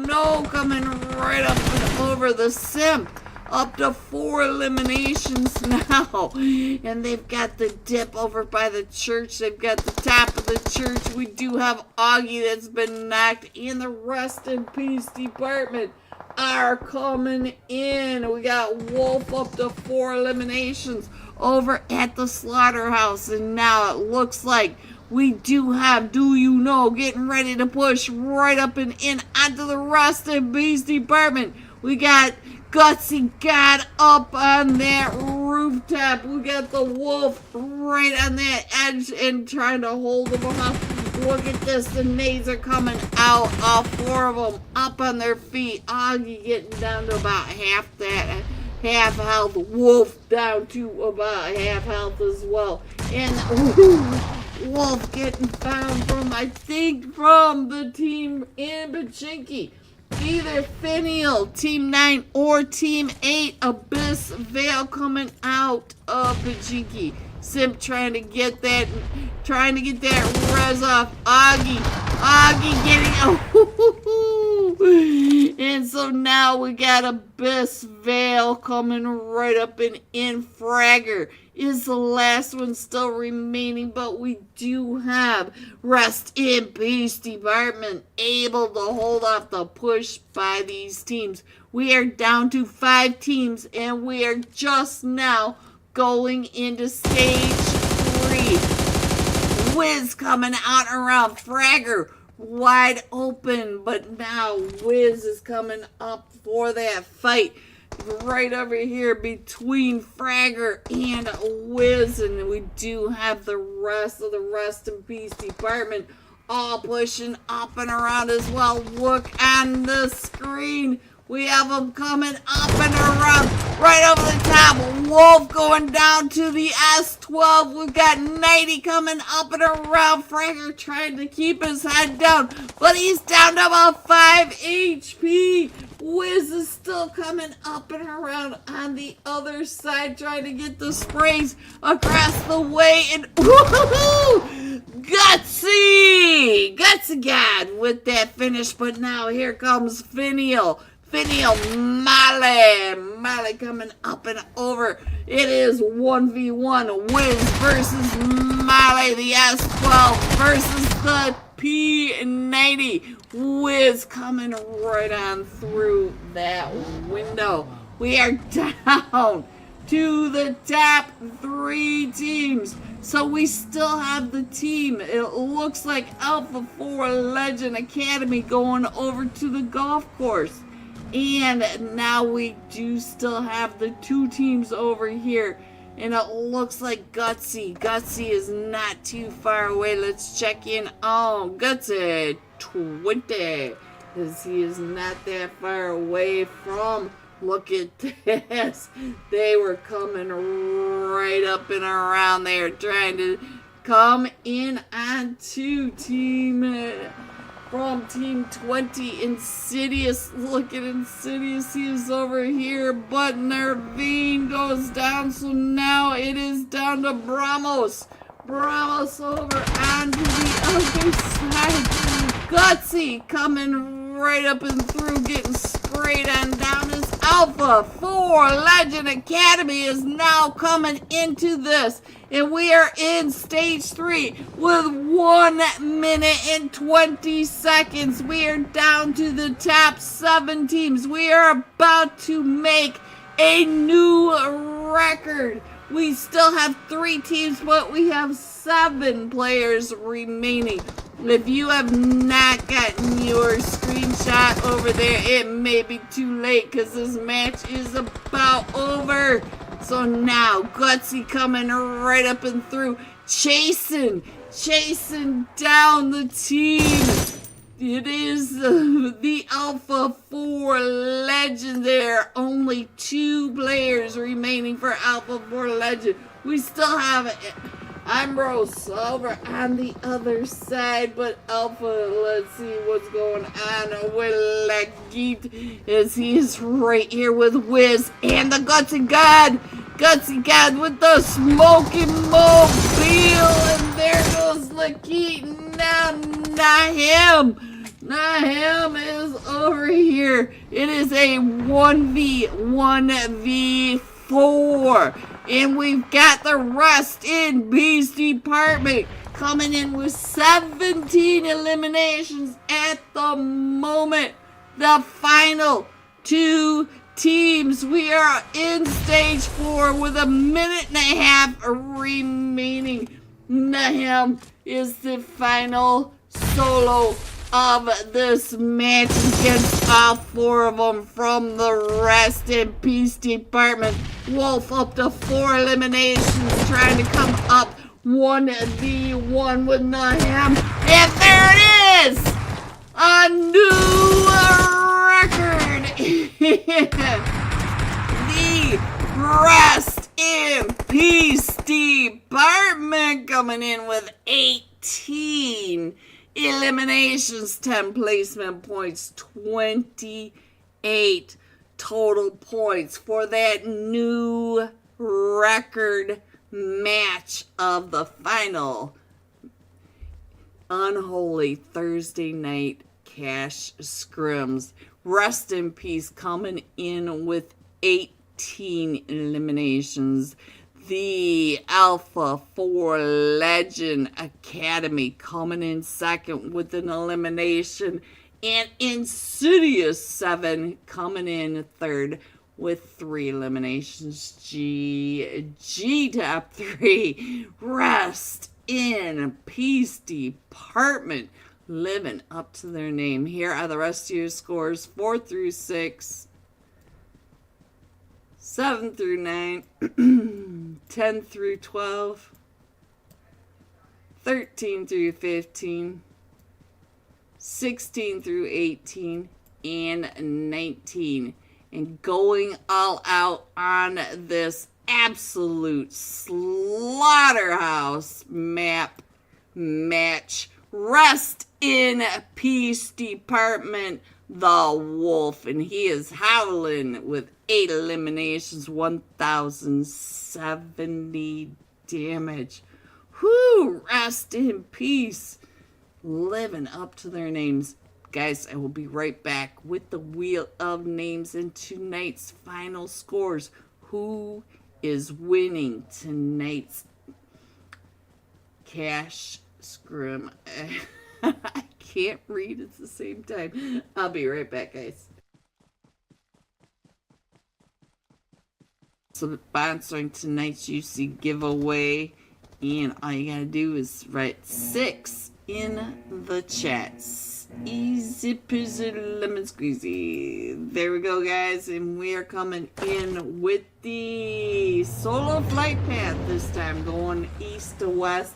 know coming right up and over the Simp, up to 4 eliminations now. And they've got the dip over by the church. They've got the top of the church. We do have Augie that's been knocked in. The Rest in Peace department are coming in. We got Wolf up to 4 eliminations over at the slaughterhouse. And now it looks like we do have Do You Know getting ready to push right up and in onto the Rest in Peace department. We got Gutsy God up on that rooftop. We got the Wolf right on that edge and trying to hold him off. Look at this. The nades are coming out. All 4 of them up on their feet. Augie getting down to about half health. Wolf down to about half health as well. And Wolf getting found from the team in Pachinki. Either Finial, Team 9, or Team 8. Abyss Veil coming out of Pachinki. Simp trying to get that res off. Augie getting and so now we got Abyss Veil coming right up and in. Fragger is the last one still remaining, but we do have Rest in Peace department able to hold off the push by these teams. We are down to 5 teams, and we are just now going into stage 3. Wiz coming out around Fragger, wide open, but now Wiz is coming up for that fight right over here between Fragger and Wiz. And we do have the rest of the Rest in Peace department all pushing up and around as well. Look on the screen. We have them coming up and around right over the top. Wolf going down to the S12. We've got 90 coming up and around. Fragger trying to keep his head down, but he's down to about 5 HP. Wiz is still coming up and around on the other side, trying to get the sprays across the way. And woohoo! Gutsy! Gutsy God with that finish. But now here comes Finial. Molly coming up and over. It is 1v1 Wiz versus Molly, the S12 versus the P90. Wiz coming right on through that window. We are down to the top 3 teams. So we still have the team. It looks like Alpha 4 Legend Academy going over to the golf course. And now we do still have the 2 teams over here. And it looks like Gutsy. Gutsy is not too far away. Let's check in on Gutsy 20. Because he is not that far away from. Look at this. They were coming right up and around there, trying to come in onto team... From Team 20, Insidious. Look at Insidious. He is over here, but Nervine goes down. So now it is down to Bramos. Bramos over onto the other side. Gutsy coming right up and through, getting sprayed on down. His Alpha 4 Legend Academy is now coming into this. And we are in stage 3 with 1 minute and 20 seconds. We are down to the top 7 teams. We are about to make a new record. We still have 3 teams, but we have 7 players remaining. If you have not gotten your screenshot over there, it may be too late because this match is about over. So now, Gutsy coming right up and through, chasing down the team. It is the Alpha 4 Legend there. Only 2 players remaining for Alpha 4 Legend. We still have Ambrose over on the other side, but Alpha, let's see what's going on with Lagit, as he is right here with Wiz and the Gutsy God. Gutsy God with the smoking mobile, and there goes Lagit. Now, not him. Not him is over here. It is a 1v4. And we've got the rest in Beast Department coming in with 17 eliminations at the moment. The final 2 teams. We are in stage 4 with 1.5 minutes remaining. Nahem is the final solo of this match against all 4 of them from the Rest in Peace Department. Wolf up to 4 eliminations, trying to come up 1v1 with Nahem. And there it is! A new record! The Rest in Peace Department coming in with 18 eliminations, 10 placement points, 28 total points for that new record match of the final Unholy Thursday night cash scrims. Rest in Peace coming in with 18 eliminations. The Alpha 4 Legend Academy coming in second with an elimination. And Insidious 7 coming in third with 3 eliminations. G top 3. Rest in Peace Department living up to their name. Here are the rest of your scores: 4 through 6. 7 through 9, 10 through 12, 13 through 15, 16 through 18, and 19. And going all out on this absolute slaughterhouse map match. Rest in peace, Department the Wolf. And he is howling with 8 eliminations, 1,070 damage. Whoo! Rest in peace. Living up to their names. Guys, I will be right back with the Wheel of Names and tonight's final scores. Who is winning tonight's cash scrim? I can't read at the same time. I'll be right back, guys. So sponsoring tonight's UC giveaway, and all you gotta do is write 6 in the chats. Easy peasy lemon squeezy. There we go, guys, and we are coming in with the solo flight path this time, going east to west,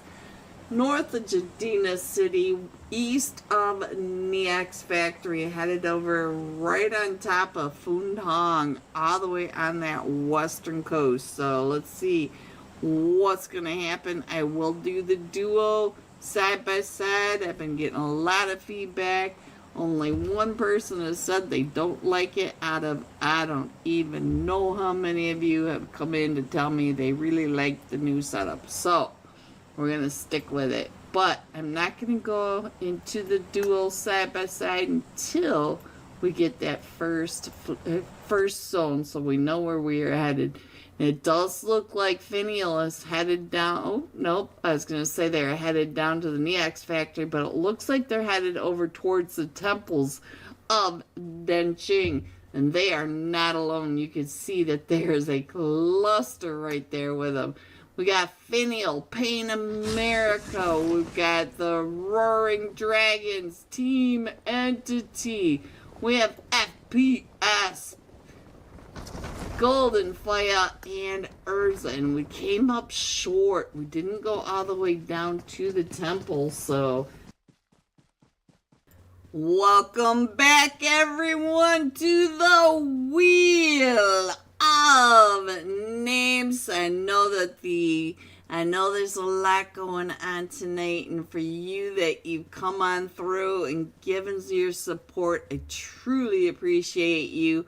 north of Jadina City, east of Neax Factory, headed over right on top of Phun Hong, all the way on that western coast. So let's see what's gonna happen. I will do the duo side by side. I've been getting a lot of feedback. Only one person has said they don't like it out of I don't even know how many of you have come in to tell me they really like the new setup. So we're gonna stick with it, but I'm not gonna go into the dual side by side until we get that first zone, so we know where we are headed. It does look like Finial is headed down. Oh, nope. I was going to say they're headed down to the Neax Factory, but it looks like they're headed over towards the temples of Denqing. And they are not alone. You can see that there's a cluster right there with them. We got Finial, Pain America. We've got the Roaring Dragons, Team Entity. We have FPS, Golden Fire, and Urza, and we came up short. We didn't go all the way down to the temple, so welcome back, everyone, to the Wheel of Names. I know there's a lot going on tonight, and for you that you've come on through and given your support, I truly appreciate you.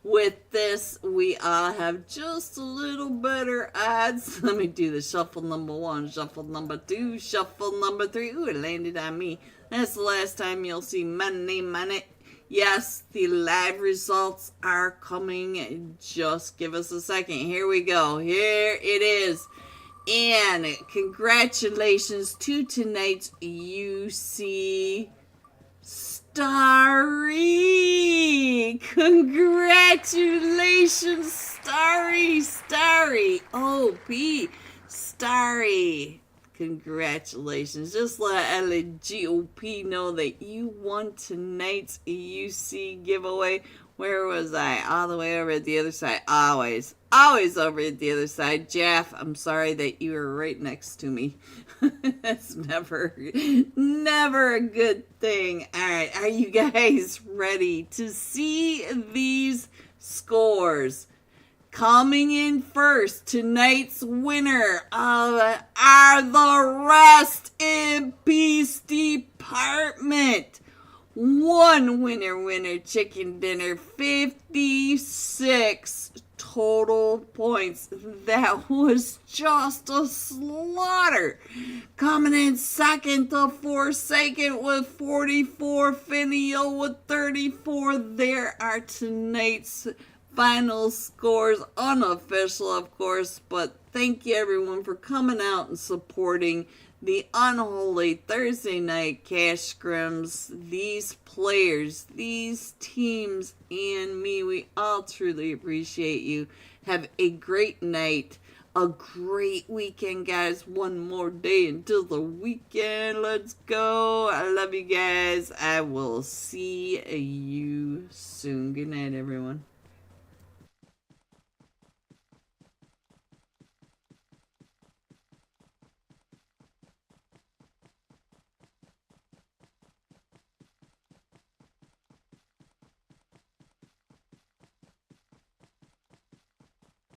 With this, we all have just a little better odds. Let me do the shuffle number 1, shuffle number 2, shuffle number 3. Ooh, it landed on me. That's the last time you'll see my name on it. Yes, the live results are coming. Just give us a second. Here we go. Here it is. And congratulations to tonight's UC Starry! Congratulations, Starry! OP! Starry! Congratulations. Just let LGOP know that you won tonight's UC giveaway. Where was I? All the way over at the other side. Always over at the other side. Jeff, I'm sorry that you were right next to me. That's never a good thing. All right, are you guys ready to see these scores? Coming in first, tonight's winner of the Rest in Peace Department. One winner, chicken dinner, 56 total points. That was just a slaughter. Coming in second, the Forsaken with 44, Finial with 34. There are tonight's final scores, unofficial of course, but thank you everyone for coming out and supporting the Unholy Thursday night cash scrims. These players, these teams, and me, we all truly appreciate you. Have a great night, a great weekend, guys. One more day until the weekend. Let's go. I love you guys. I will see you soon. Good night, everyone.